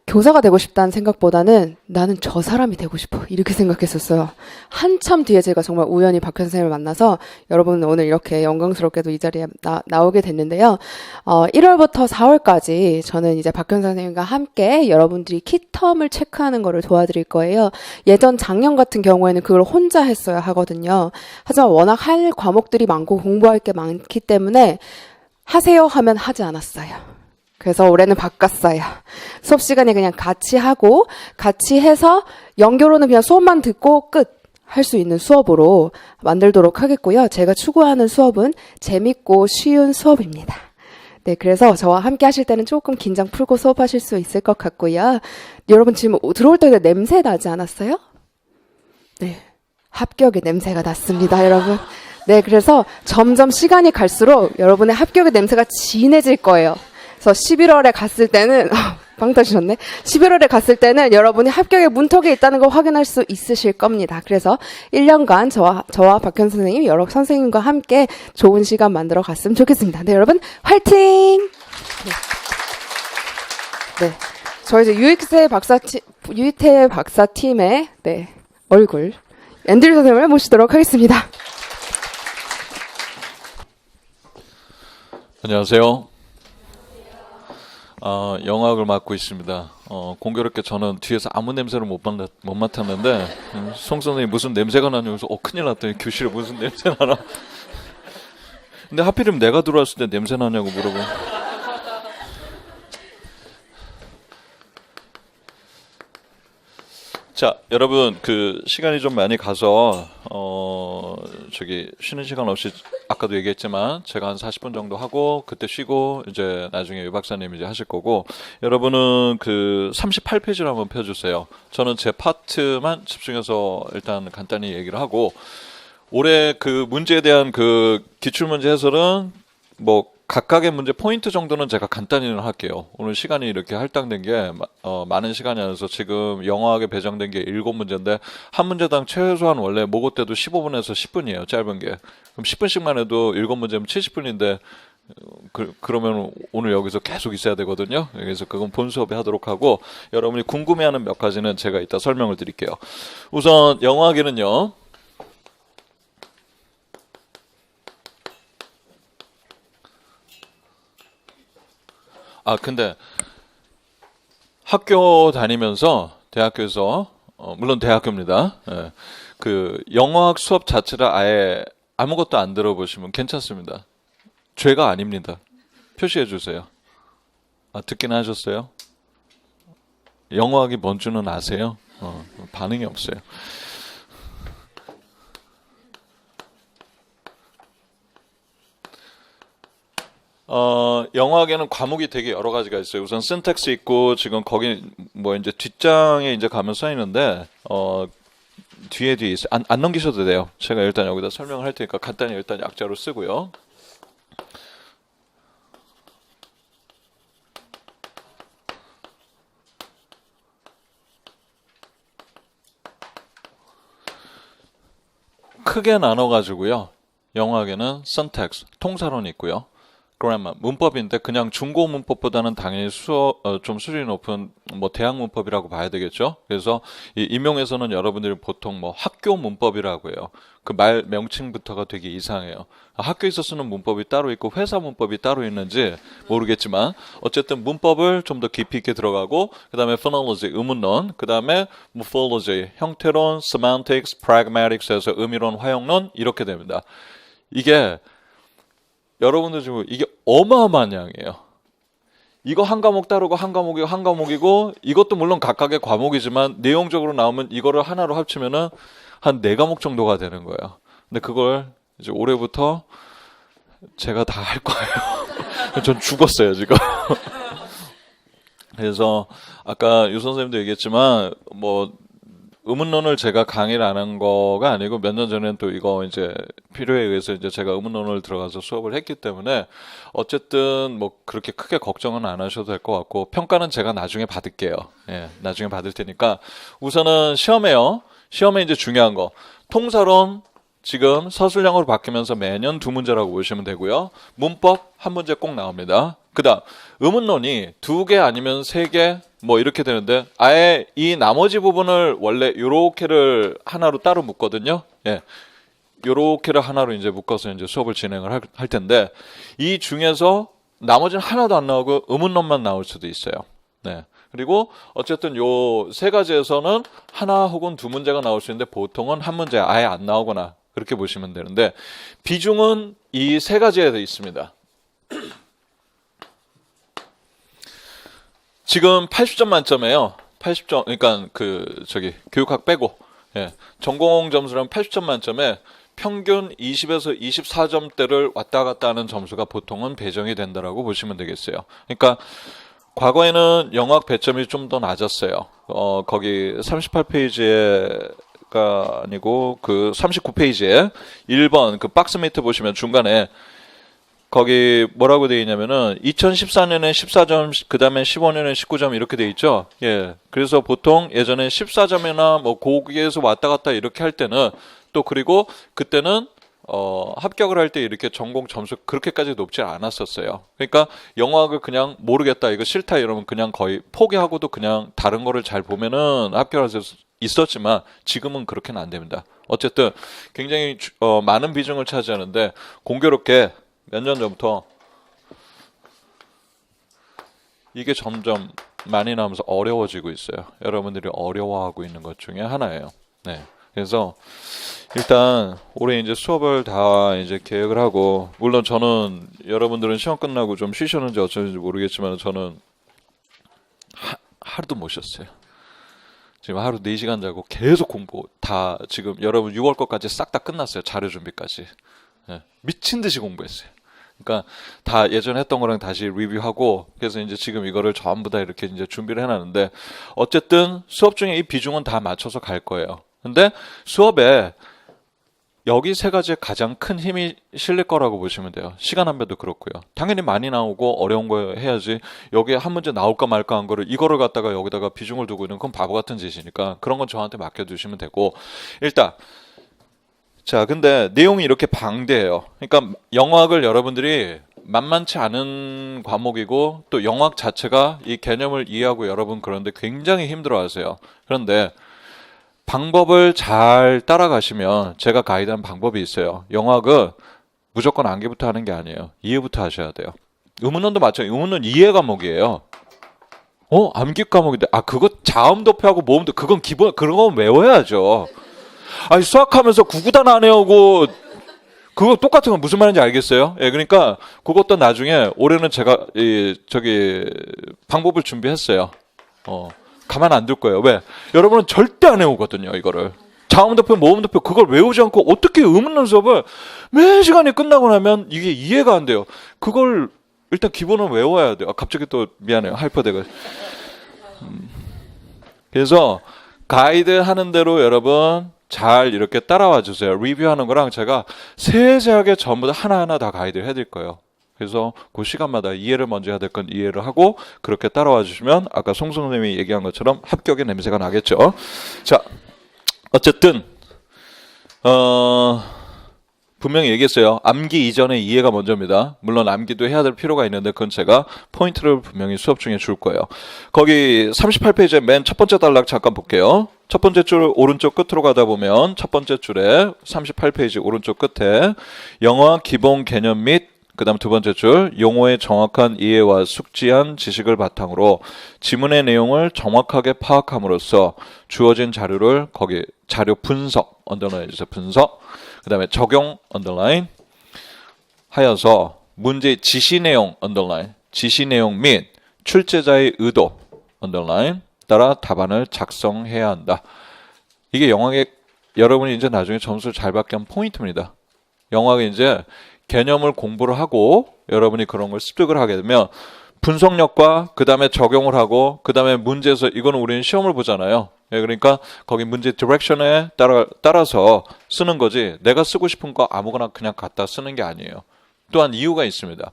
Speaker 3: 교사가 되고 싶다는 생각보다는 나는 저 사람이 되고 싶어 이렇게 생각했었어요. 한참 뒤에 제가 정말 우연히 박현 선생님을 만나서 여러분 오늘 이렇게 영광스럽게도 이 자리에 나오게 됐는데요. 1월부터 4월까지 저는 이제 박현 선생님과 함께 여러분들이 키텀을 체크하는 거를 도와드릴 거예요. 예전 작년 같은 경우에는 그걸 혼자 했어야 하거든요. 하지만 워낙 할 과목들이 많고 공부할 게 많기 때문에 하세요 하면 하지 않았어요. 그래서 올해는 바꿨어요. 수업 시간에 그냥 같이 하고 같이 해서 연결로는 그냥 수업만 듣고 끝 할 수 있는 수업으로 만들도록 하겠고요. 제가 추구하는 수업은 재밌고 쉬운 수업입니다. 네, 그래서 저와 함께 하실 때는 조금 긴장 풀고 수업하실 수 있을 것 같고요. 여러분 지금 들어올 때 냄새 나지 않았어요? 네, 합격의 냄새가 났습니다, 여러분. 네, 그래서 점점 시간이 갈수록 여러분의 합격의 냄새가 진해질 거예요. 그래서 11월에 갔을 때는 빵 터지셨네. 11월에 갔을 때는 여러분이 합격의 문턱에 있다는 걸 확인할 수 있으실 겁니다. 그래서 1년간 저와 박현 선생님, 여러 선생님과 함께 좋은 시간 만들어 갔으면 좋겠습니다. 네, 여러분 화이팅! 네, 저희 이제 유이태 박사팀의 네, 얼굴 앤드류 선생님을 모시도록 하겠습니다.
Speaker 4: 안녕하세요. 영화학을 맡고 있습니다. 공교롭게 저는 뒤에서 아무 냄새를 못 맡았는데 송 선생님이 무슨 냄새가 나냐고 해서 큰일 났더니 교실에 무슨 냄새 나나. 근데 하필이면 내가 들어왔을 때 냄새 나냐고 물어보고. 자, 여러분 그 시간이 좀 많이 가서 쉬는 시간 없이 아까도 얘기했지만 제가 한 40분 정도 하고 그때 쉬고 이제 나중에 유 박사님이 이제 하실 거고 여러분은 그 38페이지를 한번 펴주세요. 저는 제 파트만 집중해서 일단 간단히 얘기를 하고 올해 그 문제에 대한 그 기출문제 해설은 뭐 각각의 문제 포인트 정도는 제가 간단히는 할게요. 오늘 시간이 이렇게 할당된 게 많은 시간이 아니어서 지금 영어학에 배정된 게 7문제인데 한 문제당 최소한 원래 모고 때도 15분에서 10분이에요. 짧은 게. 그럼 10분씩만 해도 7문제면 70분인데 그러면 오늘 여기서 계속 있어야 되거든요. 그래서 그건 본 수업에 하도록 하고 여러분이 궁금해하는 몇 가지는 제가 이따 설명을 드릴게요. 우선 영어학에는요. 근데 학교 다니면서 대학교에서 물론 대학교입니다. 예, 그 영어학 수업 자체를 아예 아무것도 안 들어보시면 괜찮습니다. 죄가 아닙니다. 표시해 주세요. 듣긴 하셨어요? 영어학이 뭔 줄은 아세요? 반응이 없어요. 영어학에는 과목이 되게 여러 가지가 있어요. 우선 syntax 있고 지금 거기 뭐 이제 뒷장에 이제 가면 써 있는데 뒤에 있어요. 안 넘기셔도 돼요. 제가 일단 여기다 설명을 할 테니까 간단히 일단 약자로 쓰고요. 크게 나눠가지고요. 영어학에는 syntax, 통사론이 있고요. grammar, 문법인데 그냥 중고 문법보다는 당연히 좀 수준이 높은 뭐 대학 문법이라고 봐야 되겠죠. 그래서 이 임용에서는 여러분들이 보통 뭐 학교 문법이라고 해요. 그 말 명칭부터가 되게 이상해요. 학교에서 쓰는 문법이 따로 있고 회사 문법이 따로 있는지 모르겠지만 어쨌든 문법을 좀 더 깊이 있게 들어가고 그 다음에 phonology, 의문론, 그 다음에 morphology, 형태론, semantics, pragmatics에서 의미론, 화용론 이렇게 됩니다. 이게 여러분들 지금 이게 어마어마한 양이에요. 이거 한 과목 따르고 한 과목이고 이것도 물론 각각의 과목이지만 내용적으로 나오면 이거를 하나로 합치면은 한 4과목 정도가 되는 거예요. 근데 그걸 이제 올해부터 제가 다 할 거예요. 전 죽었어요, 지금. 그래서 아까 유 선생님도 얘기했지만 뭐 의문론을 제가 강의를 안 한 거가 아니고 몇 년 전에는 또 이거 이제 필요에 의해서 이제 제가 의문론을 들어가서 수업을 했기 때문에 어쨌든 뭐 그렇게 크게 걱정은 안 하셔도 될 것 같고 평가는 제가 나중에 받을게요. 예, 나중에 받을 테니까 우선은 시험에요. 시험에 이제 중요한 거 통사론 지금 서술형으로 바뀌면서 매년 2문제라고 보시면 되고요. 문법 1문제 꼭 나옵니다. 그다음 의문론이 2개 아니면 3개 뭐 이렇게 되는데 아예 이 나머지 부분을 원래 요렇게를 하나로 따로 묶거든요. 예. 요렇게를 하나로 이제 묶어서 이제 수업을 진행을 할 텐데 이 중에서 나머지는 하나도 안 나오고 의문론만 나올 수도 있어요. 네. 그리고 어쨌든 요 3가지에서는 하나 혹은 2문제가 나올 수 있는데 보통은 1문제 아예 안 나오거나 그렇게 보시면 되는데 비중은 이 3가지에 있습니다. 지금 80점 만점에요. 80점, 그러니까 교육학 빼고, 예, 전공 점수랑 80점 만점에 평균 20에서 24점대를 왔다 갔다 하는 점수가 보통은 배정이 된다라고 보시면 되겠어요. 그러니까 과거에는 영어학 배점이 좀 더 낮았어요. 거기 38페이지가 아니고 그 39페이지에 1번 그 박스 밑에 보시면 중간에 거기 뭐라고 되어 있냐면은 2014년에 14점, 그 다음에 15년에 19점 이렇게 되어 있죠. 예. 그래서 보통 예전에 14점이나 뭐 거기에서 왔다 갔다 이렇게 할 때는 또 그리고 그때는 합격을 할 때 이렇게 전공 점수 그렇게까지 높지 않았었어요. 그러니까 영어학을 그냥 모르겠다, 이거 싫다 이러면 그냥 거의 포기하고도 그냥 다른 거를 잘 보면은 합격할 수 있었지만 지금은 그렇게는 안 됩니다. 어쨌든 굉장히 많은 비중을 차지하는데 공교롭게 몇 년 전부터 이게 점점 많이 나오면서 어려워지고 있어요. 여러분들이 어려워하고 있는 것 중에 하나예요. 네. 그래서 일단 올해 이제 수업을 다 이제 계획을 하고 물론 저는 여러분들은 시험 끝나고 좀 쉬셨는지 어쩌는지 모르겠지만 저는 하루도 못 쉬었어요. 지금 하루 4시간 자고 계속 공부 다 지금 여러분 6월 것까지 싹 다 끝났어요. 자료 준비까지. 네. 미친 듯이 공부했어요. 그러니까 다 예전에 했던 거랑 다시 리뷰하고 그래서 이제 지금 이거를 전부 다 이렇게 이제 준비를 해놨는데 어쨌든 수업 중에 이 비중은 다 맞춰서 갈 거예요. 근데 수업에 여기 3가지에 가장 큰 힘이 실릴 거라고 보시면 돼요. 시간 안배도 그렇고요. 당연히 많이 나오고 어려운 거 해야지 여기에 한 문제 나올까 말까 한 거를 이거를 갖다가 여기다가 비중을 두고 있는 건 바보 같은 짓이니까 그런 건 저한테 맡겨두시면 되고 일단 자, 근데 내용이 이렇게 방대해요. 그러니까 영어학을 여러분들이 만만치 않은 과목이고 또 영어학 자체가 이 개념을 이해하고 여러분 그런데 굉장히 힘들어하세요. 그런데 방법을 잘 따라가시면 제가 가이드한 방법이 있어요. 영어학은 무조건 암기부터 하는 게 아니에요. 이해부터 하셔야 돼요. 의문론도 마찬가지예요. 의문론 이해 과목이에요. 암기 과목인데 그거 자음 도표하고 모음 도표 그건 기본 그런 건 외워야죠. 아니 수학하면서 구구단 안 외우고 그거 똑같은 건 무슨 말인지 알겠어요? 예, 그러니까 그것도 나중에 올해는 제가 방법을 준비했어요. 가만 안 둘 거예요. 왜? 여러분은 절대 안 외우거든요, 이거를. 자음도표, 모음도표 그걸 외우지 않고 어떻게 의문론 수업을 매 시간이 끝나고 나면 이게 이해가 안 돼요. 그걸 일단 기본은 외워야 돼요. 갑자기 또 미안해요. 하이퍼대가. 그래서 가이드 하는 대로 여러분 잘 이렇게 따라와 주세요. 리뷰하는 거랑 제가 세세하게 전부 다 하나하나 다 가이드를 해드릴 거예요. 그래서 그 시간마다 이해를 먼저 해야 될 건 이해를 하고 그렇게 따라와 주시면 아까 송 선생님이 얘기한 것처럼 합격의 냄새가 나겠죠. 자, 어쨌든 분명히 얘기했어요. 암기 이전에 이해가 먼저입니다. 물론 암기도 해야 될 필요가 있는데 그건 제가 포인트를 분명히 수업 중에 줄 거예요. 거기 38페이지에 맨 첫 번째 단락 잠깐 볼게요. 첫 번째 줄 오른쪽 끝으로 가다 보면 첫 번째 줄에 38페이지 오른쪽 끝에 영어 기본 개념 및 그 다음 두 번째 줄 용어의 정확한 이해와 숙지한 지식을 바탕으로 지문의 내용을 정확하게 파악함으로써 주어진 자료를 거기 자료 분석 언더라인 해주세요. 분석 그 다음에 적용 언더라인 하여서 문제의 지시 내용 언더라인 지시 내용 및 출제자의 의도 언더라인 따라 답안을 작성해야 한다. 이게 영어의 여러분이 이제 나중에 점수를 잘 받게 한 포인트입니다. 영어가 이제 개념을 공부를 하고 여러분이 그런 걸 습득을 하게 되면 분석력과 그 다음에 적용을 하고 그 다음에 문제에서 이거는 우리는 시험을 보잖아요. 예, 그러니까 거기 문제 디렉션에 따라서 쓰는 거지 내가 쓰고 싶은 거 아무거나 그냥 갖다 쓰는 게 아니에요. 또한 이유가 있습니다.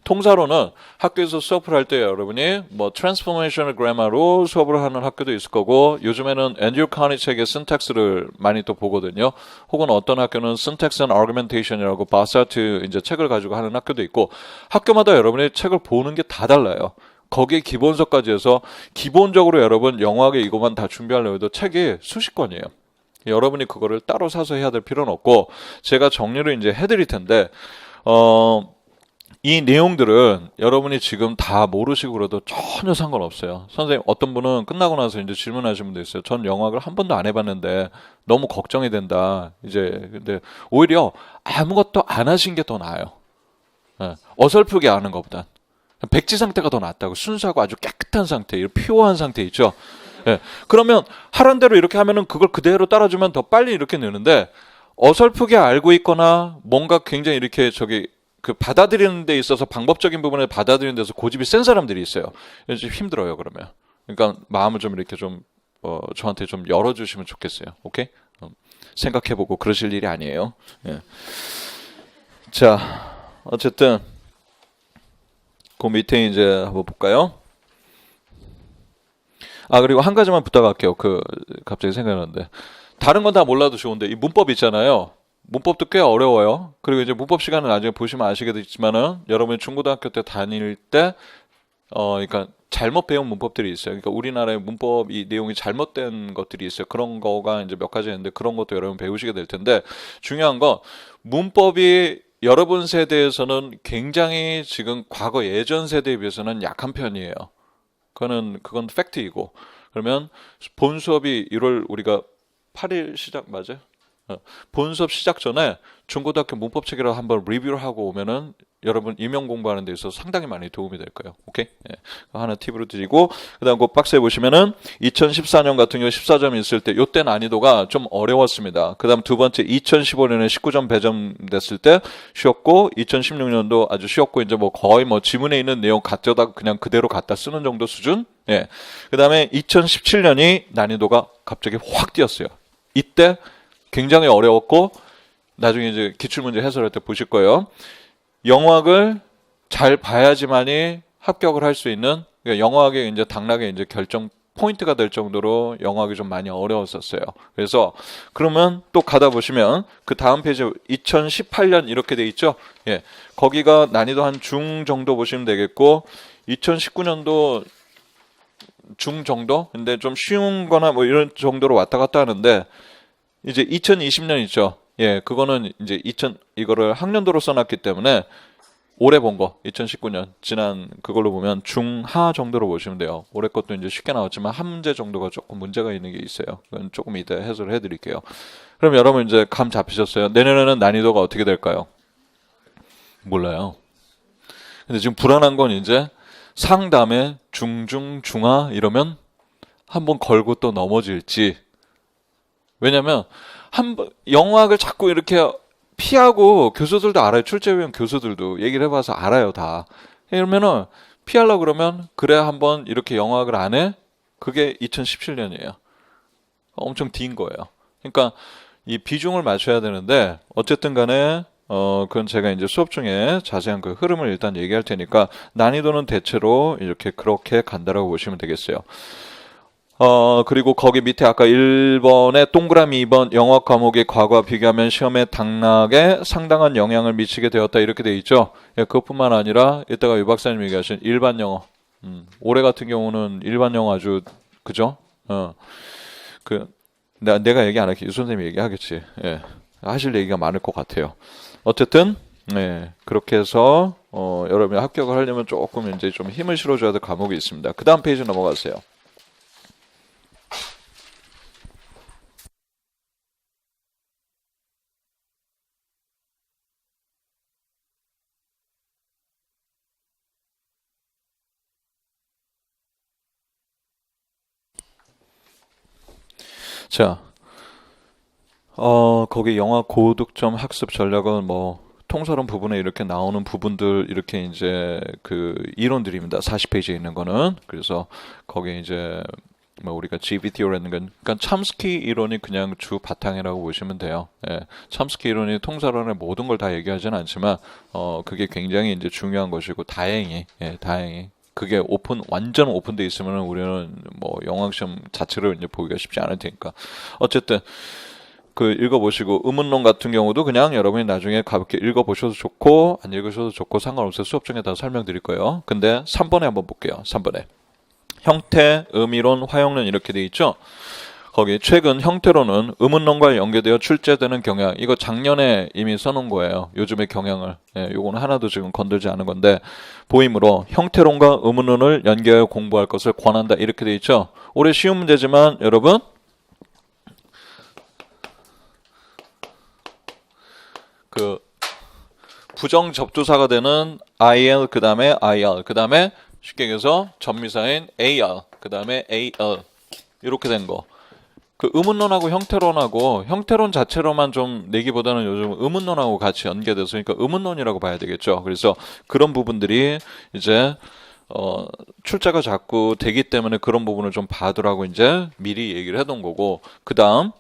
Speaker 4: 통사로는 학교에서 수업을 할 때 여러분이 뭐 트랜스포메이셔널 그래머로 수업을 하는 학교도 있을 거고 요즘에는 앤드류 카니 책의 신텍스를 많이 또 보거든요. 혹은 어떤 학교는 syntax and argumentation이라고 바사트 이제 책을 가지고 하는 학교도 있고 학교마다 여러분이 책을 보는 게 다 달라요. 거기에 기본서까지 해서 기본적으로 여러분 영어학에 이것만 다 준비하려고 해도 책이 수십 권이에요. 여러분이 그거를 따로 사서 해야 될 필요는 없고 제가 정리를 이제 해드릴 텐데 이 내용들은 여러분이 지금 다 모르시고 그래도 전혀 상관없어요. 선생님 어떤 분은 끝나고 나서 이제 질문하시는 분도 있어요. 전 영어학을 한 번도 안 해봤는데 너무 걱정이 된다. 이제 근데 오히려 아무것도 안 하신 게 더 나아요. 네. 어설프게 아는 것보단 백지 상태가 더 낫다고. 순수하고 아주 깨끗한 상태, 피오한 상태 있죠. 네. 그러면 하란 대로 이렇게 하면은 그걸 그대로 따라주면 더 빨리 이렇게 느는데 어설프게 알고 있거나 뭔가 굉장히 이렇게 그 받아들이는 데 있어서 방법적인 부분을 받아들이는 데서 고집이 센 사람들이 있어요. 좀 힘들어요, 그러면. 그러니까 마음을 좀 이렇게 좀 저한테 좀 열어주시면 좋겠어요. 오케이? 생각해보고 그러실 일이 아니에요. 예. 자, 어쨌든 그 밑에 이제 한번 볼까요? 아, 그리고 한 가지만 부탁할게요. 갑자기 생각나는데 다른 건 다 몰라도 좋은데 이 문법 있잖아요. 문법도 꽤 어려워요. 그리고 이제 문법 시간은 나중에 보시면 아시겠지만은 여러분이 중고등학교 때 다닐 때 그러니까 잘못 배운 문법들이 있어요. 그러니까 우리나라의 문법 이 내용이 잘못된 것들이 있어요. 그런 거가 이제 몇 가지 있는데 그런 것도 여러분 배우시게 될 텐데 중요한 건 문법이 여러분 세대에서는 굉장히 지금 과거 예전 세대에 비해서는 약한 편이에요. 그건 팩트이고 그러면 본 수업이 1월 우리가 8일 시작 맞아요? 본 수업 시작 전에 중고등학교 문법책이라고 한번 리뷰를 하고 오면은 여러분 임용 공부하는 데 있어서 상당히 많이 도움이 될 거예요. 오케이? 예. 하나 팁으로 드리고 그다음 그 박스에 보시면은 2014년 같은 경우 14점 있을 때 요때 난이도가 좀 어려웠습니다. 그다음 두 번째 2015년에 19점 배점됐을 때 쉬웠고 2016년도 아주 쉬웠고 이제 뭐 거의 뭐 지문에 있는 내용 갖다가 그냥 그대로 갖다 쓰는 정도 수준. 예. 그다음에 2017년이 난이도가 갑자기 확 뛰었어요. 이때 굉장히 어려웠고 나중에 이제 기출문제 해설할 때 보실 거예요. 영어학을 잘 봐야지만이 합격을 할 수 있는 그러니까 영어학의 이제 당락의 이제 결정 포인트가 될 정도로 영어학이 좀 많이 어려웠었어요. 그래서 그러면 또 가다 보시면 그 다음 페이지 2018년 이렇게 돼 있죠. 예, 거기가 난이도 한 중 정도 보시면 되겠고 2019년도 중 정도? 근데 좀 쉬운 거나 뭐 이런 정도로 왔다 갔다 하는데 이제 2020년 있죠. 예, 그거는 이제 이거를 학년도로 써놨기 때문에 올해 본 거 2019년 지난 그걸로 보면 중하 정도로 보시면 돼요. 올해 것도 이제 쉽게 나왔지만 한 문제 정도가 조금 문제가 있는 게 있어요. 그건 조금 이따 해설을 해드릴게요. 그럼 여러분 이제 감 잡히셨어요? 내년에는 난이도가 어떻게 될까요? 몰라요. 근데 지금 불안한 건 이제 상담에 중중 중하 이러면 한번 걸고 또 넘어질지. 왜냐면 영어학을 자꾸 이렇게 피하고 교수들도 알아요. 출제위원 교수들도 얘기를 해봐서 알아요 다. 그러면은 피하려고 그러면 그래 한번 이렇게 영어학을 안 해? 그게 2017년이에요. 엄청 뒤인 거예요. 그러니까 이 비중을 맞춰야 되는데 어쨌든 간에 그건 제가 이제 수업 중에 자세한 그 흐름을 일단 얘기할 테니까 난이도는 대체로 이렇게 그렇게 간다라고 보시면 되겠어요. 그리고 거기 밑에 아까 1번에 동그라미 2번 영어 과목의 과거와 비교하면 시험의 당락에 상당한 영향을 미치게 되었다 이렇게 돼 있죠. 예, 그것뿐만 아니라 이따가 유 박사님 얘기하신 일반 영어. 올해 같은 경우는 일반 영어 아주 그죠? 내가 얘기 안 할게. 유 선생님이 얘기하겠지. 예. 하실 얘기가 많을 것 같아요. 어쨌든 네, 그렇게 해서 여러분이 합격을 하려면 조금 이제 좀 힘을 실어줘야 될 과목이 있습니다. 그 다음 페이지 넘어가세요. 자, 거기 영화 고득점 학습 전략은 뭐 통설원 부분에 이렇게 나오는 부분들 이렇게 이제 그 이론들입니다. 40페이지에 있는 거는. 그래서 거기에 이제 뭐 우리가 GBT라는 건 그러니까 첨스키 이론이 그냥 주 바탕이라고 보시면 돼요. 예. 첨스키 이론이 통설원의 모든 걸 다 얘기하지는 않지만 그게 굉장히 이제 중요한 것이고 다행히 그게 완전 오픈돼 있으면 우리는 뭐 영어 시험 자체를 이제 보기가 쉽지 않을 테니까. 어쨌든 그 읽어보시고 의문론 같은 경우도 그냥 여러분이 나중에 가볍게 읽어보셔도 좋고 안 읽으셔도 좋고 상관없어요. 수업 중에 다 설명드릴 거예요. 근데 3번에 한번 볼게요. 3번에 형태, 의미론, 화형론 이렇게 돼 있죠. 거기 최근 형태론은 의문론과 연계되어 출제되는 경향. 이거 작년에 이미 써놓은 거예요. 요즘의 경향을. 예, 요거는 하나도 지금 건들지 않은 건데 보이므로 형태론과 의문론을 연계하여 공부할 것을 권한다. 이렇게 돼 있죠. 올해 쉬운 문제지만 여러분 그 부정 접두사가 되는 IL 그 다음에 IR 그 다음에 쉽게 얘기해서 전미사인 AR 그 다음에 AL 이렇게 된 거. 그 의문론하고 형태론 자체로만 좀 내기보다는 요즘 의문론하고 같이 연계돼서 그러니까 의문론이라고 봐야 되겠죠. 그래서 그런 부분들이 이제 출제가 자꾸 되기 때문에 그런 부분을 좀 봐두라고 이제 미리 얘기를 해둔 거고 그 다음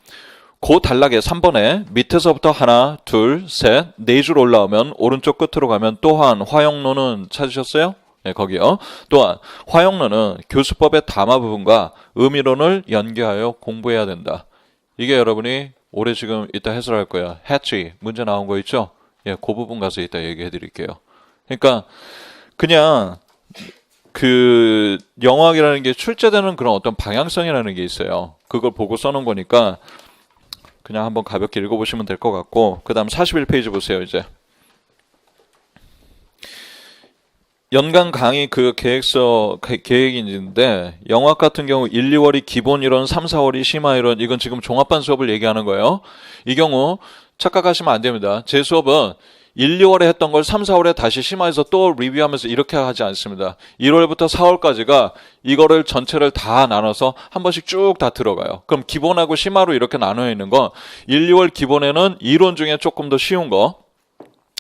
Speaker 4: 그 단락에 3번에 밑에서부터 하나, 둘, 셋, 네 줄 올라오면 오른쪽 끝으로 가면 또한 화형론은 찾으셨어요? 네, 거기요. 또한 화형론은 교수법의 담화 부분과 의미론을 연계하여 공부해야 된다. 이게 여러분이 올해 지금 이따 해설할 거야. 해치 문제 나온 거 있죠? 예, 그 부분 가서 이따 얘기해 드릴게요. 그러니까 그냥 그 영어학이라는 게 출제되는 그런 어떤 방향성이라는 게 있어요. 그걸 보고 써놓은 거니까 그냥 한번 가볍게 읽어보시면 될 것 같고 그 다음 41페이지 보세요. 이제 연간 강의 그 계획이 있는데 영어학 같은 경우 1, 2월이 기본 이론, 3, 4월이 심화 이론. 이건 지금 종합반 수업을 얘기하는 거예요. 이 경우 착각하시면 안 됩니다. 제 수업은 1, 2월에 했던 걸 3, 4월에 다시 심화해서 또 리뷰하면서 이렇게 하지 않습니다. 1월부터 4월까지가 이거를 전체를 다 나눠서 한 번씩 쭉 다 들어가요. 그럼 기본하고 심화로 이렇게 나눠 있는 건 1, 2월 기본에는 이론 중에 조금 더 쉬운 거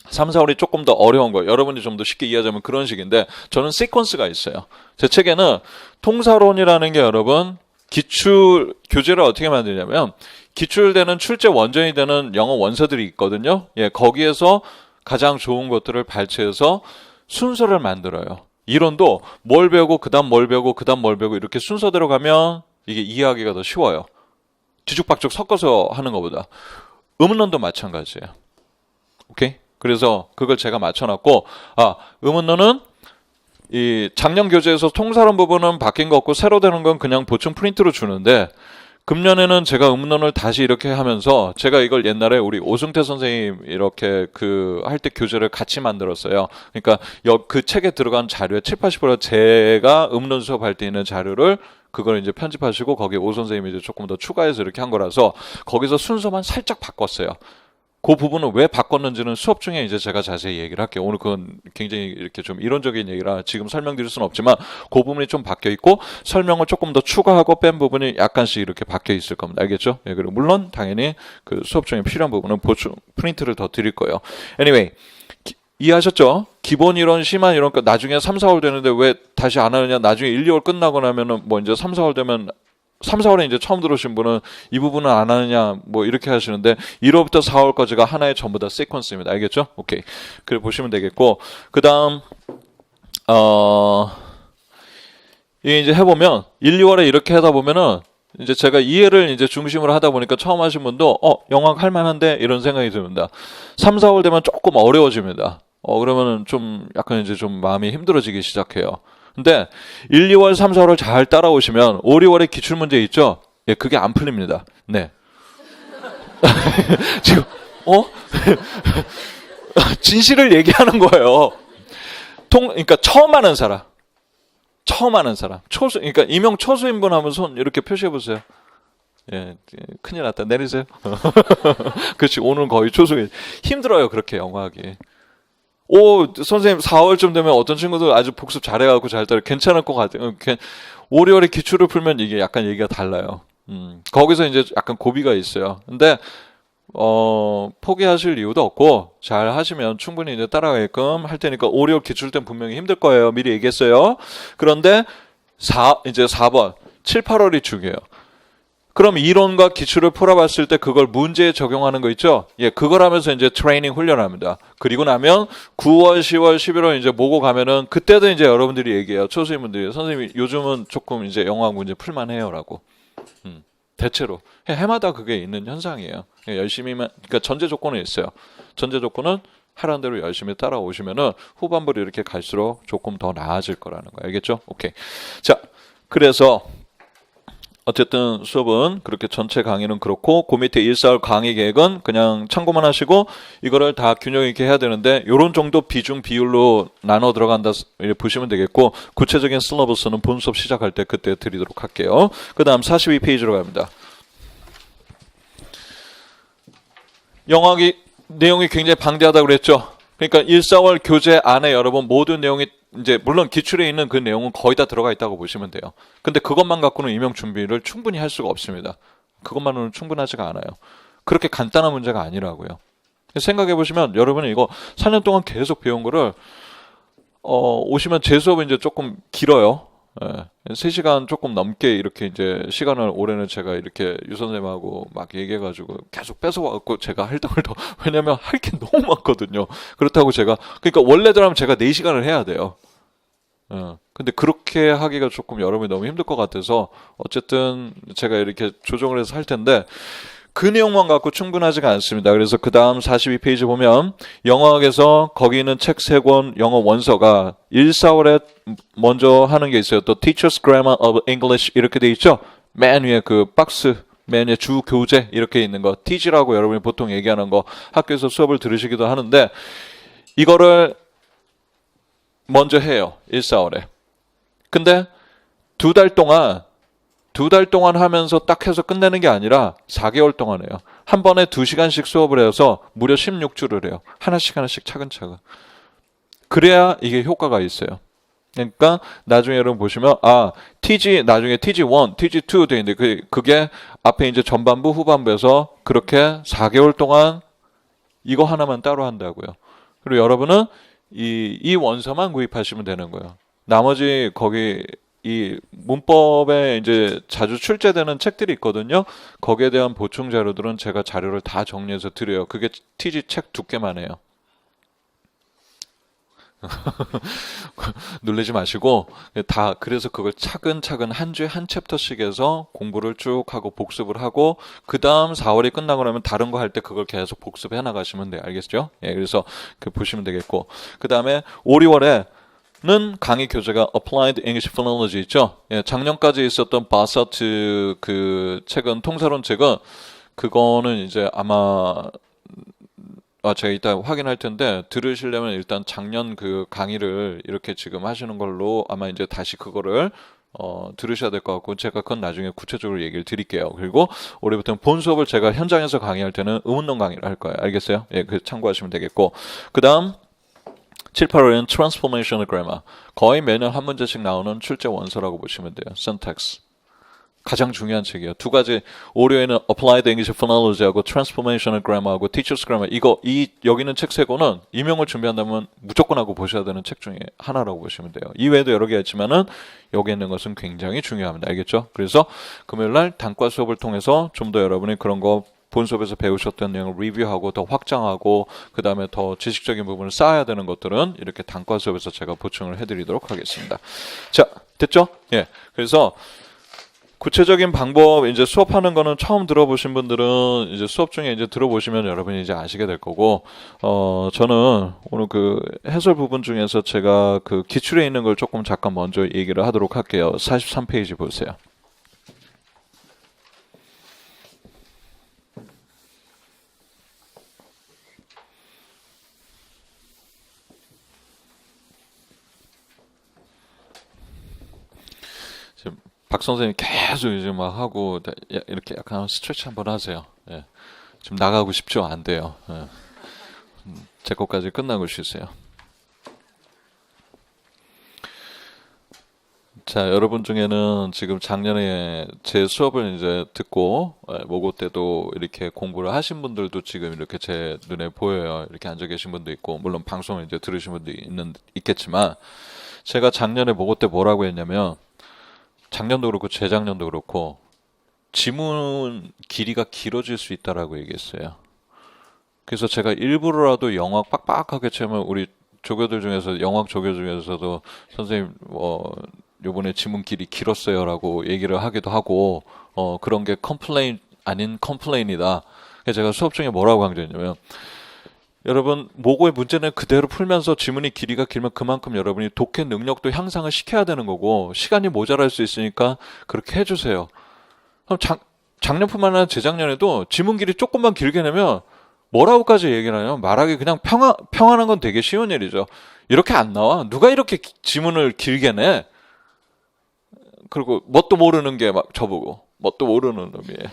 Speaker 4: 3, 4월이 조금 더 어려운 거 여러분이 좀 더 쉽게 이해하자면 그런 식인데 저는 시퀀스가 있어요. 제 책에는 통사론이라는 게 여러분 기출 교재를 어떻게 만드냐면 기출되는 출제 원전이 되는 영어 원서들이 있거든요. 예, 거기에서 가장 좋은 것들을 발췌해서 순서를 만들어요. 이론도 뭘 배우고 그다음 뭘 배우고 그다음 뭘 배우고 이렇게 순서대로 가면 이게 이해하기가 더 쉬워요. 뒤죽박죽 섞어서 하는 것보다. 의문론도 마찬가지예요. 오케이? 그래서 그걸 제가 맞춰놨고 의문론은 이 작년 교재에서 통사론 부분은 바뀐 거 없고 새로 되는 건 그냥 보충 프린트로 주는데 금년에는 제가 의문론을 다시 이렇게 하면서 제가 이걸 옛날에 우리 오승태 선생님 이렇게 그 할 때 교재를 같이 만들었어요. 그러니까 그 책에 들어간 자료의 7, 80% 제가 의문론 수업할 때 있는 자료를 그걸 이제 편집하시고 거기에 오 선생님이 이제 조금 더 추가해서 이렇게 한 거라서 거기서 순서만 살짝 바꿨어요. 그 부분은 왜 바꿨는지는 수업 중에 이제 제가 자세히 얘기를 할게요. 오늘 그건 굉장히 이렇게 좀 이론적인 얘기라 지금 설명드릴 수는 없지만 그 부분이 좀 바뀌어 있고 설명을 조금 더 추가하고 뺀 부분이 약간씩 이렇게 바뀌어 있을 겁니다. 알겠죠? 예, 그리고 물론 당연히 그 수업 중에 필요한 부분은 보충 프린트를 더 드릴 거예요. Anyway, 이해하셨죠? 기본 이론, 심한 이론, 나중에 3, 4월 되는데 왜 다시 안 하느냐? 나중에 1, 2월 끝나고 나면은 뭐 이제 3, 4월 되면 3, 4월에 이제 처음 들어오신 분은 이 부분은 안 하느냐 뭐 이렇게 하시는데 1월부터 4월까지가 하나의 전부 다 시퀀스입니다. 알겠죠? 오케이. 그래 보시면 되겠고 그다음 이게 이제 해보면 1, 2월에 이렇게 하다 보면은 이제 제가 이해를 이제 중심으로 하다 보니까 처음 하신 분도 영학 할 만한데 이런 생각이 듭니다. 3, 4월 되면 조금 어려워집니다. 그러면은 좀 약간 이제 좀 마음이 힘들어지기 시작해요. 근데 1, 2월, 3, 4월을 잘 따라오시면 5, 6월에 기출문제 있죠? 예, 그게 안 풀립니다. 네. 지금, 진실을 얘기하는 거예요. 그러니까 처음 하는 사람. 그러니까 임용 초수인분 하면 손 이렇게 표시해 보세요. 예, 큰일 났다. 내리세요. 그렇지. 오늘 거의 초수인. 힘들어요. 그렇게 영어하기. 선생님 4월쯤 되면 어떤 친구들 아주 복습 잘해갖고 잘 따라 괜찮을 것 같아요. 5, 6월에 기출을 풀면 이게 약간 얘기가 달라요. 거기서 이제 약간 고비가 있어요. 근데 포기하실 이유도 없고 잘 하시면 충분히 이제 따라가게끔 할 테니까 5, 6월 기출 땐 분명히 힘들 거예요. 미리 얘기했어요. 그런데 이제 4번 7, 8월이 중요해요. 그럼 이론과 기출을 풀어봤을 때 그걸 문제에 적용하는 거 있죠? 예, 그걸 하면서 이제 트레이닝 훈련합니다. 그리고 나면 9월, 10월, 11월 이제 모고 가면은 그때도 이제 여러분들이 얘기해요. 초수인분들이 선생님이 요즘은 조금 이제 영어학 문제 풀만해요라고. 대체로 해마다 그게 있는 현상이에요. 열심히만 그러니까 전제 조건은 있어요. 전제 조건은 하라는 대로 열심히 따라오시면은 후반부로 이렇게 갈수록 조금 더 나아질 거라는 거 알겠죠? 오케이. 자, 그래서 어쨌든 수업은 그렇게 전체 강의는 그렇고 그 밑에 1, 4월 강의 계획은 그냥 참고만 하시고 이거를 다 균형 있게 해야 되는데 요런 정도 비중 비율로 나눠 들어간다 보시면 되겠고 구체적인 슬러버스는 본 수업 시작할 때 그때 드리도록 할게요. 그 다음 42페이지로 갑니다. 영어학이 내용이 굉장히 방대하다고 그랬죠. 그러니까 1, 4월 교재 안에 여러분 모든 내용이 이제 물론 기출에 있는 그 내용은 거의 다 들어가 있다고 보시면 돼요. 근데 그것만 갖고는 임용 준비를 충분히 할 수가 없습니다. 그것만으로는 충분하지가 않아요. 그렇게 간단한 문제가 아니라고요. 생각해 보시면 여러분이 이거 4년 동안 계속 배운 거를 오시면 제 수업은 이제 조금 길어요. 예, 3시간 조금 넘게 이렇게 이제 시간을 올해는 제가 이렇게 유 선생님하고 막 얘기해가지고 계속 뺏어와갖고 제가 할당을 왜냐면 할 게 너무 많거든요. 그렇다고 그러니까 원래대로 하면 제가 4시간을 해야 돼요. 근데 그렇게 하기가 조금 여러분이 너무 힘들 것 같아서 어쨌든 제가 이렇게 조정을 해서 할 텐데 그 내용만 갖고 충분하지가 않습니다. 그래서 그 다음 42페이지 보면 영어학에서 거기 있는 책 3권 영어 원서가 1, 4월에 먼저 하는 게 있어요. 또 Teacher's Grammar of English 이렇게 돼 있죠. 맨 위에 그 박스 맨 위에 주 교재 이렇게 있는 거 TG라고 여러분이 보통 얘기하는 거 학교에서 수업을 들으시기도 하는데 이거를 먼저 해요. 1, 4월에. 근데 2달 동안 하면서 딱 해서 끝내는 게 아니라 4개월 동안 해요. 한 번에 2시간씩 수업을 해서 무려 16주를 해요. 하나씩 차근차근. 그래야 이게 효과가 있어요. 그러니까 나중에 여러분 보시면 나중에 TG1, TG2 돼 있는데 그게 앞에 이제 전반부, 후반부에서 그렇게 4개월 동안 이거 하나만 따로 한다고요. 그리고 여러분은 이 원서만 구입하시면 되는 거예요. 나머지 거기 이 문법에 이제 자주 출제되는 책들이 있거든요. 거기에 대한 보충 자료들은 제가 자료를 다 정리해서 드려요. 그게 TG 책 두께만 해요. 놀라지 마시고 그래서 그걸 차근차근 한 주에 한 챕터씩 해서 공부를 쭉 하고 복습을 하고 그 다음 4월이 끝나고 나면 다른 거 할 때 그걸 계속 복습해 나가시면 돼요. 알겠죠? 예, 그래서 보시면 되겠고 그 다음에 5, 6월에 는 강의 교재가 Applied English Philology 있죠. 예, 작년까지 있었던 바사트 그 책은 통사론 책은 그거는 이제 아마 제가 이따 확인할 텐데 들으시려면 일단 작년 그 강의를 이렇게 지금 하시는 걸로 아마 이제 다시 그거를 들으셔야 될 것 같고 제가 그건 나중에 구체적으로 얘기를 드릴게요. 그리고 올해부터는 본 수업을 제가 현장에서 강의할 때는 의문론 강의를 할 거예요. 알겠어요? 예, 그 참고하시면 되겠고 그 다음 7, 8월에는 Transformational Grammar. 거의 매년 한 문제씩 나오는 출제 원서라고 보시면 돼요. Syntax. 가장 중요한 책이에요. 두 가지 오류에는 Applied English Phonology하고 Transformational Grammar하고 Teacher's Grammar 여기 있는 책 세 권은 임용을 준비한다면 무조건 하고 보셔야 되는 책 중에 하나라고 보시면 돼요. 이외에도 여러 개 있지만은 여기 있는 것은 굉장히 중요합니다. 알겠죠? 그래서 금요일날 단과 수업을 통해서 좀 더 여러분이 그런 거 본 수업에서 배우셨던 내용을 리뷰하고 더 확장하고 그 다음에 더 지식적인 부분을 쌓아야 되는 것들은 이렇게 단과 수업에서 제가 보충을 해드리도록 하겠습니다. 자, 됐죠? 예. 그래서 구체적인 방법 이제 수업하는 거는 처음 들어보신 분들은 이제 수업 중에 이제 들어보시면 여러분이 이제 아시게 될 거고 저는 오늘 그 해설 부분 중에서 제가 그 기출에 있는 걸 조금 잠깐 먼저 얘기를 하도록 할게요. 43페이지 보세요. 지금 박 선생님 계속 이제 막 하고 이렇게 약간 스트레치 한번 하세요. 예. 지금 나가고 싶죠? 안 돼요. 예. 제 것까지 끝나고 쉬세요. 자, 여러분 중에는 지금 작년에 제 수업을 이제 듣고 모고 때도 이렇게 공부를 하신 분들도 지금 이렇게 제 눈에 보여요. 이렇게 앉아 계신 분도 있고 물론 방송을 이제 들으신 분도 있겠지만 제가 작년에 모고 때 뭐라고 했냐면 작년도 그렇고 재작년도 그렇고 지문 길이가 길어질 수 있다라고 얘기했어요. 그래서 제가 일부러라도 영어 빡빡하게 채우면 우리 조교들 중에서 영어 조교 중에서도 선생님 요번에 지문 길이 길었어요라고 얘기를 하기도 하고 그런 게 컴플레인 아닌 컴플레인이다. 그래서 제가 수업 중에 뭐라고 강조했냐면 여러분 모고의 문제는 그대로 풀면서 지문이 길이가 길면 그만큼 여러분이 독해 능력도 향상을 시켜야 되는 거고 시간이 모자랄 수 있으니까 그렇게 해주세요. 그럼 작년뿐만 아니라 재작년에도 지문 길이 조금만 길게 내면 뭐라고까지 얘기를 하냐면 말하기 그냥 평안한 건 되게 쉬운 일이죠. 이렇게 안 나와. 누가 이렇게 지문을 길게 내? 그리고 뭣도 모르는 게 막 저보고 뭣도 모르는 놈이에요.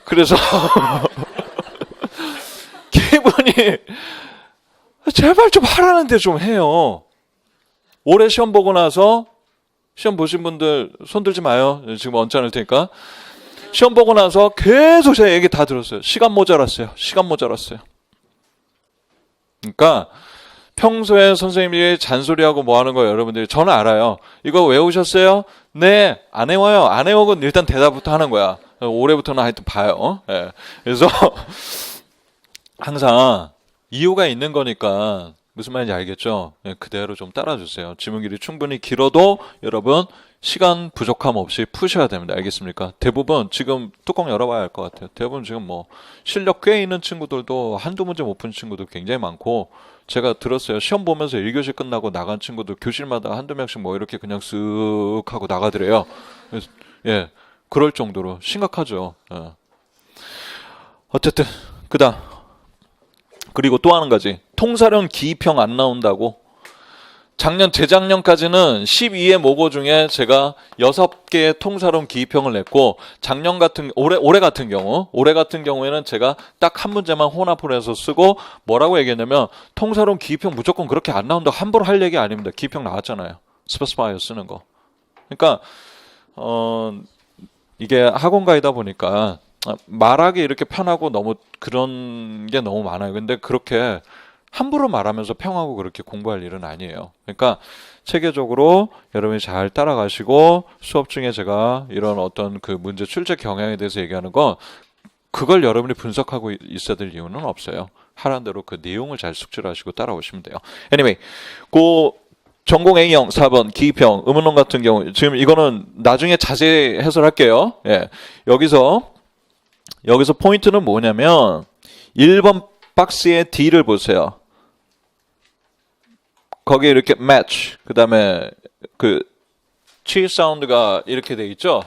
Speaker 4: 그래서 기분이 제발 좀 하라는데 좀 해요. 올해 시험 보고 나서 시험 보신 분들 손 들지 마요. 지금 언짢을 테니까. 시험 보고 나서 계속 제 얘기 다 들었어요. 시간 모자랐어요. 그러니까 평소에 선생님이 잔소리하고 뭐 하는 거 여러분들이 저는 알아요. 이거 외우셨어요? 네, 안 외워요. 안 외우고 일단 대답부터 하는 거야. 올해부터는 하여튼 봐요. 예. 그래서 항상 이유가 있는 거니까 무슨 말인지 알겠죠? 예, 그대로 좀 따라주세요. 지문 길이 충분히 길어도 여러분 시간 부족함 없이 푸셔야 됩니다. 알겠습니까? 대부분 지금 뚜껑 열어봐야 할 것 같아요. 대부분 지금 뭐 실력 꽤 있는 친구들도 한두 문제 못 푼 친구도 굉장히 많고 제가 들었어요. 시험 보면서 1교시 끝나고 나간 친구들 교실마다 한두 명씩 뭐 이렇게 그냥 쓱 하고 나가더래요. 그래서, 예, 그럴 정도로 심각하죠. 예. 어쨌든 그다음 그리고 또 한 가지 통사련 기입형 안 나온다고 재작년까지는 12회 모고 중에 제가 6개의 통사론 기입형을 냈고 올해 같은 경우에는 제가 딱 한 문제만 혼합을 해서 쓰고 뭐라고 얘기했냐면 통사론 기입형 무조건 그렇게 안 나온다고 함부로 할 얘기 아닙니다. 기입형 나왔잖아요. 스페시파이어 쓰는 거. 그러니까 이게 학원가이다 보니까 말하기 이렇게 편하고 너무 그런 게 너무 많아요. 근데 그렇게 함부로 말하면서 평하고 그렇게 공부할 일은 아니에요. 그러니까 체계적으로 여러분이 잘 따라가시고 수업 중에 제가 이런 어떤 그 문제 출제 경향에 대해서 얘기하는 건 그걸 여러분이 분석하고 있어야 될 이유는 없어요. 하라는 대로 그 내용을 잘 숙지를 하시고 따라오시면 돼요. Anyway, 전공 A형 4번 기입형 의문론 같은 경우 지금 이거는 나중에 자세히 해설할게요. 예. 여기서 포인트는 뭐냐면 1번 박스의 D를 보세요. 거기에 이렇게 match, 그 다음에 그 치 사운드가 이렇게 돼 있죠.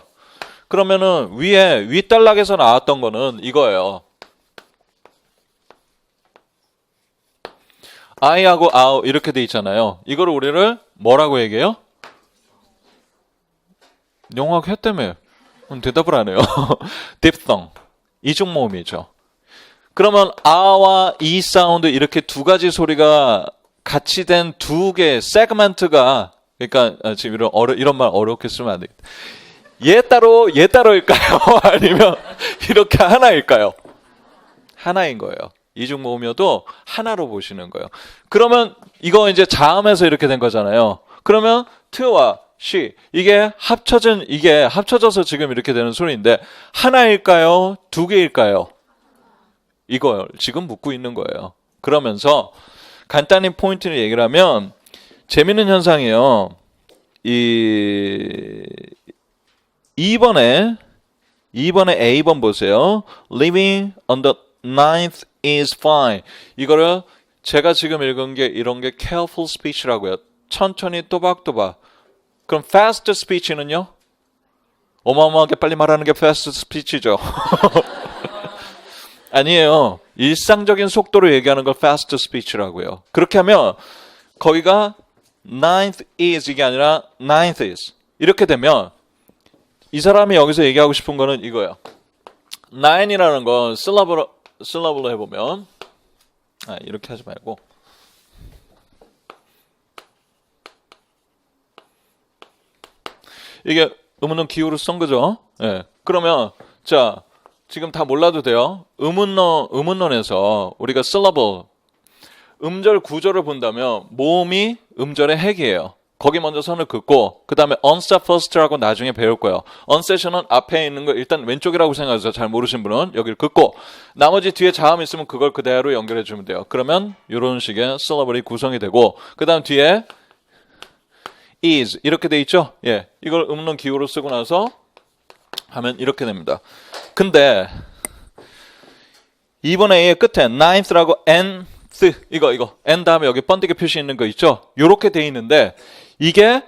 Speaker 4: 그러면은 윗단락에서 나왔던 거는 이거예요. I하고 아우 이렇게 돼 있잖아요. 이거를 우리를 뭐라고 얘기해요? 영어학 했다며. 대답을 안 해요. diphthong. 이중 모음이죠. 그러면 아와 이 사운드 이렇게 두 가지 소리가 같이 된 두 개의 세그먼트가 그러니까 지금 이런 말 어렵게 쓰면 안 되겠다. 얘 따로일까요? 아니면 이렇게 하나일까요? 하나인 거예요. 이중 모음이어도 하나로 보시는 거예요. 그러면 이거 이제 자음에서 이렇게 된 거잖아요. 그러면 t와 she 이게 합쳐져서 지금 이렇게 되는 소리인데 하나일까요? 두 개일까요? 이걸 지금 묻고 있는 거예요. 그러면서 간단히 포인트를 얘기를 하면 재밌는 현상이에요. 2번에 A번 보세요. Living on the ninth is fine. 이거를 제가 지금 읽은 게 이런 게 careful speech라고요. 천천히 또박또박. 그럼 fast speech는요? 어마어마하게 빨리 말하는 게 fast speech죠. 아니에요. 일상적인 속도로 얘기하는 걸 fast speech라고요. 그렇게 하면 거기가 ninth is 이게 아니라 ninth is 이렇게 되면 이 사람이 여기서 얘기하고 싶은 거는 이거예요. nine이라는 건 syllable로 해보면 이렇게 하지 말고 이게 음운론 기호를 쓴 거죠. 예. 그러면 자 지금 다 몰라도 돼요. 음운론에서 우리가 syllable 음절 구조를 본다면 모음이 음절의 핵이에요. 거기 먼저 선을 긋고 그 다음에 onset first라고 나중에 배울 거예요. onset은 앞에 있는 거 일단 왼쪽이라고 생각해서 잘 모르신 분은 여기를 긋고 나머지 뒤에 자음 있으면 그걸 그대로 연결해 주면 돼요. 그러면 이런 식의 syllable이 구성이 되고 그 다음 뒤에 is 이렇게 돼 있죠. 예, 이걸 음론 기호로 쓰고 나서 하면 이렇게 됩니다. 근데 2번 A의 끝에 ninth라고 nth 이거 n 다음에 여기 번데기 표시 있는 거 있죠. 요렇게 돼 있는데 이게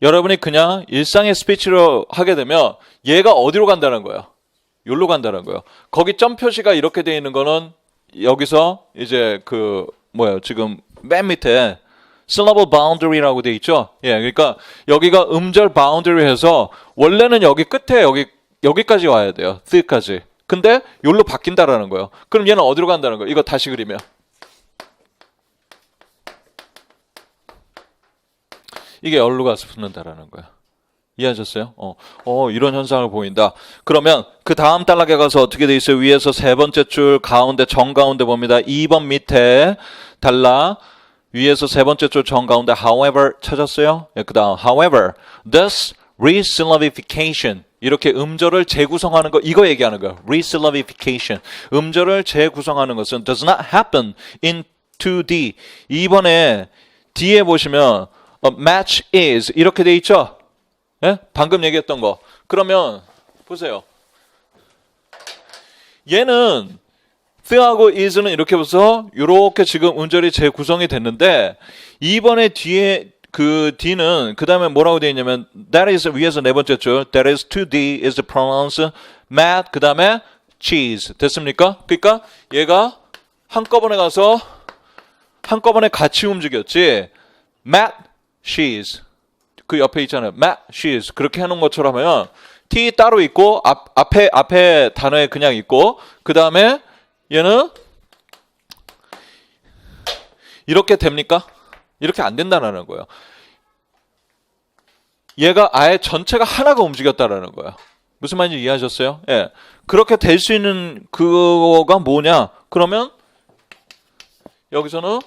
Speaker 4: 여러분이 그냥 일상의 스피치로 하게 되면 얘가 어디로 간다는 거예요? 여기로 간다는 거예요. 거기 점 표시가 이렇게 돼 있는 거는 여기서 이제 지금 맨 밑에 syllable boundary라고 돼 있죠. 예, 그러니까 여기가 음절 boundary 해서 원래는 여기 끝에 여기까지 와야 돼요. th까지. 근데 여기로 바뀐다라는 거예요. 그럼 얘는 어디로 간다는 거예요? 이거 다시 그리면 이게 여기로 가서 붙는다라는 거예요. 이해하셨어요? 이런 현상을 보인다. 그러면 그 다음 단락에 가서 어떻게 돼 있어요? 위에서 세 번째 줄 가운데 정가운데 봅니다. 2번 밑에 단락 위에서 세 번째 줄 정가운데 however 찾았어요? 그 다음 however thus resyllabification 이렇게 음절을 재구성하는 거 이거 얘기하는 거예요. resyllabification 음절을 재구성하는 것은 does not happen in 2D 2번에 D에 보시면 match is 이렇게 돼 있죠? 예? 방금 얘기했던 거. 그러면 보세요. 얘는 th하고 is는 이렇게 해서 이렇게 지금 음절이 재구성이 됐는데 2번에 뒤에 그 D는 그 다음에 뭐라고 되어 있냐면 that is 위에서 네 번째 줄 that is 2D is pronounced mat 그 다음에 cheese 됐습니까? 그러니까 얘가 한꺼번에 가서 한꺼번에 같이 움직였지 mat cheese 그 옆에 있잖아요. mat cheese 그렇게 해놓은 것처럼 하면 T 따로 있고 앞에 단어에 그냥 있고 그 다음에 얘는 이렇게 됩니까? 이렇게 안 된다는 거예요. 얘가 아예 전체가 하나가 움직였다라는 거예요. 무슨 말인지 이해하셨어요? 예. 그렇게 될 수 있는 그거가 뭐냐? 그러면 여기서는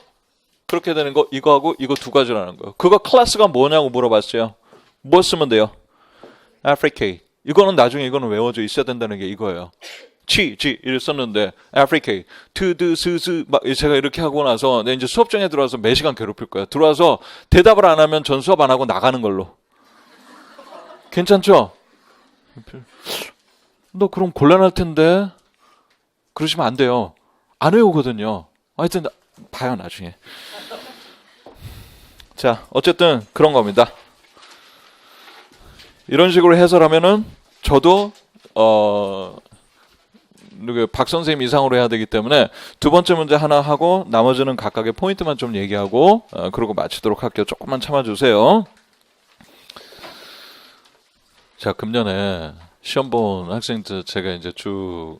Speaker 4: 그렇게 되는 거 이거하고 이거 두 가지라는 거예요. 그거 클래스가 뭐냐고 물어봤어요. 뭐 쓰면 돼요? affricate. 이거는 나중에 이거는 외워져 있어야 된다는 게 이거예요. 치 이를 썼는데 affricate, to do, 수수 막 제가 이렇게 하고 나서 이제 수업장에 들어와서 매 시간 괴롭힐 거예요. 들어와서 대답을 안 하면 전 수업 안 하고 나가는 걸로. 괜찮죠? 너 그럼 곤란할 텐데 그러시면 안 돼요. 안 외우거든요. 하여튼 봐요 나중에. 자 어쨌든 그런 겁니다. 이런 식으로 해설하면은 저도 박 선생님 이상으로 해야 되기 때문에 두 번째 문제 하나 하고 나머지는 각각의 포인트만 좀 얘기하고 그러고 마치도록 할게요. 조금만 참아주세요. 자 금년에 시험 본 학생들 제가 이제 쭉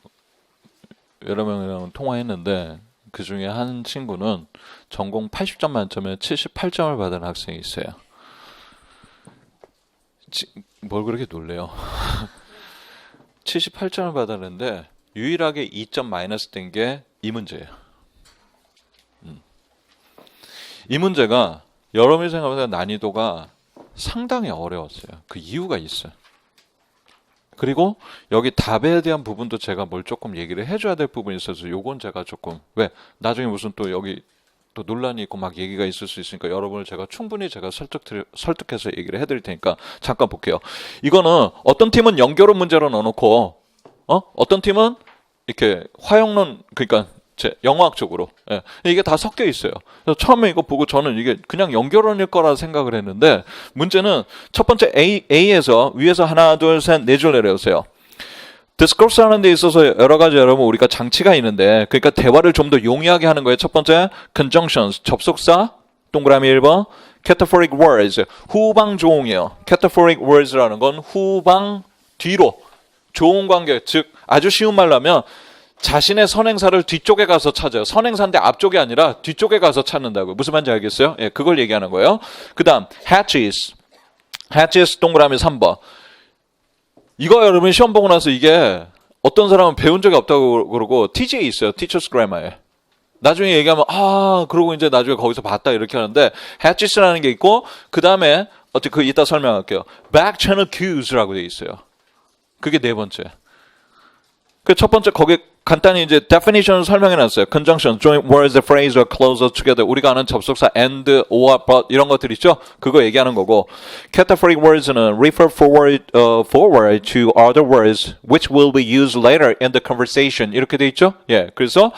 Speaker 4: 여러 명이랑 통화했는데 그 중에 한 친구는 전공 80점 만점에 78점을 받은 학생이 있어요. 뭘 그렇게 놀래요? 78점을 받았는데 유일하게 2점 마이너스 된 게 이 문제예요. 이 문제가 여러분이 생각하는 난이도가 상당히 어려웠어요. 그 이유가 있어요. 그리고 여기 답에 대한 부분도 제가 뭘 조금 얘기를 해줘야 될 부분이 있어서 요건 제가 조금 왜 나중에 무슨 또 여기 또 논란이 있고 막 얘기가 있을 수 있으니까 여러분을 제가 충분히 제가 설득해서 얘기를 해드릴 테니까 잠깐 볼게요. 이거는 어떤 팀은 연결혼 문제로 넣어놓고 어떤 팀은 이렇게 화형론 그러니까 영화학적으로 이게 다 섞여 있어요. 그래서 처음에 이거 보고 저는 이게 그냥 연결혼일 거라 생각을 했는데 문제는 첫 번째 A에서 위에서 하나 둘 셋 네 줄 내려오세요. 디스커스 하는 데 있어서 여러 가지 여러분 우리가 장치가 있는데 그러니까 대화를 좀 더 용이하게 하는 거예요. 첫 번째 conjunctions 접속사 동그라미 1번 cataphoric words 후방 조응이에요. cataphoric words라는 건 후방 뒤로 좋은 관계 즉 아주 쉬운 말로 하면 자신의 선행사를 뒤쪽에 가서 찾아요. 선행사인데 앞쪽이 아니라 뒤쪽에 가서 찾는다고요. 무슨 말인지 알겠어요? 예, 그걸 얘기하는 거예요. 그 다음 hatches 동그라미 3번 이거 여러분 시험 보고 나서 이게 어떤 사람은 배운 적이 없다고 그러고 TG에 있어요. Teacher's Grammar에. 나중에 얘기하면 그러고 이제 나중에 거기서 봤다 이렇게 하는데 hatches라는 게 있고 그 다음에 그 이따 설명할게요. back channel cues라고 돼 있어요. 그게 네 번째. 그 첫 번째 거기 간단히 이제 definition 설명해 놨어요. conjunction, join words, phrase or closer together. 우리가 아는 접속사 and, or, but 이런 것들 있죠? 그거 얘기하는 거고. cataphoric words는 refer forward to other words which will be used later in the conversation. 이렇게 돼 있죠? 예. 그래서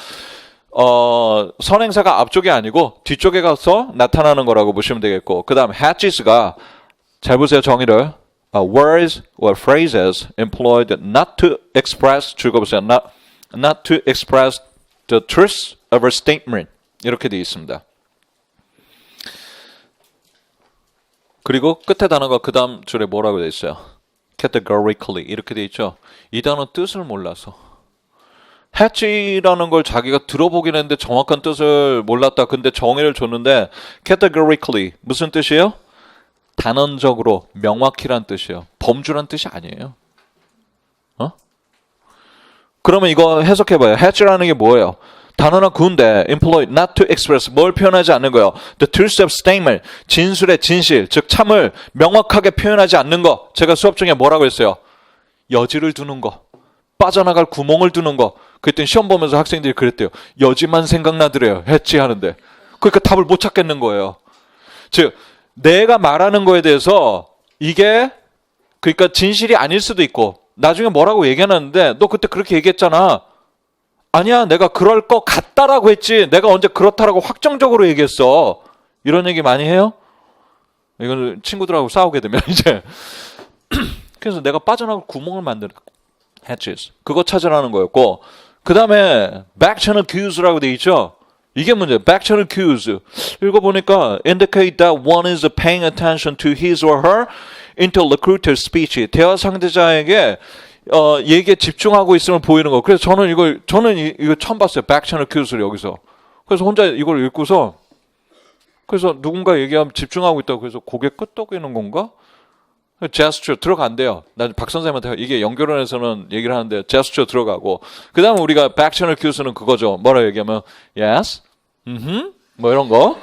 Speaker 4: 선행사가 앞쪽이 아니고 뒤쪽에 가서 나타나는 거라고 보시면 되겠고. 그다음 hatches가 잘 보세요. 정의를. words or phrases employed not to express 즐거우세요. not to express the truth of a statement 이렇게 되어 있습니다. 그리고 끝에 단어가 그 다음 줄에 뭐라고 되어 있어요? categorically 이렇게 되어 있죠. 이 단어 뜻을 몰라서 hatch라는 걸 자기가 들어보긴 했는데 정확한 뜻을 몰랐다. 근데 정의를 줬는데 categorically 무슨 뜻이에요? 단언적으로 명확히란 뜻이에요. 범주란 뜻이 아니에요. 그러면 이거 해석해봐요. hatch라는 게 뭐예요? 단어나 구인데 employed not to express 뭘 표현하지 않는 거예요. The truth of statement 진술의 진실 즉 참을 명확하게 표현하지 않는 거. 제가 수업 중에 뭐라고 했어요? 여지를 두는 거. 빠져나갈 구멍을 두는 거. 그랬더니 시험 보면서 학생들이 그랬대요. 여지만 생각나더래요. hatch 하는데. 그러니까 답을 못 찾겠는 거예요. 즉 내가 말하는 거에 대해서 이게 그러니까 진실이 아닐 수도 있고 나중에 뭐라고 얘기하는데 너 그때 그렇게 얘기했잖아. 아니야 내가 그럴 것 같다라고 했지 내가 언제 그렇다라고 확정적으로 얘기했어. 이런 얘기 많이 해요? 이건 친구들하고 싸우게 되면 이제 그래서 내가 빠져나갈 구멍을 만드는 hatches 그거 찾으라는 거였고 그 다음에 back channel cues라고 돼 있죠. 이게 문제예요. back channel cues. 읽어보니까 indicate that one is paying attention to his or her interlocutor speech. 대화 상대자에게 얘기에 집중하고 있음을 보이는 거. 그래서 저는 이거 처음 봤어요. back channel cues를 여기서. 그래서 혼자 이걸 읽고서 그래서 누군가 얘기하면 집중하고 있다고 그래서 고개 끄덕이는 건가? gesture 들어간대요. 난 박 선생님한테 이게 연결원에서는 얘기를 하는데 gesture 들어가고 그 다음에 우리가 back channel cues는 그거죠. 뭐라 얘기하면 yes, 뭐 이런 거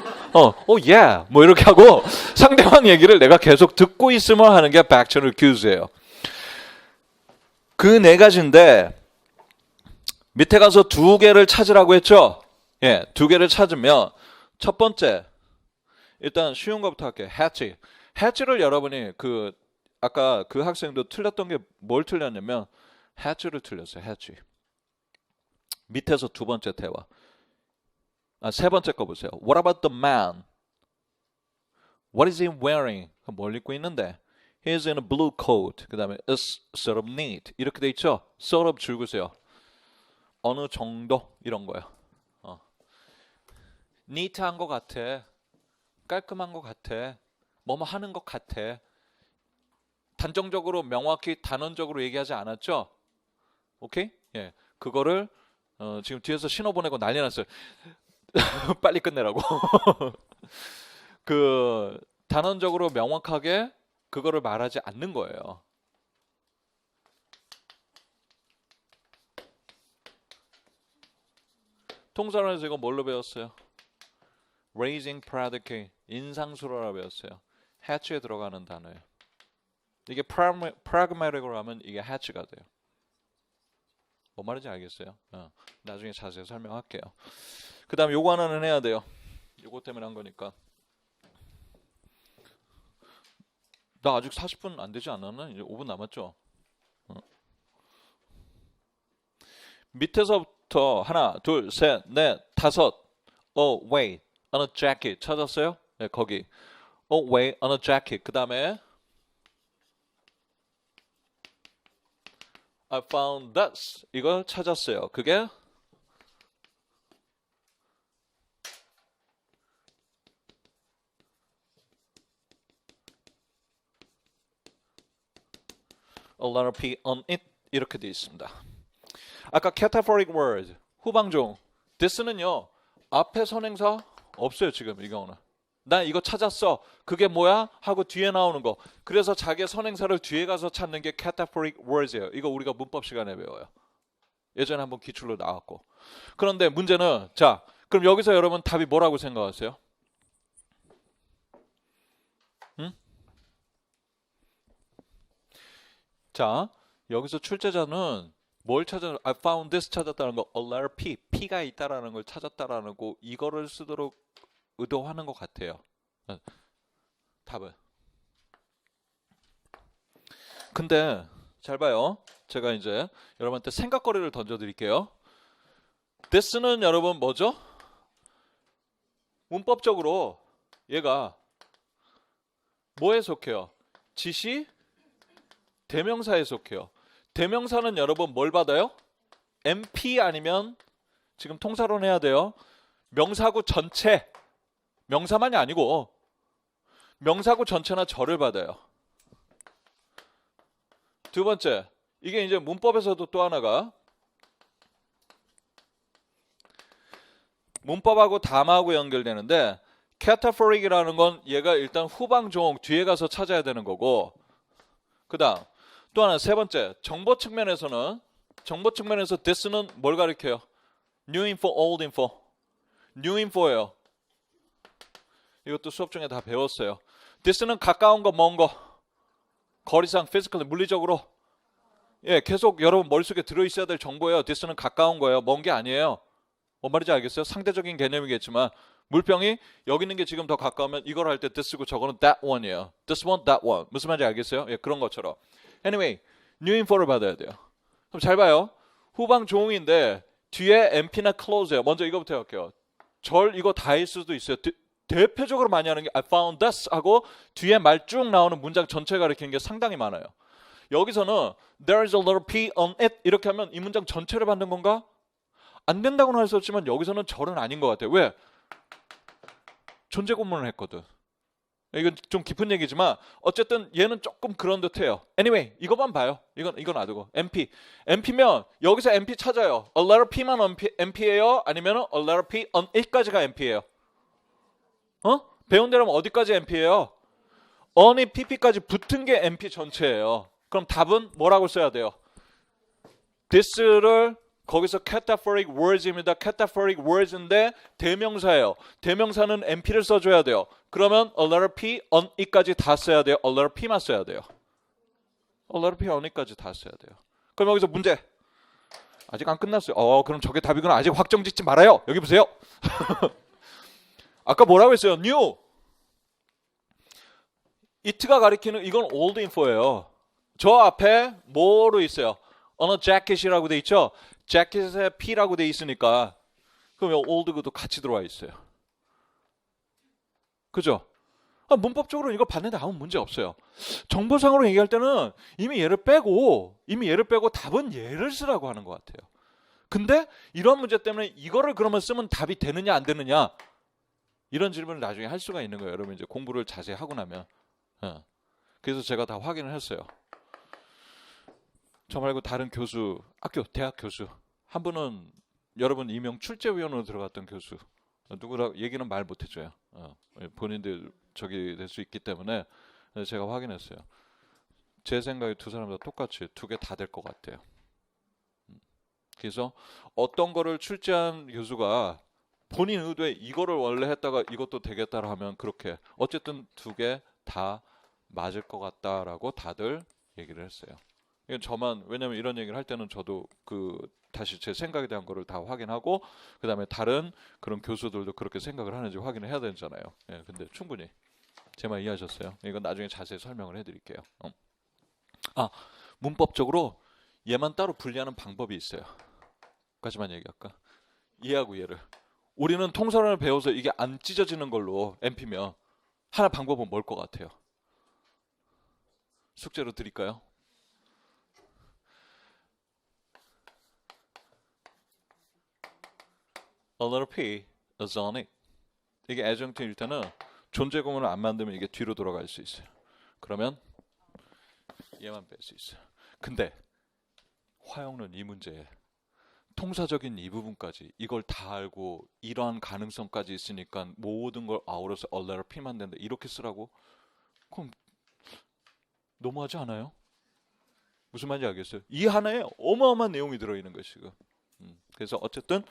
Speaker 4: yeah 뭐 이렇게 하고 상대방 얘기를 내가 계속 듣고 있음을 하는 게 back channel cues예요. 그 네 가지인데 밑에 가서 두 개를 찾으라고 했죠. 예, 두 개를 찾으면 첫 번째 일단 쉬운 것부터 할게요. hatch를 여러분이 아까 그 학생도 틀렸던 게 뭘 틀렸냐면 hatch를 틀렸어요. hatch. 밑에서 두 번째 대화. 세 번째 거 보세요. What about the man? What is he wearing? 뭘 입고 있는데? He is in a blue coat. 그 다음에 is sort of neat. 이렇게 돼 있죠? sort of 줄구세요. 어느 정도 이런 거예요. neat한 것 같아. 깔끔한 것 같아. 뭐뭐 하는 것 같아. 단정적으로 명확히 단언적으로 얘기하지 않았죠? 오케이? 예, 그거를 지금 뒤에서 신호 보내고 난리 났어요. 빨리 끝내라고. 단언적으로 명확하게 그거를 말하지 않는 거예요. 통상에서 이거 뭘로 배웠어요? raising predicate, 인상수로라 배웠어요. hatch에 들어가는 단어예요. 이게 pragmatic으로 하면 이게 hatch가 돼요. 뭔 말인지 알겠어요? 나중에 자세히 설명할게요. 그 다음 요거 하나는 해야 돼요. 요거 때문에 한 거니까. 나 아직 40분 안 되지 않았나? 이제 5분 남았죠? 밑에서부터 하나, 둘, 셋, 넷, 다섯. Oh, wait, on a jacket. 찾았어요? 네, 거기. Oh, wait, on a jacket. 그 다음에 I found this. 이걸 찾았어요. 그게 a letter P on it. 이렇게 되어 있습니다. 아까 cataphoric word, 후방종. this는요. 앞에 선행사 없어요. 지금 이 경우는. 나 이거 찾았어. 그게 뭐야? 하고 뒤에 나오는 거. 그래서 자기의 선행사를 뒤에 가서 찾는 게 cataphoric words예요. 이거 우리가 문법 시간에 배워요. 예전에 한번 기출로 나왔고. 그런데 문제는 자, 그럼 여기서 여러분 답이 뭐라고 생각하세요? 응? 자, 여기서 출제자는 뭘 찾아? I found this 찾았다는 거, a letter P, P가 있다라는 걸 찾았다라는 거, 이거를 쓰도록 의도하는 것 같아요. 답은. 근데 잘 봐요. 제가 이제 여러분한테 생각거리를 던져드릴게요. this는 여러분 뭐죠? 문법적으로 얘가 뭐에 속해요? 지시, 대명사에 속해요. 대명사는 여러분 뭘 받아요? MP 아니면 지금 통사론 해야 돼요. 명사구 전체, 명사만이 아니고 명사구 전체나 절을 받아요. 두 번째, 이게 이제 문법에서도 또 하나가 문법하고 담하고 연결되는데 cataphoric이라는 건 얘가 일단 후방 종 뒤에 가서 찾아야 되는 거고, 그 다음 또 하나 세 번째, 정보 측면에서 this는 뭘 가리켜요? new info, old info. new info예요. 이것도 수업 중에 다 배웠어요. this는 가까운 거, 먼 거, 거리상, physically, 물리적으로, 예, 계속 여러분 머릿속에 들어있어야 될 정보예요. this는 가까운 거예요. 먼 게 아니에요. 뭔 말인지 알겠어요? 상대적인 개념이겠지만 물병이 여기 있는 게 지금 더 가까우면 이걸 할 때 this고 저거는 that one이에요. this one, that one. 무슨 말인지 알겠어요? 예, 그런 것처럼. Anyway, new info를 받아야 돼요. 그럼 잘 봐요. 후방 종인데 뒤에 MP나 close예요. 먼저 이거부터 할게요. 절 이거 다일 수도 있어요. 대표적으로 많이 하는 게 I found this 하고 뒤에 말 쭉 나오는 문장 전체 가리키는 게 상당히 많아요. 여기서는 there is a letter P on it 이렇게 하면 이 문장 전체를 받는 건가? 안 된다고는 할 수 없지만 여기서는 절은 아닌 것 같아요. 왜? 존재 구문을 했거든. 이건 좀 깊은 얘기지만 어쨌든 얘는 조금 그런 듯해요. Anyway, 이것만 봐요. 이건 놔두고 MP면 여기서 MP 찾아요. A letter P만 MP예요? 아니면 a letter P on it까지가 MP예요? 배운 대로 어디까지 MP예요? on이 PP까지 붙은 게 MP 전체예요. 그럼 답은 뭐라고 써야 돼요? this를 거기서 cataphoric words입니다. cataphoric words인데 대명사예요. 대명사는 MP를 써줘야 돼요. 그러면 a letter P on it까지 다 써야 돼요. a letter P만 써야 돼요. a letter P on it까지 다 써야 돼요. 그럼 여기서 문제. 아직 안 끝났어요. 그럼 저게 답이구나. 아직 확정 짓지 말아요. 여기 보세요. 아까 뭐라고 했어요? new. it가 가리키는 이건 old info예요. 저 앞에 뭐로 있어요? on a jacket이라고 돼 있죠? 재킷에 P라고 돼 있으니까 그럼 old도 같이 들어와 있어요. 그죠? 문법적으로 이거 봤는데 아무 문제 없어요. 정보상으로 얘기할 때는 이미 얘를 빼고 답은 얘를 쓰라고 하는 것 같아요. 근데 이런 문제 때문에 이거를 그러면 쓰면 답이 되느냐 안 되느냐 이런 질문을 나중에 할 수가 있는 거예요. 여러분 이제 공부를 자세히 하고 나면. 그래서 제가 다 확인을 했어요. 저 말고 다른 교수, 대학 교수 한 분은 여러분 임용 출제위원으로 들어갔던 교수, 누구라 얘기는 말 못해줘요. 본인들 저기 될 수 있기 때문에 근데 제가 확인했어요. 제 생각에 두 사람 다 똑같이 두 개 다 될 것 같아요. 그래서 어떤 거를 출제한 교수가 본인 의도에 이거를 원래 했다가 이것도 되겠다라 하면 그렇게 어쨌든 두 개 다 맞을 것 같다라고 다들 얘기를 했어요. 이건 저만 왜냐면 이런 얘기를 할 때는 저도 그 다시 제 생각에 대한 거를 다 확인하고 그 다음에 다른 그런 교수들도 그렇게 생각을 하는지 확인을 해야 되잖아요. 예, 근데 충분히 제 말 이해하셨어요? 이건 나중에 자세히 설명을 해드릴게요. 문법적으로 얘만 따로 분리하는 방법이 있어요. 까지만 얘기할까? 얘하고 얘를. 우리는 통설원을 배워서 이게 안 찢어지는 걸로 MP면 하나 방법은 뭘 것 같아요? 숙제로 드릴까요? A letter P, a sonic. 이게 adjunct일 때는 존재 구문을 안 만들면 이게 뒤로 돌아갈 수 있어요. 그러면 얘만 뺄 수 있어요. 근데 화영은 이 문제에 통사적인 이 부분까지 이걸 다 알고 이러한 가능성까지 있으니까 모든 걸 아우러서 a letter P만 된다. 이렇게 쓰라고? 그럼 너무하지 않아요? 무슨 말인지 알겠어요? 이 하나에 어마어마한 내용이 들어있는 거예요 지금. 그래서 어쨌든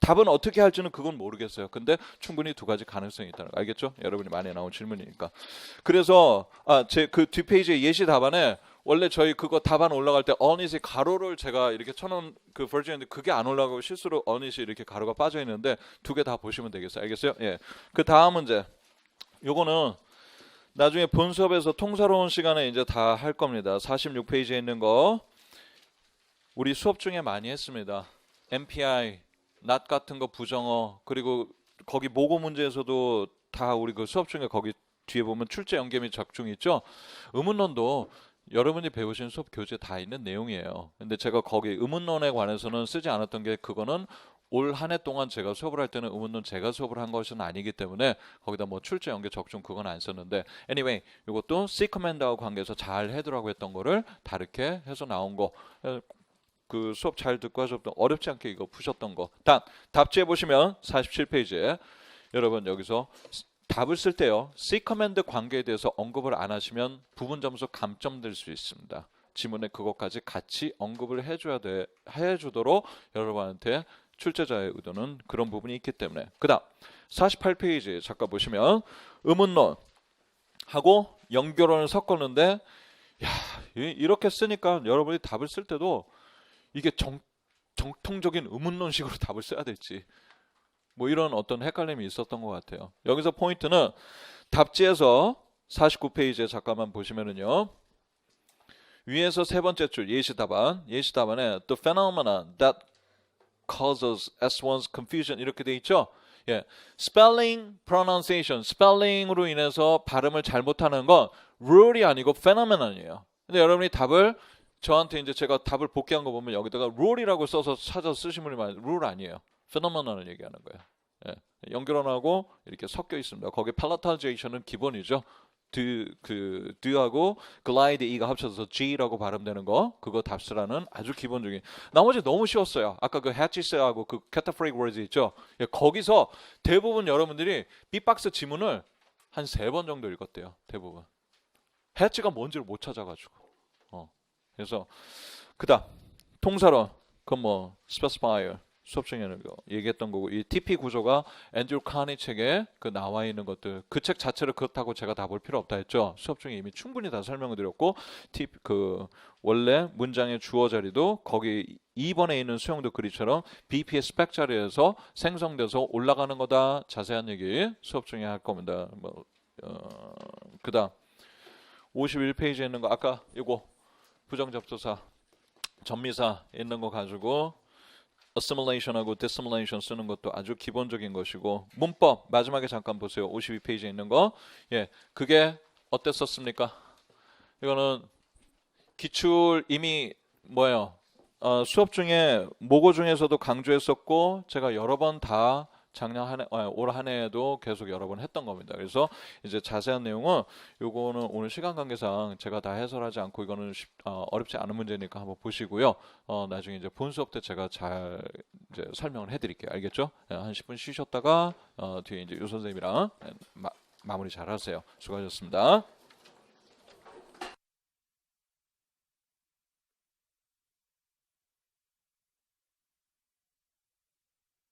Speaker 4: 답은 어떻게 할지는 그건 모르겠어요. 근데 충분히 두 가지 가능성이 있다는 거 알겠죠? 여러분이 많이 나온 질문이니까. 그래서 제 그 뒷페이지에 예시 답안에 원래 저희 그거 답안 올라갈 때 어닛이 가로를 제가 이렇게 쳐놓은 그 버전인데 그게 안 올라가고 실수로 어닛이 이렇게 가로가 빠져 있는데 두 개 다 보시면 되겠어요. 알겠어요? 예. 그 다음 문제. 요거는 나중에 본 수업에서 통사로운 시간에 이제 다 할 겁니다. 46페이지에 있는 거 우리 수업 중에 많이 했습니다. MPI, not 같은 거 부정어 그리고 거기 모고 문제에서도 다 우리 그 수업 중에 거기 뒤에 보면 출제 연계 및 적중 있죠. 의문론도 여러분이 배우신 수업 교재 다 있는 내용이에요. 근데 제가 거기 의문론에 관해서는 쓰지 않았던 게 그거는 올 한 해 동안 제가 수업을 할 때는 의문론 제가 수업을 한 것은 아니기 때문에 거기다 뭐 출제 연계 적중 그건 안 썼는데 anyway 이것도 C 커맨드하고 관계해서 잘 해두라고 했던 거를 다르게 해서 나온 거 그 수업 잘 듣고 하셨던 어렵지 않게 이거 푸셨던 거. 답지에 보시면 47페이지에 여러분 여기서 답을 쓸 때요. C 커맨드 관계에 대해서 언급을 안 하시면 부분 점수 감점될 수 있습니다. 지문에 그것까지 같이 언급을 해주도록 여러분한테 출제자의 의도는 그런 부분이 있기 때문에. 그 다음 48페이지 잠깐 보시면 의문론 하고 연결론을 섞었는데 이렇게 쓰니까 여러분이 답을 쓸 때도 이게 정통적인 의문론식으로 답을 써야 될지 뭐 이런 어떤 헷갈림이 있었던 것 같아요. 여기서 포인트는 답지에서 49페이지에 잠깐만 보시면은요. 위에서 세 번째 줄 예시 답안에 the phenomena that causes S1's confusion 이렇게 돼 있죠. 예, spelling, pronunciation, spelling으로 인해서 발음을 잘못하는 건 rule이 아니고 phenomenon이에요. 근데 여러분이 답을 저한테 이제 제가 답을 복귀한 거 보면 여기다가 rule이라고 써서 찾아서 쓰신 분이 많아요. rule 아니에요. phenomenon을 얘기하는 거예요. 예, 연결어하고 이렇게 섞여 있습니다. 거기 palatalization은 기본이죠. 드하고 glide e가 합쳐서 G라고 발음되는 거 그거 답쓰라는 아주 기본적인 나머지 너무 쉬웠어요. 아까 그 hatches하고 그 cataphrase words 있죠. 예, 거기서 대부분 여러분들이 빅박스 지문을 한 3번 정도 읽었대요. 대부분 hatch가 뭔지를 못 찾아가지고 그래서 그다음 통사론 그건 뭐 specifier 수업 중에는 얘기했던 거고 이 TP 구조가 앤드류 카니 책에 그 나와 있는 것들 그 책 자체를 그렇다고 제가 다 볼 필요 없다 했죠. 수업 중에 이미 충분히 다 설명을 드렸고 그 원래 문장의 주어 자리도 거기 2번에 있는 수용도 그리처럼 BP의 스펙 자리에서 생성돼서 올라가는 거다. 자세한 얘기 수업 중에 할 겁니다. 그다음 51페이지에 있는 거 아까 이거 부정접두사 전미사 있는 거 가지고 assimilation하고 dissimilation 쓰는 것도 아주 기본적인 것이고 문법 마지막에 잠깐 보세요. 52페이지에 있는 거. 예, 그게 어땠었습니까? 이거는 기출 이미 뭐예요? 수업 중에 모고 중에서도 강조했었고 제가 여러 번 다 작년 올 한 해에도 계속 여러 번 했던 겁니다. 그래서 이제 자세한 내용은 요거는 오늘 시간 관계상 제가 다 해설하지 않고 이거는 어렵지 않은 문제니까 한번 보시고요. 나중에 이제 본 수업 때 제가 잘 이제 설명을 해드릴게요. 알겠죠? 한 10분 쉬셨다가 뒤에 이제 유 선생님이랑 마무리 잘 하세요. 수고하셨습니다.